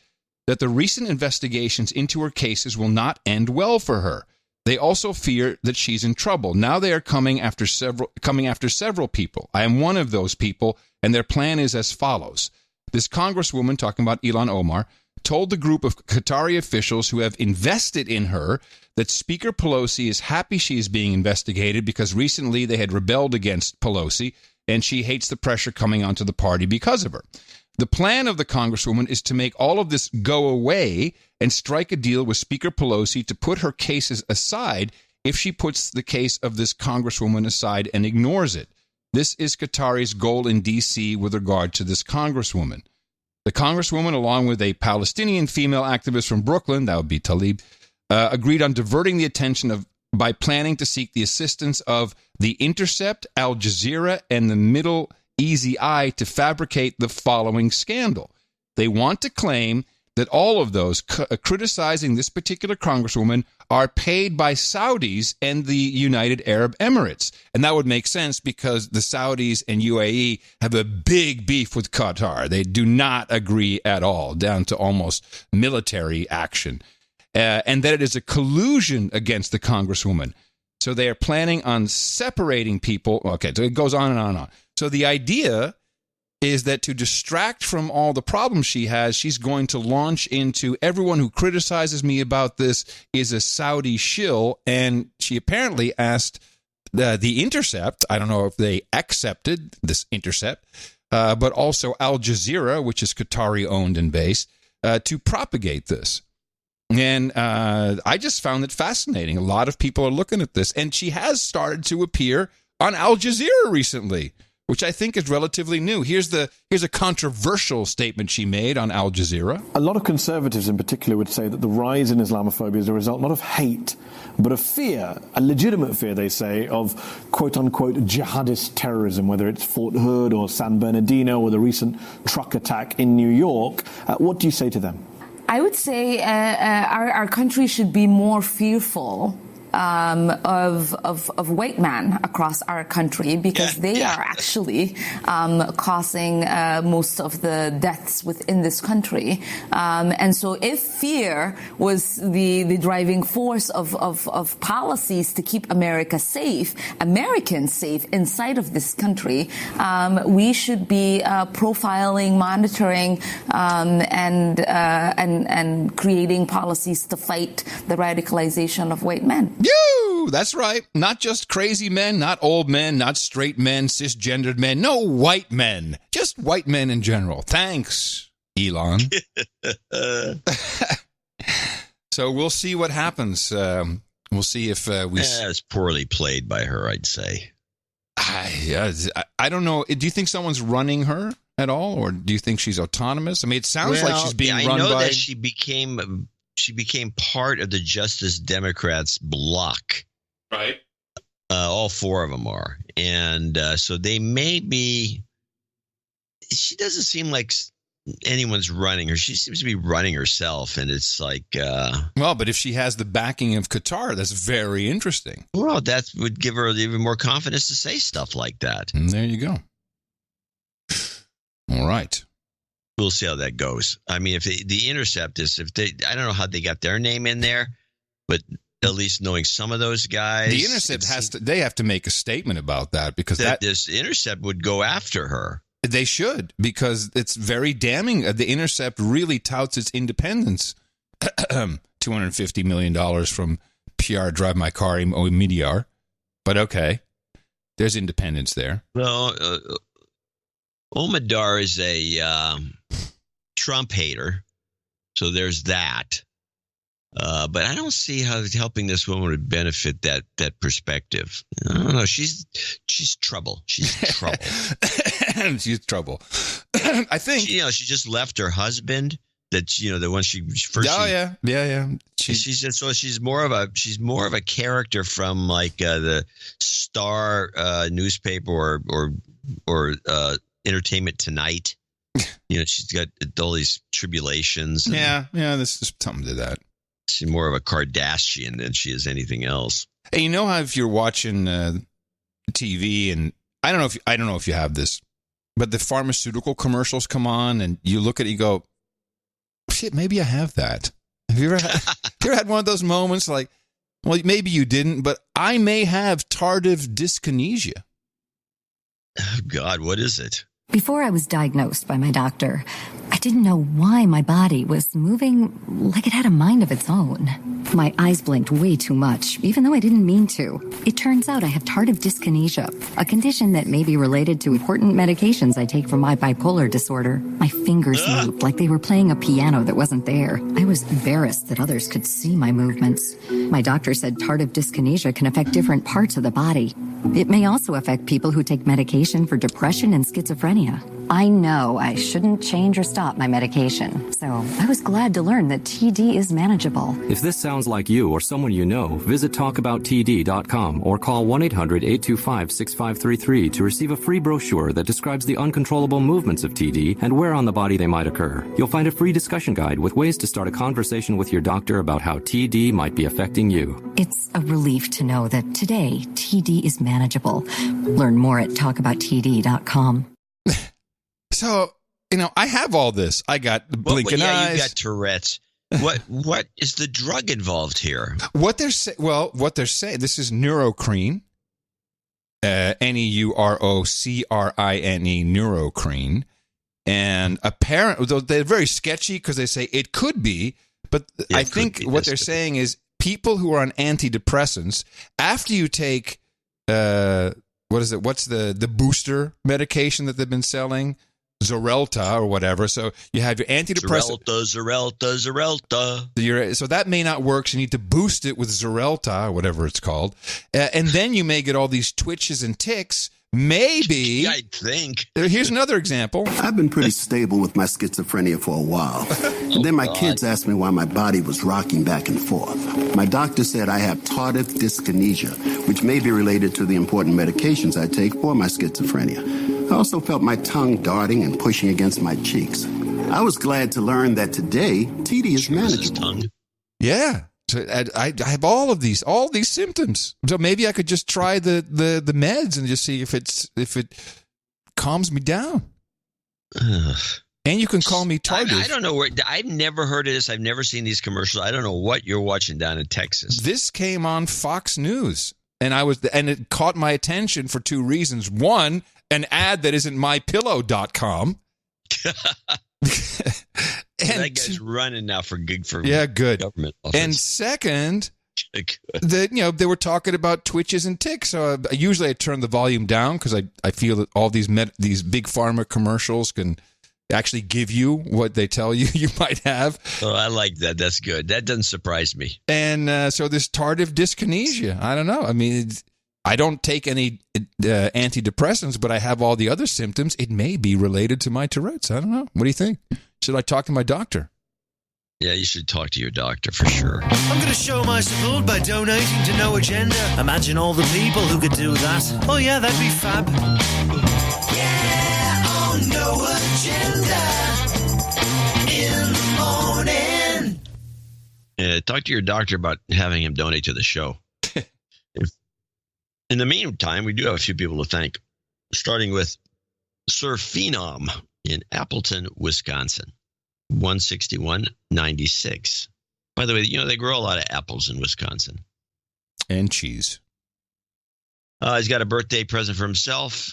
that the recent investigations into her cases will not end well for her. They also fear that she's in trouble. Now they are coming after several people. I am one of those people, and their plan is as follows. This Congresswoman, talking about Ilhan Omar, told the group of Qatari officials who have invested in her that Speaker Pelosi is happy she is being investigated because recently they had rebelled against Pelosi, and she hates the pressure coming onto the party because of her. The plan of the Congresswoman is to make all of this go away and strike a deal with Speaker Pelosi to put her cases aside if she puts the case of this Congresswoman aside and ignores it. This is Qatari's goal in D.C. with regard to this Congresswoman. The Congresswoman, along with a Palestinian female activist from Brooklyn, that would be Tlaib, agreed on diverting the attention by planning to seek the assistance of The Intercept, Al Jazeera, and the Middle Easy Eye to fabricate the following scandal. They want to claim that all of those criticizing this particular Congresswoman are paid by Saudis and the United Arab Emirates. And that would make sense because the Saudis and UAE have a big beef with Qatar. They do not agree at all, down to almost military action. And that it is a collusion against the Congresswoman. So they are planning on separating people. Okay, so it goes on and on and on. So the idea is that to distract from all the problems she has, she's going to launch into everyone who criticizes me about this is a Saudi shill. And she apparently asked the Intercept, I don't know if they accepted this Intercept, but also Al Jazeera, which is Qatari owned and based, to propagate this. And I just found it fascinating. A lot of people are looking at this. And she has started to appear on Al Jazeera recently, which I think is relatively new. Here's a controversial statement she made on Al Jazeera. A lot of conservatives in particular would say that the rise in Islamophobia is a result not of hate, but of fear, a legitimate fear, they say, of quote-unquote jihadist terrorism, whether it's Fort Hood or San Bernardino or the recent truck attack in New York. What do you say to them? I would say our country should be more fearful of white men across our country because they are actually causing most of the deaths within this country. And so if fear was the driving force of policies to keep America safe, Americans safe inside of this country, we should be profiling, monitoring, and creating policies to fight the radicalization of white men. That's right. Not just crazy men, not old men, not straight men, cisgendered men. No, white men. Just white men in general. Thanks, Elon. So we'll see what happens. We'll see if we... it's poorly played by her, I'd say. I don't know. Do you think someone's running her at all? Or do you think she's autonomous? I mean, it sounds like she's being run by... I know that she became part of the Justice Democrats bloc. Right. All four of them are. And so they may be – she doesn't seem like anyone's running her. She seems to be running herself, and it's like well, but if she has the backing of Qatar, that's very interesting. Well, that would give her even more confidence to say stuff like that. And there you go. All right. We'll see how that goes. I mean, if the Intercept is, I don't know how they got their name in there, but at least knowing some of those guys, the Intercept they have to make a statement about that because this Intercept would go after her. They should, because it's very damning. The Intercept really touts its independence. $250 million from PR Drive My Car Meteor, but okay, there's independence there. Well. Omidar is a Trump hater, so there's that. But I don't see how helping this woman would benefit that perspective. I don't know. She's trouble. She's trouble. She's trouble. I think she just left her husband. The one she first. Yeah. she's more of a character from like the Star newspaper or Entertainment Tonight. She's got all these tribulations. Yeah, this is something to that. She's more of a Kardashian than she is anything else. Hey, you know how if you're watching TV, and I don't know if you have this, but the pharmaceutical commercials come on, and you look at it, you go, shit, maybe I have that. Have you ever had one of those moments like, well, maybe you didn't, but I may have tardive dyskinesia. Oh, God, what is it? Before I was diagnosed by my doctor, I didn't know why my body was moving like it had a mind of its own. My eyes blinked way too much, even though I didn't mean to. It turns out I have tardive dyskinesia, a condition that may be related to important medications I take for my bipolar disorder. My fingers moved like they were playing a piano that wasn't there. I was embarrassed that others could see my movements. My doctor said tardive dyskinesia can affect different parts of the body. It may also affect people who take medication for depression and schizophrenia. I know I shouldn't change or stop my medication, so I was glad to learn that TD is manageable. If this sounds like you or someone you know, visit talkabouttd.com or call 1-800-825-6533 to receive a free brochure that describes the uncontrollable movements of TD and where on the body they might occur. You'll find a free discussion guide with ways to start a conversation with your doctor about how TD might be affecting you. It's a relief to know that today TD is manageable. Learn more at talkabouttd.com. So, I have all this. I got blinking eyes. You got Tourette's. What is the drug involved here? What they're saying, this is Neurocrine, Neurocrine, Neurocrine, and apparently they're very sketchy because they say it could be, but I think what they're saying is people who are on antidepressants, after you take what's the booster medication that they've been selling? Xarelta or whatever. So you have your antidepressant. Xarelta. So that may not work. So you need to boost it with Xarelta or whatever it's called. And then you may get all these twitches and tics. Maybe. I think. Here's another example. I've been pretty stable with my schizophrenia for a while. And then my kids asked me why my body was rocking back and forth. My doctor said I have tardive dyskinesia, which may be related to the important medications I take for my schizophrenia. I also felt my tongue darting and pushing against my cheeks. I was glad to learn that today, TD is manageable. Yeah. So I have all these symptoms. So maybe I could just try the meds and just see if it calms me down. And you can call me tardive. I don't know I've never heard of this. I've never seen these commercials. I don't know what you're watching down in Texas. This came on Fox News, and it caught my attention for two reasons. One, an ad that isn't mypillow.com. And that guy's running now for good government office. And second, they were talking about twitches and tics. So usually I turn the volume down because I feel that all these big pharma commercials can actually give you what they tell you you might have. Oh, I like that. That's good. That doesn't surprise me. And so this tardive dyskinesia, I don't know. I mean, I don't take any antidepressants, but I have all the other symptoms. It may be related to my Tourette's. I don't know. What do you think? Should I talk to my doctor? Yeah, you should talk to your doctor for sure. I'm going to show my support by donating to No Agenda. Imagine all the people who could do that. Oh, yeah, that'd be fab. Yeah, on No Agenda in the morning. Talk to your doctor about having him donate to the show. In the meantime, we do have a few people to thank, starting with Sir Phenom in Appleton, Wisconsin, 161.96. By the way, they grow a lot of apples in Wisconsin. And cheese. He's got a birthday present for himself.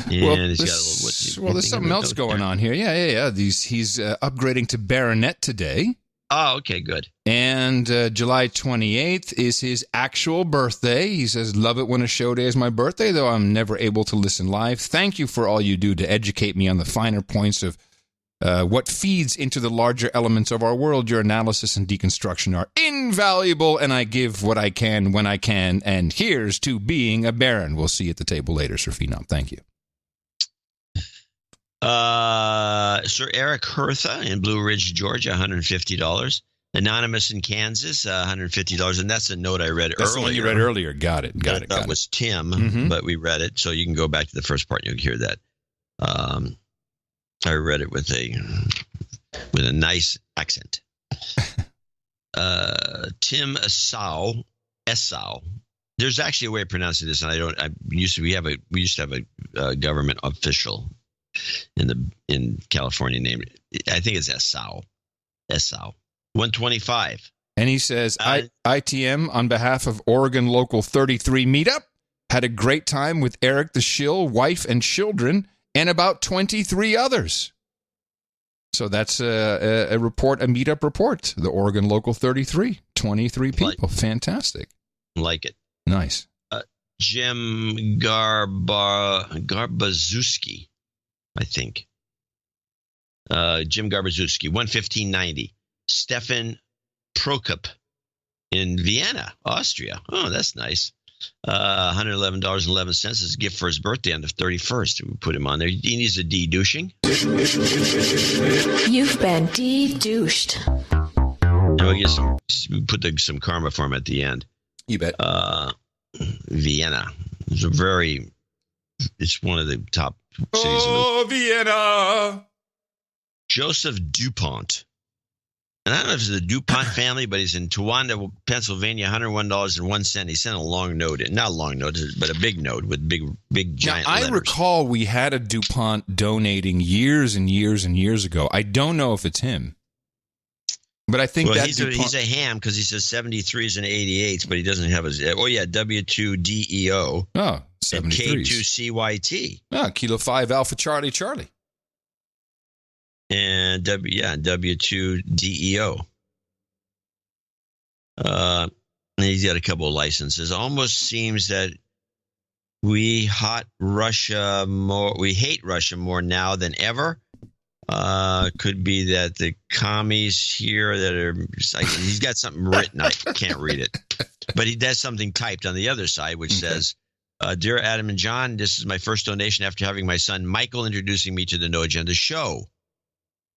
There's something else going on here. Yeah. He's upgrading to baronet today. Oh, okay, good. And July 28th is his actual birthday. He says, love it when a show day is my birthday, though I'm never able to listen live. Thank you for all you do to educate me on the finer points of what feeds into the larger elements of our world. Your analysis and deconstruction are invaluable, and I give what I can when I can. And here's to being a baron. We'll see you at the table later, Sir Phenom. Thank you. Sir Eric Hertha in Blue Ridge, Georgia, $150. Anonymous in Kansas, $150. And that's a note I read earlier. That's the one you read earlier. Got it. That was Tim, but we read it. So you can go back to the first part and you'll hear that. I read it with a nice accent. Tim Esau. There's actually a way of pronouncing this, and we used to have a government official in California named, I think it's Esau. 125. And he says, ITM on behalf of Oregon Local 33 meetup had a great time with Eric the Shill, wife and children, and about 23 others. So that's a meetup report. The Oregon Local 33, 23 people. Fantastic. Like it. Nice. Jim Garbazewski, I think. Jim Garbazewski, $115.90. Stefan Prokop in Vienna, Austria. Oh, that's nice. $111.11 is a gift for his birthday on the 31st. We put him on there. He needs a de-douching. You've been de-douched. I guess we put some karma for him at the end. You bet. Vienna. It's one of the top cities. Vienna. Joseph DuPont. And I don't know if it's the DuPont family, but he's in Towanda, Pennsylvania, $101.01. He sent a long note. Not a long note, but a big note with big giant letters. I recall we had a DuPont donating years and years and years ago. I don't know if it's him. But I think he's a ham because he says 73s and 88s, but he doesn't have W2DEO. Oh, 73s. And K2CYT. Kilo 5 Alpha Charlie Charlie. And W2DEO. And he's got a couple of licenses. Almost seems that we hate Russia more now than ever. Could be that the commies here that are he's got something written. I can't read it, but he does something typed on the other side, which says, "Dear Adam and John, this is my first donation after having my son Michael introducing me to the No Agenda show."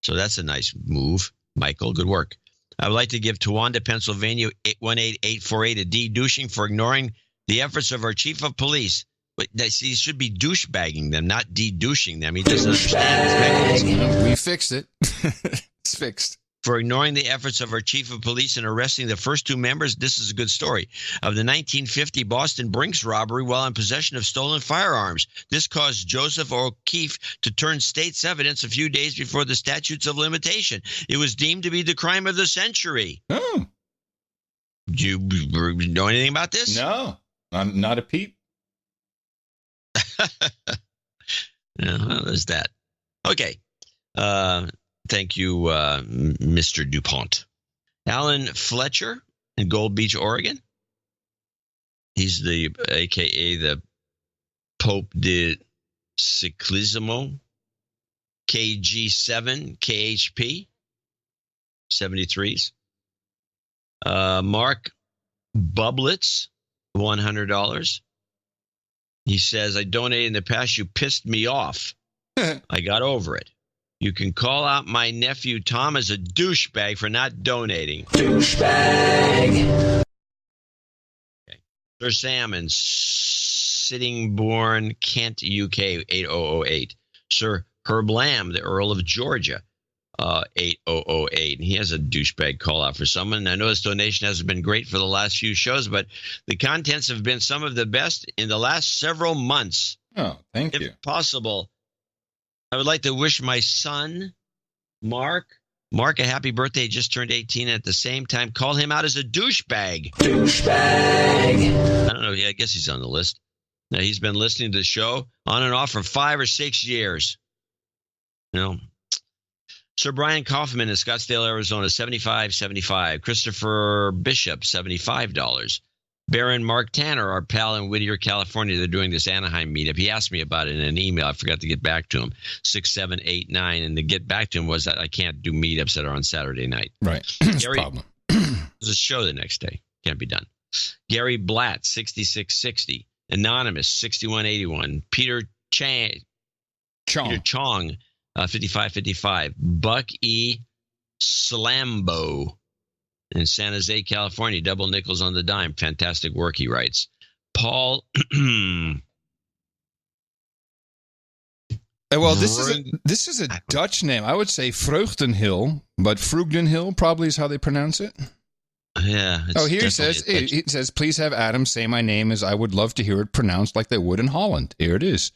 So that's a nice move, Michael. Good work. I would like to give Towanda, Pennsylvania, 18848 a de-douching for ignoring the efforts of our chief of police. But he should be douchebagging them, not de-douching them. He doesn't understand his mechanism. We fixed it. It's fixed. For ignoring the efforts of our chief of police in arresting the first two members, this is a good story, of the 1950 Boston Brinks robbery while in possession of stolen firearms. This caused Joseph O'Keefe to turn state's evidence a few days before the statutes of limitation. It was deemed to be the crime of the century. Oh. Do you know anything about this? No, I'm not a peep. Well, there's that. Okay. Thank you, Mr. DuPont. Alan Fletcher in Gold Beach, Oregon. He's a.k.a. the Pope de Ciclismo, KG7, KHP, 73s. Mark Bublitz, $100. He says, I donated in the past. You pissed me off. I got over it. You can call out my nephew Tom as a douchebag for not donating. Douchebag. Okay. Sir Sam in Sittingbourne, Kent, UK, 8008. Sir Herb Lamb, the Earl of Georgia, 8008. And he has a douchebag call out for someone. I know this donation hasn't been great for the last few shows, but the contents have been some of the best in the last several months. Oh, thank you. If possible, I would like to wish my son, Mark, a happy birthday. He just turned 18. At the same time, call him out as a douchebag. Douchebag. I don't know. Yeah, I guess he's on the list. Now, he's been listening to the show on and off for 5 or 6 years. You know. Sir Brian Kaufman in Scottsdale, Arizona, $75.75. Christopher Bishop, $75. Baron Mark Tanner, our pal in Whittier, California, they're doing this Anaheim meetup. He asked me about it in an email. I forgot to get back to him. 6789, and to get back to him was that I can't do meetups that are on Saturday night. Right. Gary, problem. There's a show the next day. Can't be done. Gary Blatt, 6660. Anonymous, 6181. Peter Chong, 5555. Buck E. Slambo, in San Jose, California. Double nickels on the dime. Fantastic work, he writes. Paul. Well, this is a Dutch name. I would say Vreugdenhill, but Vreugdenhill probably is how they pronounce it. Yeah. Here he says, please have Adam say my name as I would love to hear it pronounced like they would in Holland. Here it is.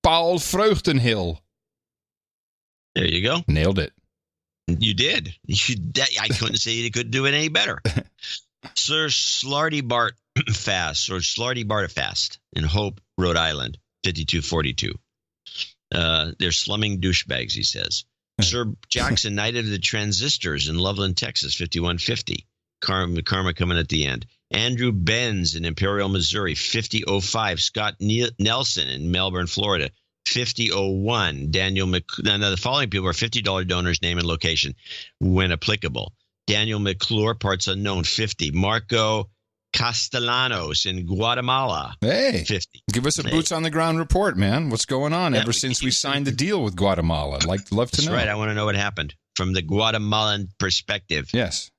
Paul Vreugdenhill. There you go. Nailed it. You did. I couldn't say you could do it any better. Sir Slarty Bart Fast, or Slarty Bart Fast in Hope, Rhode Island, 5242. They're slumming douchebags, he says. Sir Jackson, Knight of the Transistors in Loveland, Texas, 5150. Karma coming at the end. Andrew Benz in Imperial, Missouri, 5005. Scott Nelson in Melbourne, Florida, 5001. The following people are $50 donors, name and location when applicable. Daniel McClure, parts unknown, 50. Marco Castellanos in Guatemala, 50. Give us a boots on the ground report, man. What's going on ever since we signed the deal with Guatemala? I'd love to know. That's right. I want to know what happened from the Guatemalan perspective. Yes.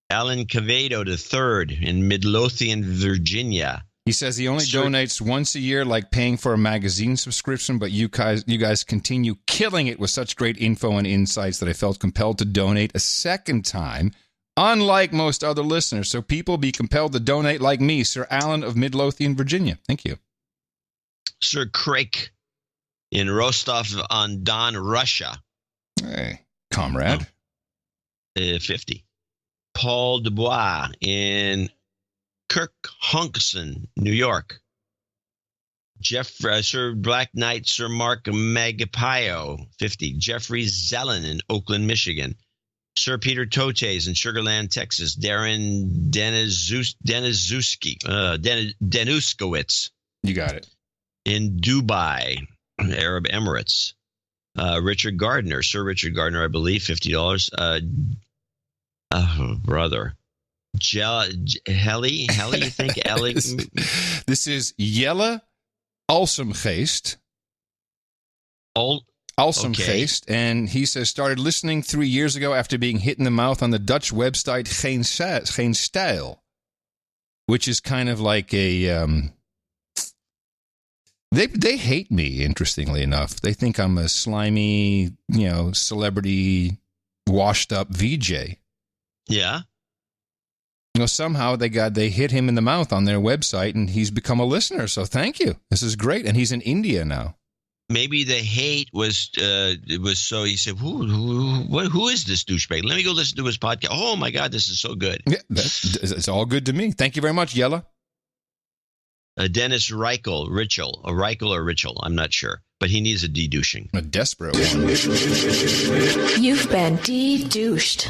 Alan Cavedo III in Midlothian, Virginia. He says he only donates once a year, like paying for a magazine subscription, but you guys continue killing it with such great info and insights that I felt compelled to donate a second time, unlike most other listeners. So people be compelled to donate like me, Sir Alan of Midlothian, Virginia. Thank you. Sir Craig in Rostov-on-Don, Russia. Hey, comrade. 50. Paul Dubois in Kirk Hunkson, New York. Sir Black Knight, Sir Mark Magapayo, 50. Jeffrey Zellen in Oakland, Michigan. Sir Peter Totes in Sugarland, Texas. Darren Denuskowitz. You got it. In Dubai, Arab Emirates. Richard Gardner, Sir Richard Gardner, I believe, $50. Brother. Helly, you think? Ellie? This is Jelle Alsemgeest. Alsemgeest, okay. And he says, started listening 3 years ago after being hit in the mouth on the Dutch website Geen Stijl, which is kind of like a... They hate me, interestingly enough. They think I'm a slimy, celebrity, washed-up VJ. Yeah. Somehow they hit him in the mouth on their website, and he's become a listener. So thank you. This is great, and he's in India now. Maybe the hate was so he said, who is this douchebag? Let me go listen to his podcast. Oh my God, this is so good. Yeah, it's all good to me. Thank you very much, Jelle. Dennis Reichel, Reichel or Richel, I'm not sure, but he needs a de-douching. A desperate. You've been de-douched.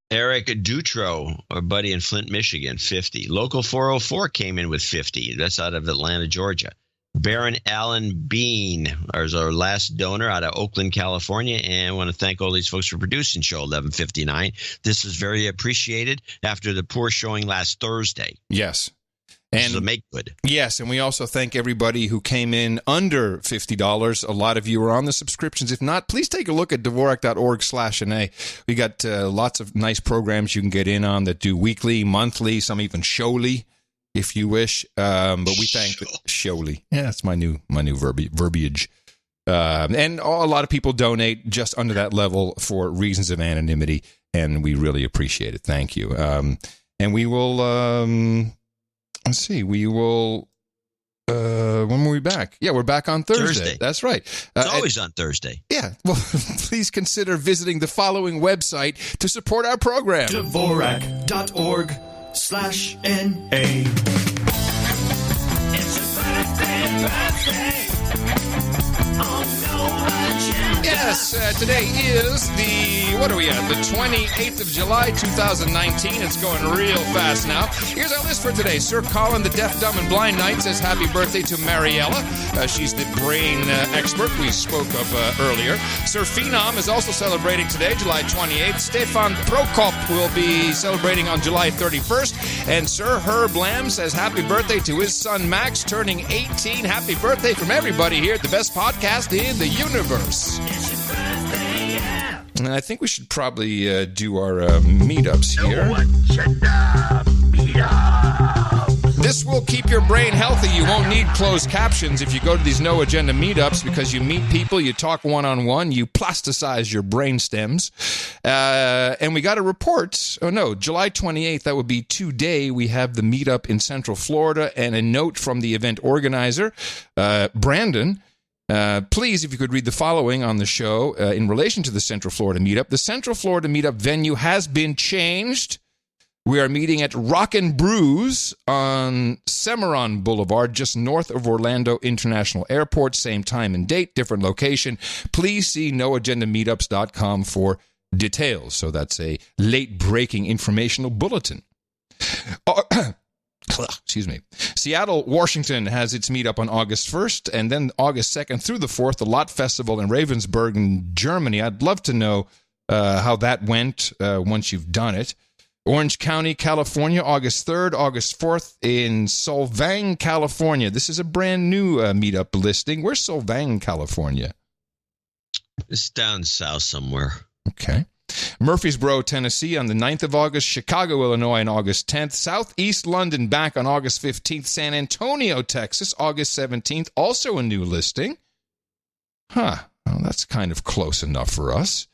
Eric Dutro, our buddy in Flint, Michigan, 50. Local 404 came in with 50. That's out of Atlanta, Georgia. Baron Allen Bean is our last donor out of Oakland, California. And I want to thank all these folks for producing show 1159. This is very appreciated after the poor showing last Thursday. Yes. And to make good. Yes, and we also thank everybody who came in under $50. A lot of you are on the subscriptions. If not, please take a look at Dvorak.org/NA. We got lots of nice programs you can get in on that do weekly, monthly, some even showly, if you wish. But we thank showly. Yeah, that's my new verbiage. And a lot of people donate just under that level for reasons of anonymity, and we really appreciate it. Thank you. And we will... Let's see. We will. When were we back? Yeah, we're back on Thursday. That's right. It's always on Thursday. Yeah. Well, please consider visiting the following website to support our program. Dvorak.org/NA. It's a birthday. Yes, today is what are we at? The 28th of July, 2019. It's going real fast now. Here's our list for today. Sir Colin, the Deaf, Dumb, and Blind Knight, says happy birthday to Mariella. She's the brain expert we spoke of earlier. Sir Phenom is also celebrating today, July 28th. Stefan Prokop will be celebrating on July 31st. And Sir Herb Lamb says happy birthday to his son Max, turning 18. Happy birthday from everybody here at the best podcast in the universe. It's your birthday, yeah. And I think we should probably do our meetups here. This will keep your brain healthy. You won't need closed captions if you go to these No Agenda meetups because you meet people, you talk one-on-one, you plasticize your brain stems. And we got a report. Oh, no, July 28th, that would be today. We have the meetup in Central Florida and a note from the event organizer, Brandon. Please, if you could read the following on the show in relation to the Central Florida meetup. The Central Florida meetup venue has been changed. We are meeting at Rockin' Brews on Cimarron Boulevard, just north of Orlando International Airport. Same time and date, different location. Please see noagendameetups.com for details. So that's a late-breaking informational bulletin. Excuse me. Seattle, Washington has its meetup on August 1st, and then August 2nd through the 4th, the Lot Festival in Ravensburg in Germany. I'd love to know how that went once you've done it. Orange County, California, August 3rd, August 4th in Solvang, California. This is a brand new meetup listing. Where's Solvang, California? It's down south somewhere. Okay. Murfreesboro, Tennessee on the 9th of August, Chicago, Illinois on August 10th, Southeast London back on August 15th, San Antonio, Texas, August 17th, also a new listing. Well, that's kind of close enough for us.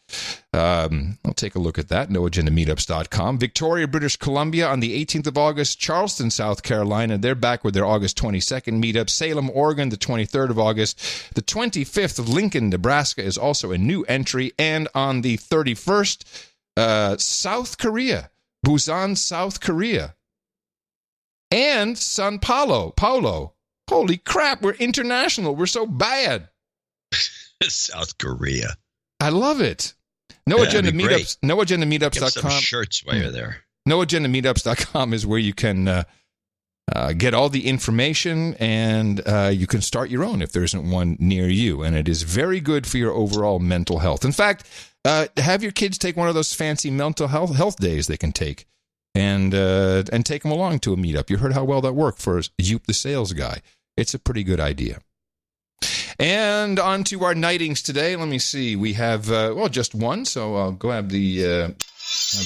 I'll take a look at that, noagendameetups.com. Victoria, British Columbia on the 18th of August, Charleston, South Carolina, they're back with their August 22nd meetup. Salem, Oregon, the 23rd of August. The 25th of Lincoln, Nebraska is also a new entry. And on the 31st, South Korea, Busan, South Korea. And Sao Paulo. Holy crap, we're international. We're so bad. South Korea. I love it. Noagendameetups.com. Get some shirts while you're there. Noagendameetups.com is where you can get all the information, and you can start your own if there isn't one near you. And it is very good for your overall mental health. In fact, have your kids take one of those fancy mental health days they can take, and take them along to a meetup. You heard how well that worked for Yoop the sales guy. It's a pretty good idea. And on to our nightings today. Let me see. We have, just one, so I'll grab the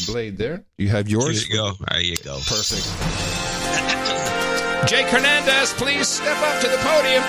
blade there. You have yours? Here you go. There you go. Perfect. Jake Hernandez, please step up to the podium.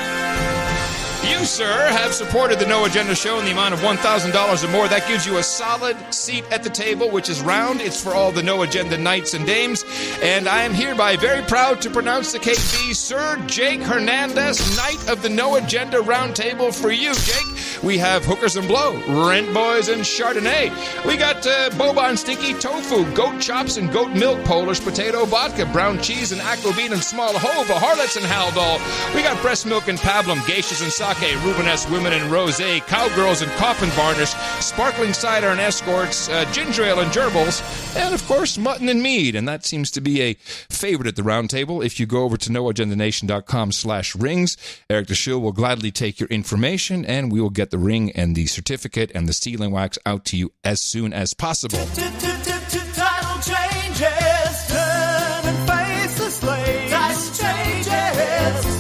You, sir, have supported the No Agenda Show in the amount of $1,000 or more. That gives you a solid seat at the table, which is round. It's for all the No Agenda knights and dames. And I am hereby very proud to pronounce the case be Sir Jake Hernandez, Knight of the No Agenda Round Table for you, Jake. We have Hookers and Blow, Rent Boys and Chardonnay. We got boba and stinky tofu, goat chops and goat milk, Polish potato vodka, brown cheese and aquavine and small hova, harlots and haldol. We got breast milk and pablum, geishas and sake, Rubenesque women and rosé, cowgirls and coffin varnish, sparkling cider and escorts, ginger ale and gerbils, and of course mutton and mead. And that seems to be a favorite at the round table. If you go over to noagendanation.com/rings, Eric DeShiel will gladly take your information, and we will get the ring and the certificate and the sealing wax out to you as soon as possible. Title changes, turn and face the slave. Title changes,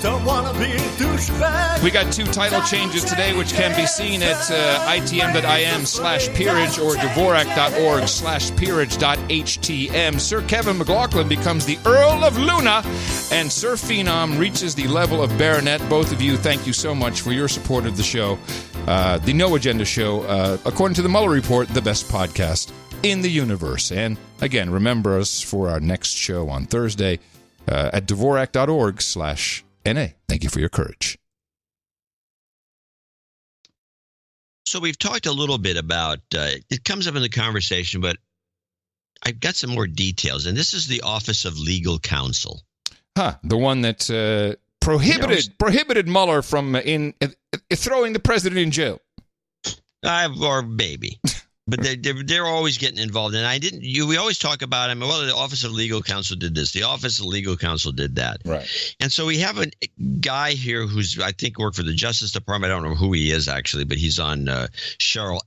don't want to be a douchebag. We got 2 title changes today, which can be seen at itm.im/peerage or dvorak.org/peerage.htm. Sir Kevin McLaughlin becomes the Earl of Luna, and Sir Phenom reaches the level of baronet. Both of you, thank you so much for your support of the show. The No Agenda Show, according to the Mueller Report, the best podcast in the universe. And again, remember us for our next show on Thursday at dvorak.org/NA. Thank you for your courage. So we've talked a little bit about, it comes up in the conversation, but I've got some more details. And this is the Office of Legal Counsel. The one that prohibited Mueller from throwing the president in jail. Or maybe. But they're always getting involved. And we always talk about them. Well, the Office of Legal Counsel did this. The Office of Legal Counsel did that. Right. And so we have a guy here who's, I think, worked for the Justice Department. I don't know who he is, actually, but he's on Cheryl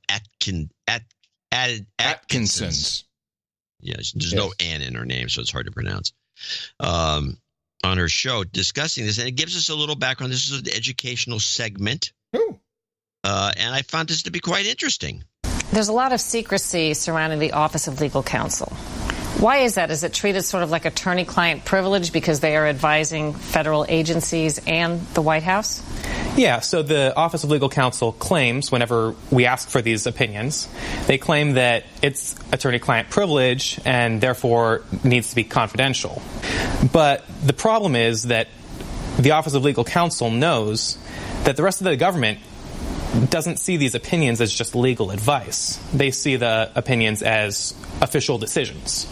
Atkinson's. Yes, there's no N in her name, so it's hard to pronounce. On her show discussing this. And it gives us a little background. This is an educational segment. Ooh. And I found this to be quite interesting. there's a lot of secrecy surrounding the Office of Legal Counsel. Why is that? Is it treated sort of like attorney-client privilege because they are advising federal agencies and the White House? Yeah, so the Office of Legal Counsel claims, whenever we ask for these opinions, they claim that it's attorney-client privilege and therefore needs to be confidential. But the problem is that the Office of Legal Counsel knows that the rest of the government doesn't see these opinions as just legal advice. They see the opinions as official decisions.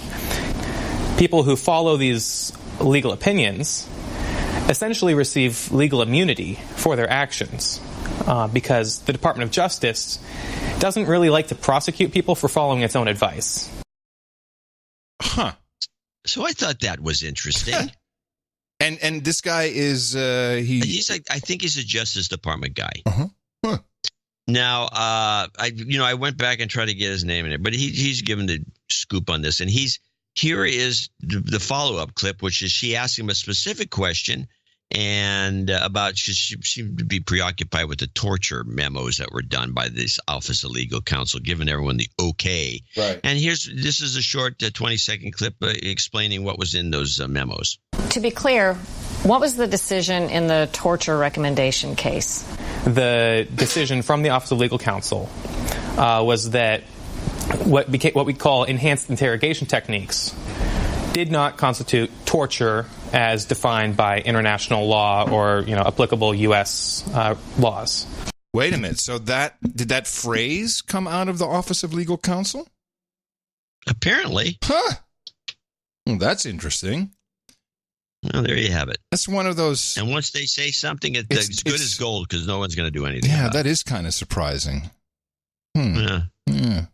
People who follow these legal opinions essentially receive legal immunity for their actions because the Department of Justice doesn't really like to prosecute people for following its own advice. Huh. So I thought that was interesting. And this guy is he's like, I think he's a Justice Department guy. Uh-huh. Huh. Now, I went back and tried to get his name in it, but he's given the scoop on this, and here is the follow-up clip, which is she asked him a specific question and about she seemed to be preoccupied with the torture memos that were done by this Office of Legal Counsel, giving everyone the okay. Right. And this is a short 20-second clip explaining what was in those memos. To be clear, what was the decision in the torture recommendation case? The decision from the Office of Legal Counsel was that what we call enhanced interrogation techniques did not constitute torture as defined by international law or applicable U.S. laws. Wait a minute. So did that phrase come out of the Office of Legal Counsel? Apparently. Huh. Well, that's interesting. Well, there you have it. That's one of those. And once they say something, it's good as gold because no one's going to do anything. Yeah, about that is kind of surprising. Yeah. Yeah.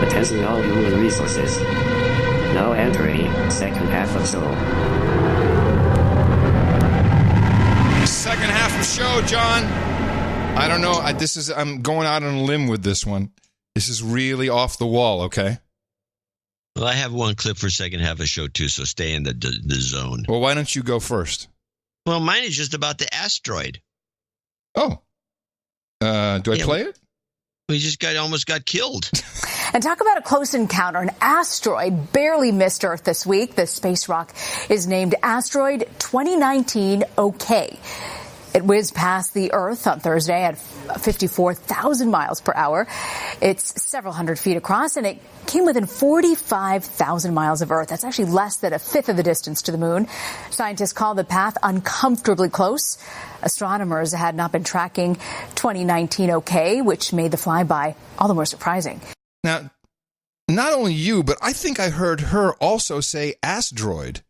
Attention all human resources. Now entering second half of show. Second half of show, John. I don't know. I'm going out on a limb with this one. This is really off the wall, okay? Well, I have one clip for second half of show too, so stay in the zone. Well, why don't you go first? Well, mine is just about the asteroid. Oh. Do I play it? We just almost got killed. And talk about a close encounter. An asteroid barely missed Earth this week. The space rock is named Asteroid 2019 OK. It whizzed past the Earth on Thursday at 54,000 miles per hour. It's several hundred feet across, and it came within 45,000 miles of Earth. That's actually less than a fifth of the distance to the moon. Scientists call the path uncomfortably close. Astronomers had not been tracking 2019 OK, which made the flyby all the more surprising. Now, not only you, but I think I heard her also say asteroid.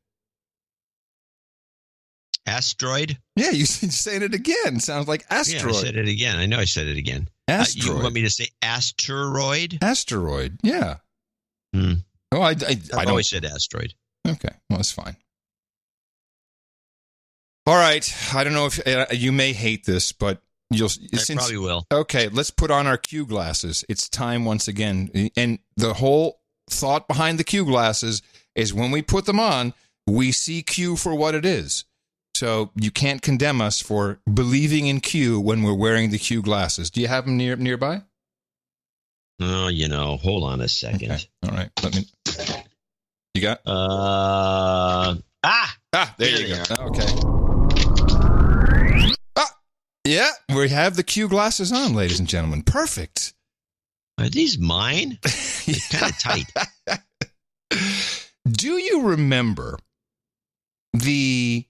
Asteroid? Yeah, you saying it again. Sounds like asteroid. Yeah, I said it again. I know I said it again. Asteroid. You want me to say asteroid? Asteroid, yeah. Oh, I always said asteroid. Okay, well, that's fine. All right, I don't know if you may hate this, but I probably will. Okay, let's put on our Q glasses. It's time once again. And the whole thought behind the Q glasses is when we put them on, we see Q for what it is. So you can't condemn us for believing in Q when we're wearing the Q glasses. Do you have them nearby? Oh, hold on a second. Okay. All right. You got? There you go. Okay. Yeah, we have the Q glasses on, ladies and gentlemen. Perfect. Are these mine? They're kind of tight. Do you remember the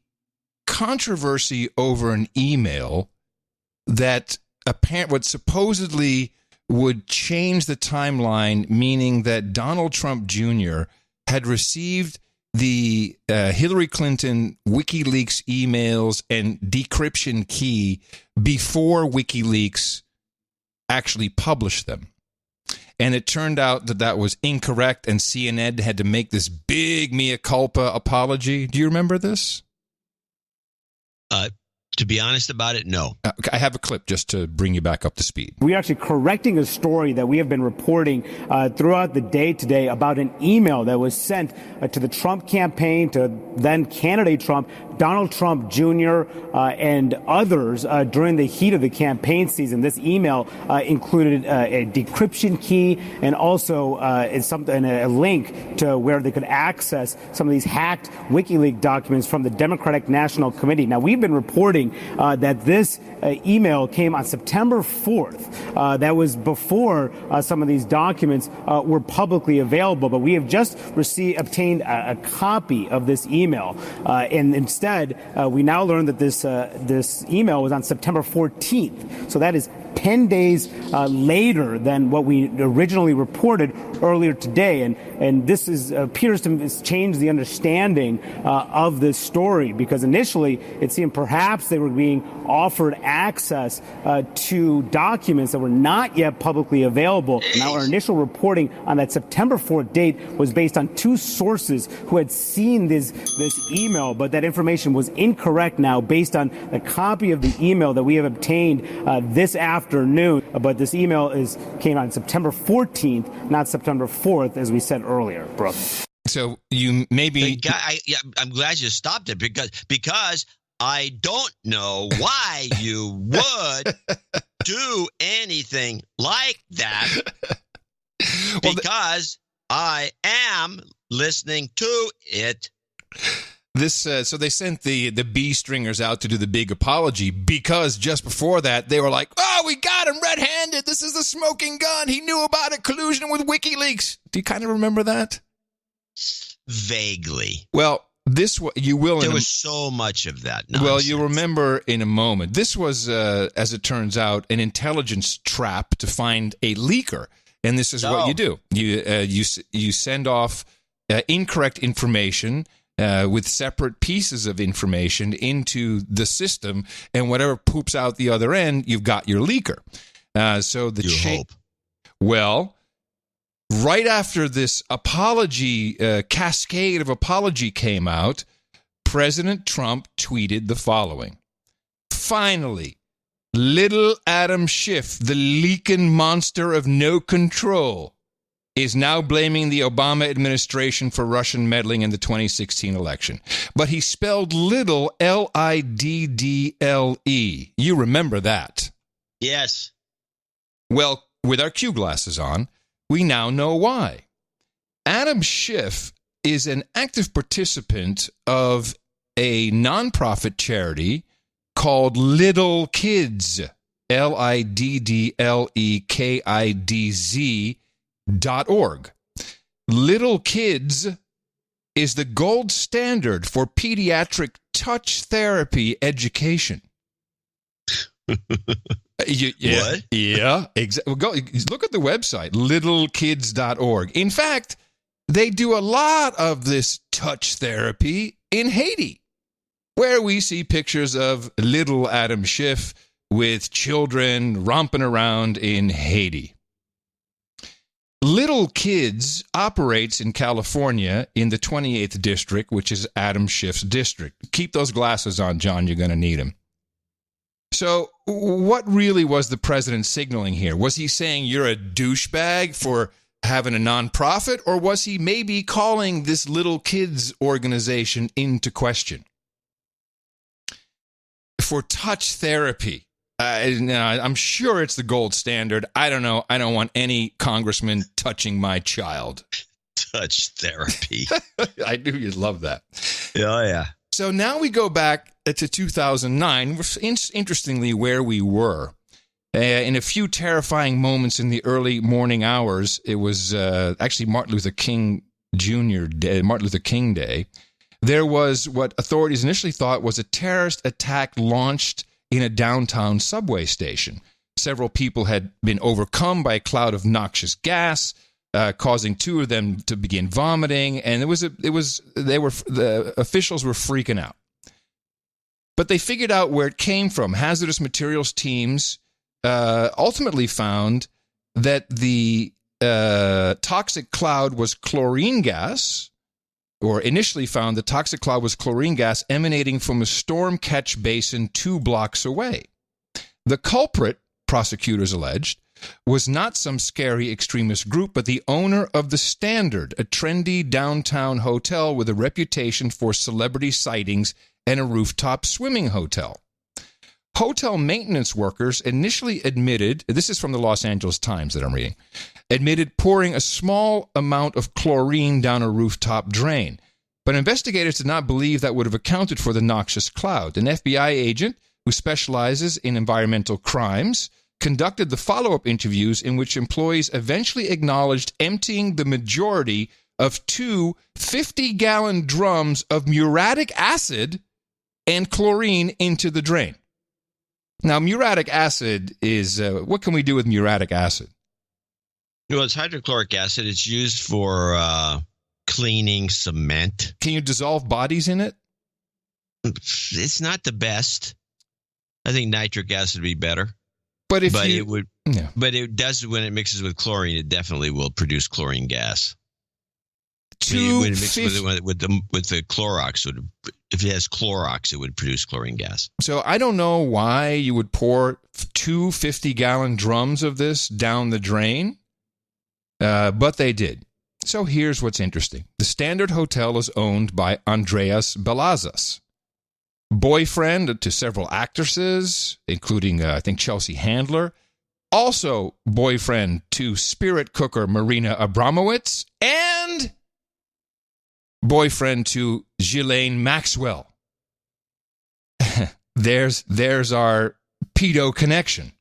controversy over an email that what supposedly would change the timeline, meaning that Donald Trump Jr. had received the Hillary Clinton WikiLeaks emails and decryption key before WikiLeaks actually published them? And it turned out that was incorrect, and CNN had to make this big mea culpa apology. Do you remember this? To be honest about it, no. I have a clip just to bring you back up to speed. We're actually correcting a story that we have been reporting throughout the day today about an email that was sent to the Trump campaign, to then candidate Trump, Donald Trump Jr. And others during the heat of the campaign season. This email included a decryption key and also a link to where they could access some of these hacked WikiLeaks documents from the Democratic National Committee. Now, we've been reporting that this email came on September 4th. That was before some of these documents were publicly available, but we have just obtained a copy of this email. And instead, we now learned that this email was on September 14th. So that is 10 days later than what we originally reported earlier today. And this appears to change the understanding of this story, because initially it seemed perhaps they were being offered access to documents that were not yet publicly available. Now, our initial reporting on that September 4th date was based on two sources who had seen this email, but that information was incorrect now based on a copy of the email that we have obtained this afternoon. But this email came on September 14th, not September 4th, as we said earlier, Brooke. So you maybe... I'm glad you stopped it because I don't know why you would do anything like that, because I am listening to it. So they sent the B stringers out to do the big apology, because just before that they were like, "Oh, we got him red-handed. This is the smoking gun. He knew about it. Collusion with WikiLeaks." Do you kind of remember that? Vaguely. Well, you will. There was so much of that nonsense. Well, you remember in a moment. This was, as it turns out, an intelligence trap to find a leaker, and this is what you do. You send off incorrect information with separate pieces of information into the system, and whatever poops out the other end, you've got your leaker. Hope. Well, right after this apology, cascade of apology came out, President Trump tweeted the following: "Finally, little Adam Schiff, the leaking monster of no control, is now blaming the Obama administration for Russian meddling in the 2016 election. But he spelled little Liddle. You remember that?" Yes. Well, with our Q glasses on, we now know why. Adam Schiff is an active participant of a nonprofit charity called Little Kids, LiddleKidz.org. Little Kids is the gold standard for pediatric touch therapy education. What? Yeah, exactly. Go look at the website, littlekids.org. In fact, they do a lot of this touch therapy in Haiti, where we see pictures of little Adam Schiff with children romping around in Haiti. Little Kids operates in California in the 28th district, which is Adam Schiff's district. Keep those glasses on, John. You're going to need them. So what really was the president signaling here? Was he saying you're a douchebag for having a nonprofit, or was he maybe calling this Little Kids organization into question? For touch therapy. I'm sure it's the gold standard. I don't know. I don't want any congressman touching my child. Touch therapy. I knew you'd love that. Oh, yeah. So now we go back to 2009, interestingly, where we were. In a few terrifying moments in the early morning hours, it was actually Martin Luther King Day. There was what authorities initially thought was a terrorist attack launched in a downtown subway station. Several people had been overcome by a cloud of noxious gas, causing two of them to begin vomiting, and the officials were freaking out. But they figured out where it came from. Hazardous materials teams ultimately found that the toxic cloud was chlorine gas, or initially found the toxic cloud was chlorine gas emanating from a storm catch basin 2 blocks away. The culprit, prosecutors alleged, was not some scary extremist group, but the owner of The Standard, a trendy downtown hotel with a reputation for celebrity sightings and a rooftop swimming hotel. Hotel maintenance workers initially admitted, this is from the Los Angeles Times that I'm reading, admitted pouring a small amount of chlorine down a rooftop drain. But investigators did not believe that would have accounted for the noxious cloud. An FBI agent who specializes in environmental crimes conducted the follow-up interviews in which employees eventually acknowledged emptying the majority of 2 50-gallon drums of muriatic acid and chlorine into the drain. Now, muriatic acid is, what can we do with muriatic acid? Well, it's hydrochloric acid. It's used for cleaning cement. Can you dissolve bodies in it? It's not the best. I think nitric acid would be better. But it would. Yeah. But it does, when it mixes with chlorine, it definitely will produce chlorine gas. When it mixes with the Clorox, if it has Clorox, it would produce chlorine gas. So I don't know why you would pour 2 50-gallon drums of this down the drain, but they did. So here's what's interesting. The Standard Hotel is owned by Andreas Belazas, boyfriend to several actresses, including, I think, Chelsea Handler, also boyfriend to spirit cooker Marina Abramowitz, and boyfriend to Ghislaine Maxwell. There's our pedo connection.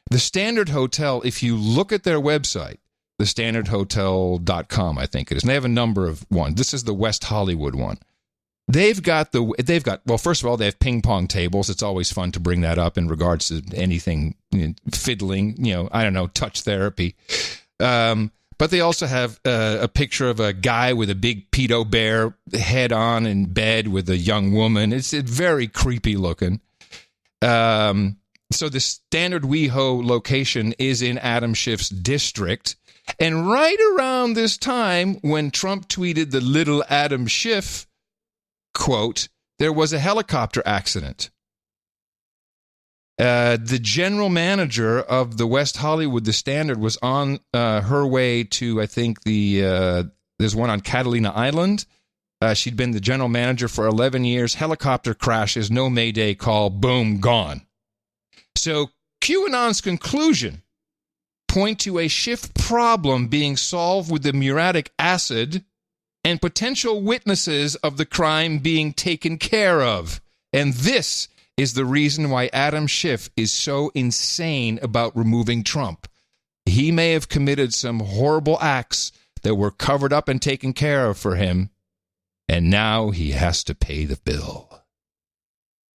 The Standard Hotel, if you look at their website, thestandardhotel.com, I think it is, and they have a number of ones. This is the West Hollywood one. They've got, well, first of all, they have ping pong tables. It's always fun to bring that up in regards to anything, fiddling, I don't know, touch therapy. But they also have a picture of a guy with a big pedo bear head on in bed with a young woman. It's very creepy looking. So the Standard WeHo location is in Adam Schiff's district. And right around this time, when Trump tweeted the little Adam Schiff quote, there was a helicopter accident. The general manager of the West Hollywood, the Standard, was on her way to, I think, there's one on Catalina Island. She'd been the general manager for 11 years. Helicopter crashes, no mayday call, boom, gone. So QAnon's conclusion point to a Schiff problem being solved with the muriatic acid and potential witnesses of the crime being taken care of. And this is the reason why Adam Schiff is so insane about removing Trump. He may have committed some horrible acts that were covered up and taken care of for him, and now he has to pay the bill.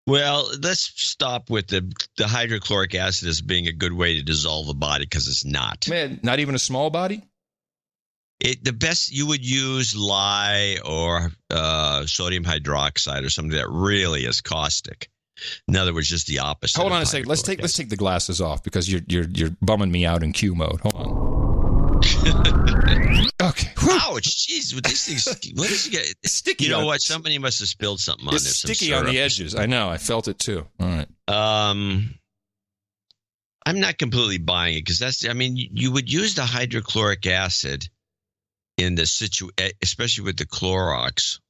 Well, let's stop with the hydrochloric acid as being a good way to dissolve a body, because it's not. Man, not even a small body? The best, you would use lye or sodium hydroxide or something that really is caustic. In other words, just the opposite. Hold on a second. Let's take the glasses off because you're bumming me out in Q mode. Hold on. Okay. Ouch! Jeez, with these things, what is it? Sticky. You know what? Somebody must have spilled something on it. It's sticky on the edges. I know. I felt it too. All right. I'm not completely buying it because you would use the hydrochloric acid in the especially with the Clorox.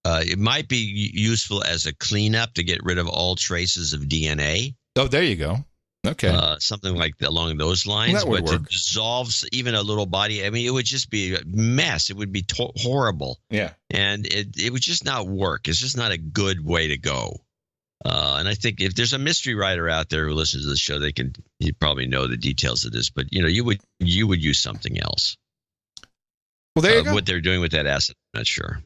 It might be useful as a cleanup to get rid of all traces of DNA. Oh, there you go. Okay. Something like that, along those lines. That would work. To dissolve even a little body, it would just be a mess. It would be horrible. Yeah. And it would just not work. It's just not a good way to go. And I think if there's a mystery writer out there who listens to the show, you probably know the details of this. But, you would use something else. Well, there you go. What they're doing with that acid, I'm not sure.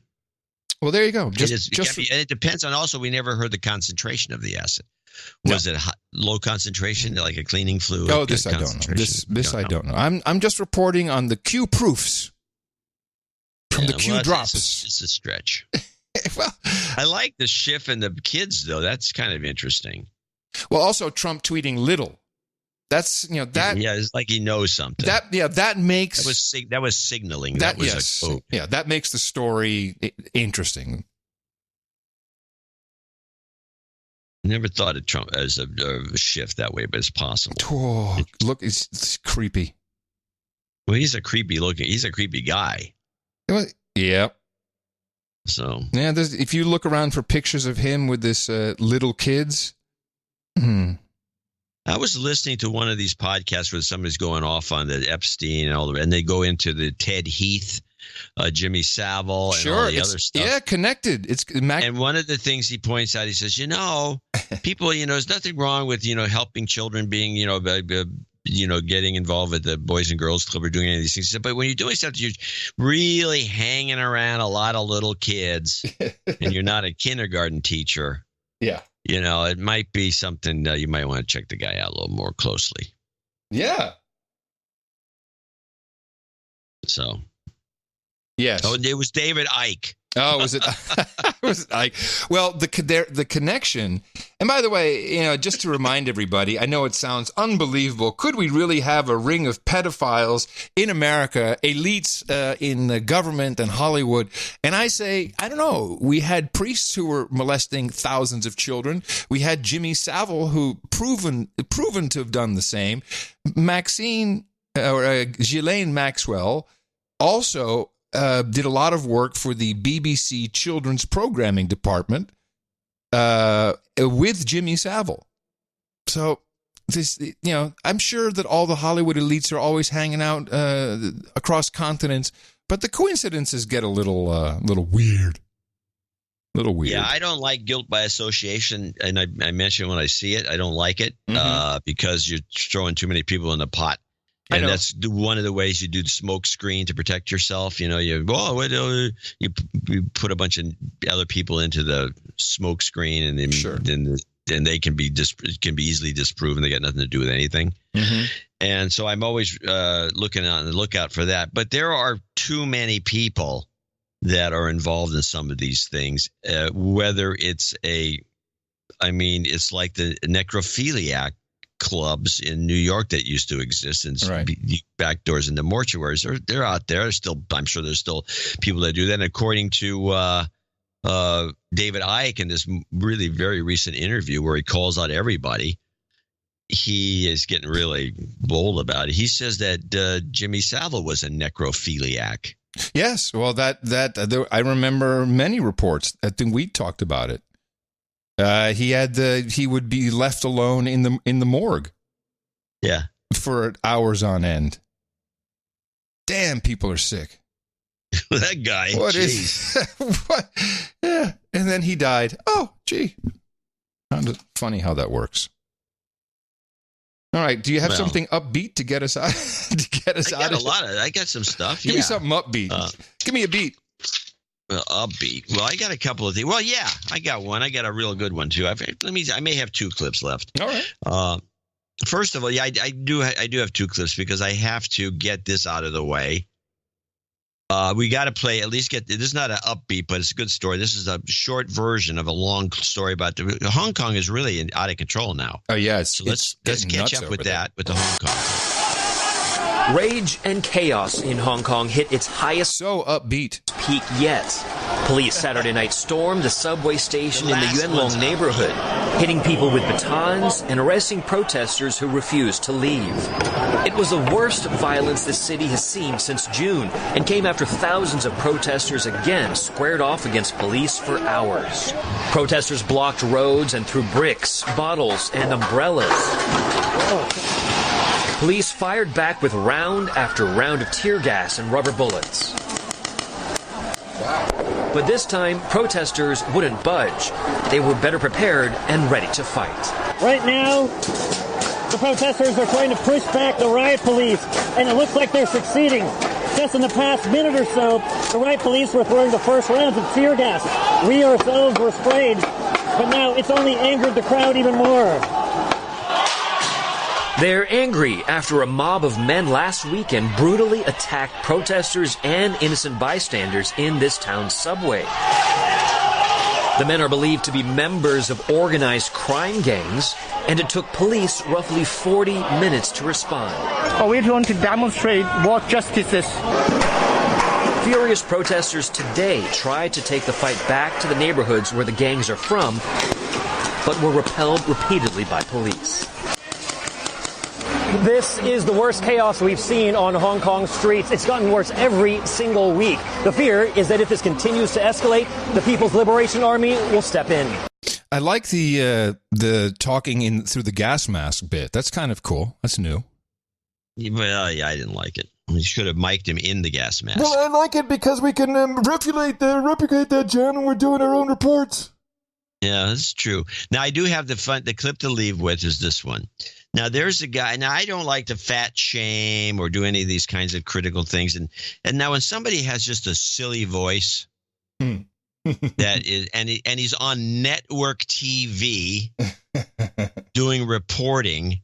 Well, there you go. It depends on, also, we never heard the concentration of the acid. Was it low concentration, like a cleaning fluid? Oh, this I don't know. This I don't know. I'm just reporting on the Q proofs from the Q drops. It's a stretch. Well, I like the Schiff and the kids, though. That's kind of interesting. Well, also Trump tweeting little. That's that. Yeah, it's like he knows something. That makes that was signaling. That was yes, that makes the story interesting. Never thought of Trump as a Schiff that way, but it's possible. Oh, look, it's creepy. Well, he's a creepy guy. Yeah. So yeah, if you look around for pictures of him with this little kids. I was listening to one of these podcasts where somebody's going off on the Epstein and they go into the Ted Heath, Jimmy Savile, and all the other stuff. Yeah, connected. And one of the things he points out, he says, people, there's nothing wrong with, helping children, being, getting involved with the Boys and Girls Club or doing any of these things. But when you're doing stuff, you're really hanging around a lot of little kids, and you're not a kindergarten teacher. Yeah. It might be something you might want to check the guy out a little more closely. Yeah. So. Yes. Oh, it was David Icke. Oh, was it? Was it Ike? Well, the connection. And by the way, just to remind everybody, I know it sounds unbelievable. Could we really have a ring of pedophiles in America, elites in the government and Hollywood? And I say, I don't know. We had priests who were molesting thousands of children. We had Jimmy Savile, who proven to have done the same. Ghislaine Maxwell also did a lot of work for the BBC Children's Programming Department with Jimmy Savile. So this, I'm sure that all the Hollywood elites are always hanging out across continents, but the coincidences get a little weird. Yeah, I don't like guilt by association, and I mention when I see it, I don't like it because you're throwing too many people in the pot. And that's one of the ways you do the smoke screen to protect yourself. You put a bunch of other people into the smoke screen, and then they can be easily disproven. They got nothing to do with anything. Mm-hmm. And so I'm always looking on the lookout for that. But there are too many people that are involved in some of these things. Whether it's it's like the necrophiliac clubs in New York that used to exist, and back doors into mortuaries. They're out there. I'm sure there's still people that do that. And according to David Icke in this really very recent interview where he calls out everybody, he is getting really bold about it. He says that Jimmy Savile was a necrophiliac. Yes, well, that I remember many reports. I think we talked about it. He would be left alone in the morgue. Yeah. For hours on end. Damn, people are sick. That guy. What Yeah. And then he died. Oh, gee. Funny how that works. All right. Do you have something upbeat to get us out? I got some stuff. Give me something upbeat. Give me a beat. Upbeat. Well, I got a couple of things. Well, yeah, I got one. I got a real good one too. I may have two clips left. All right. First of all, I do have two clips because I have to get this out of the way. We got to play this is not an upbeat, but it's a good story. This is a short version of a long story about Hong Kong is really out of control now. Oh yeah, so let's catch up with that with the Hong Kong. Rage and chaos in Hong Kong hit its highest upbeat peak yet. Police Saturday night stormed the subway station in the Yuen Long neighborhood, hitting people with batons and arresting protesters who refused to leave. It was the worst violence the city has seen since June and came after thousands of protesters again squared off against police for hours. Protesters blocked roads and threw bricks, bottles, and umbrellas. Police fired back with round after round of tear gas and rubber bullets. But this time, protesters wouldn't budge. They were better prepared and ready to fight. Right now, the protesters are trying to push back the riot police, and it looks like they're succeeding. Just in the past minute or so, the riot police were throwing the first rounds of tear gas. We ourselves were sprayed, but now it's only angered the crowd even more. They're angry after a mob of men last weekend brutally attacked protesters and innocent bystanders in this town's subway. The men are believed to be members of organized crime gangs, and it took police roughly 40 minutes to respond. We want to demonstrate what justice is. Furious protesters today tried to take the fight back to the neighborhoods where the gangs are from, but were repelled repeatedly by police. This is the worst chaos we've seen on Hong Kong streets. It's gotten worse every single week. The fear is that if this continues to escalate, the People's Liberation Army will step in. I like the talking in through the gas mask bit. That's kind of cool. That's new. Well, yeah, I didn't like it. We should have mic'd him in the gas mask. Well, I like it because we can replicate that, John, when we're doing our own reports. Yeah, that's true. Now, I do have the clip to leave with is this one. Now, there's a guy. Now, I don't like to fat shame or do any of these kinds of critical things. And now when somebody has just a silly voice that is, and he's on network TV doing reporting,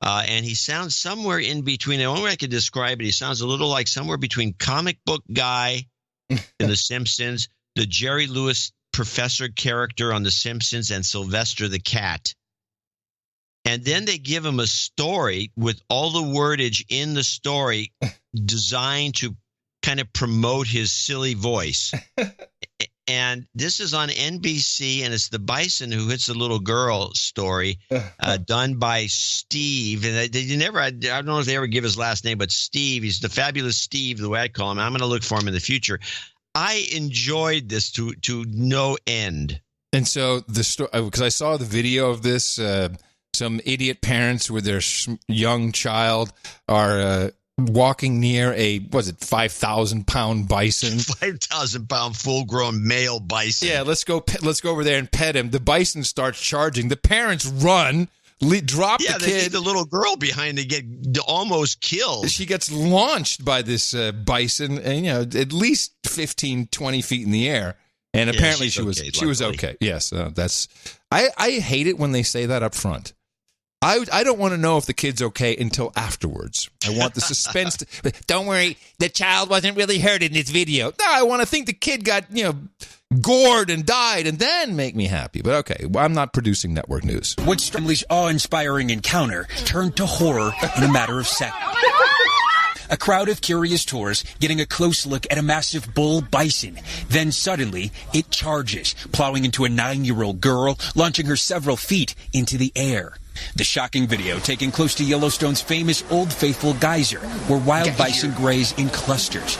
and he sounds somewhere in between. The only way I could describe it, he sounds a little like somewhere between comic book guy in The Simpsons, the Jerry Lewis professor character on The Simpsons, and Sylvester the cat. And then they give him a story with all the wordage in the story designed to kind of promote his silly voice. And this is on NBC, and it's the bison who hits the little girl story, done by Steve. And I don't know if they ever give his last name, but Steve, he's the fabulous Steve, the way I call him. I'm going to look for him in the future. I enjoyed this to no end. And so the story, because I saw the video of this, some idiot parents with their young child are walking near a 5,000-pound bison, 5,000-pound full-grown male bison. Yeah, let's go over there and pet him. The bison starts charging. The parents run. Drop the kid. They leave the little girl behind to get almost killed. She gets launched by this bison, and at least 15, 20 feet in the air. And apparently she was okay. Yes, that's. I hate it when they say that up front. I don't want to know if the kid's okay until afterwards. I want the suspense. Don't worry, the child wasn't really hurt in this video. No, I want to think the kid got gored and died, and then make me happy. But okay, well, I'm not producing network news. What Stanley's awe-inspiring encounter turned to horror in a matter of seconds. A crowd of curious tourists getting a close look at a massive bull bison. Then suddenly, it charges, plowing into a 9-year-old girl, launching her several feet into the air. The shocking video taken close to Yellowstone's famous Old Faithful geyser, where wild bison graze in clusters.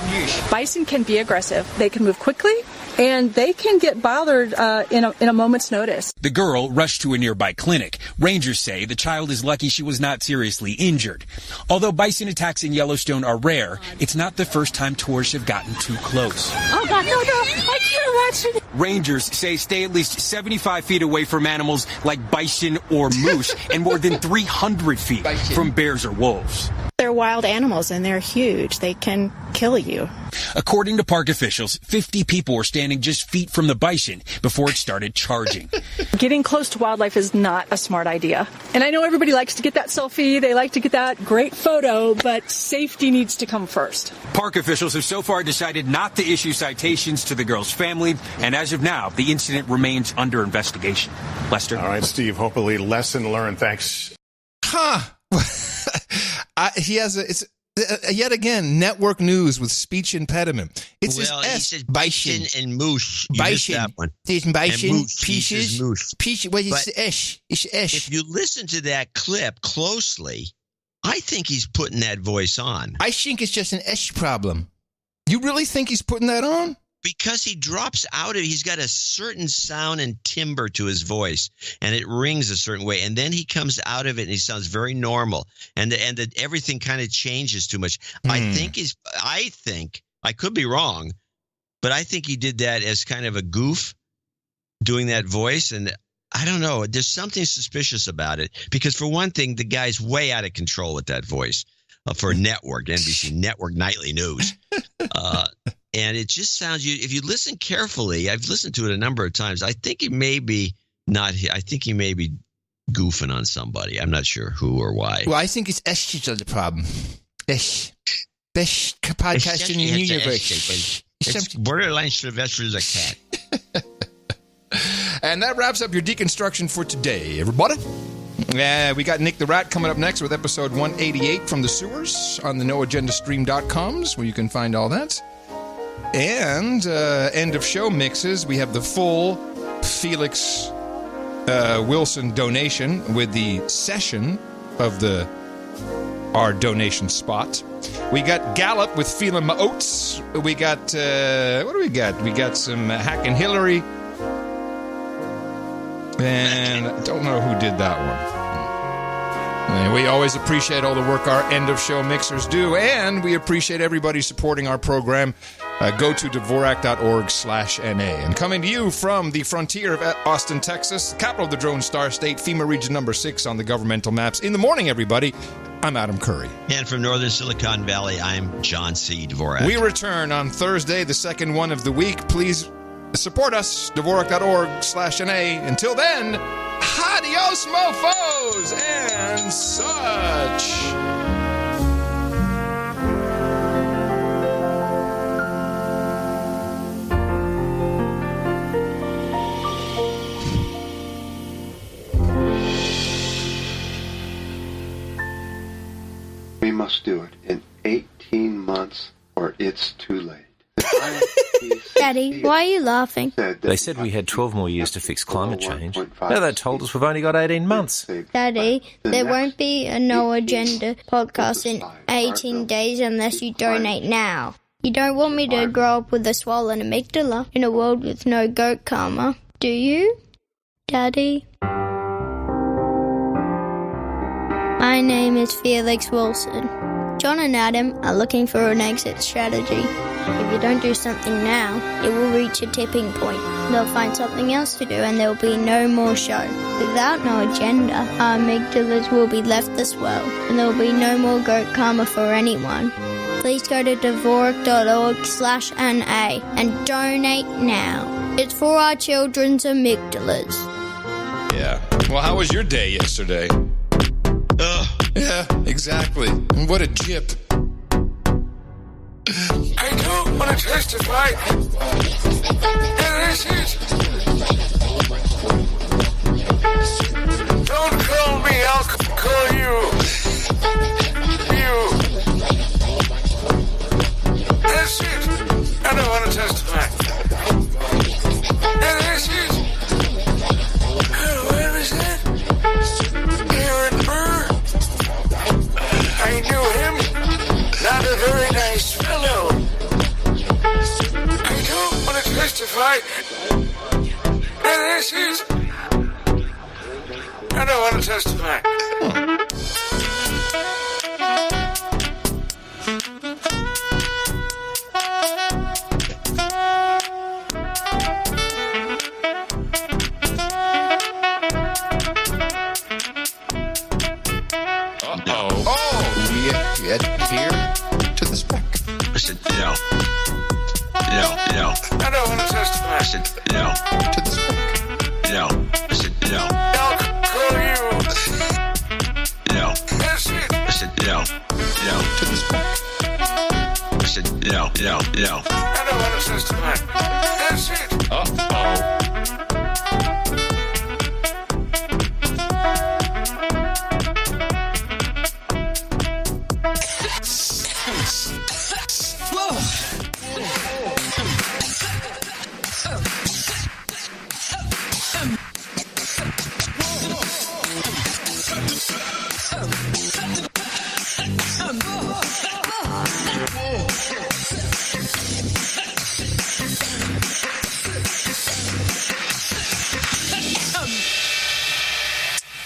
Bison can be aggressive. They can move quickly, and they can get bothered in a moment's notice. The girl rushed to a nearby clinic. Rangers say the child is lucky she was not seriously injured. Although bison attacks in Yellowstone are rare, it's not the first time tourists have gotten too close. Oh, God, no, I can't watch it. Rangers say stay at least 75 feet away from animals like bison or moose and more than 300 feet from bears or wolves. They're wild animals, and they're huge. They can kill you. According to park officials, 50 people were standing just feet from the bison before it started charging. Getting close to wildlife is not a smart idea. And I know everybody likes to get that selfie. They like to get that great photo, but safety needs to come first. Park officials have so far decided not to issue citations to the girl's family, and as of now, the incident remains under investigation. Lester? All right, Steve, hopefully lesson learned. Thanks. He has yet again network news with speech impediment. It's he says bison and moose. Bison. That one. Bison, pieces, moose. What is the esh? It's esh. If you listen to that clip closely, I think he's putting that voice on. I think it's just an esh problem. You really think he's putting that on? Because he drops out of, he's got a certain sound and timbre to his voice, and it rings a certain way, and then he comes out of it and he sounds very normal, and everything kind of changes too much. I think I could be wrong, but I think he did that as kind of a goof, doing that voice, and I don't know. There's something suspicious about it, because for one thing, the guy's way out of control with that voice for NBC Network Nightly News. And it just sounds, if you listen carefully, I've listened to it a number of times, I think he may be goofing on somebody. I'm not sure who or why. Well, I think it's Esh the problem. Esh. Best podcast in the universe. It's borderline Sylvester is a cat. And that wraps up your deconstruction for today, everybody. We got Nick the Rat coming up next with episode 188 from the sewers on the noagendastream.coms, where you can find all that. And end of show mixes. We have the full Felix Wilson donation with the session of our donation spot. We got Gallup with Feeling My Oats. We got, what do we got? We got some Hacking Hillary. And I don't know who did that one. And we always appreciate all the work our end-of-show mixers do, and we appreciate everybody supporting our program. Go to Dvorak.org/NA. And coming to you from the frontier of Austin, Texas, the capital of the Drone Star State, FEMA Region number 6 on the governmental maps. In the morning, everybody, I'm Adam Curry. And from northern Silicon Valley, I'm John C. Dvorak. We return on Thursday, the second one of the week. Please support us, Dvorak.org/NA. Until then, adios, mofos, and such. We must do it in 18 months or it's too late. Daddy, why are you laughing? They said we had 12 more years to fix climate change. Now they told us we've only got 18 months. Daddy, there won't be a No Agenda podcast in 18 days unless you donate now. You don't want me to grow up with a swollen amygdala in a world with no goat karma, do you, Daddy? My name is Felix Wilson. John and Adam are looking for an exit strategy. If you don't do something now, it will reach a tipping point. They'll find something else to do and there will be no more show. Without no agenda, our amygdalas will be left to swell and there will be no more goat karma for anyone. Please go to Dvorak.org/NA and donate now. It's for our children's amygdalas. Yeah. Well, how was your day yesterday? Yeah, exactly. And what a jip. I don't want to testify. And this is... Don't call me, I'll call you. You. That's it. I don't want to testify. And this is... Where was that? Aaron Burr. I knew him. Not a very nice fellow. I don't want to testify. And this is... I don't want to testify. Here to the spec. I said, no. No. I don't want to testify. I said, no. To the spec. No. I said, no. I'll call you. No. That's it. I said, no. To the spec. I said, no. I don't want to testify. That's it.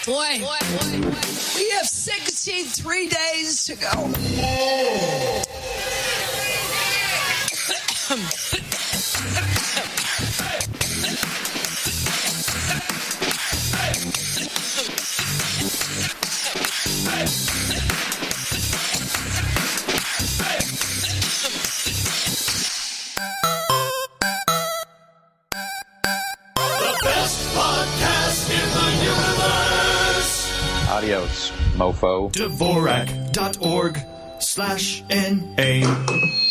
Boy, we have 63 days to go. Adios, mofo. Dvorak.org/NA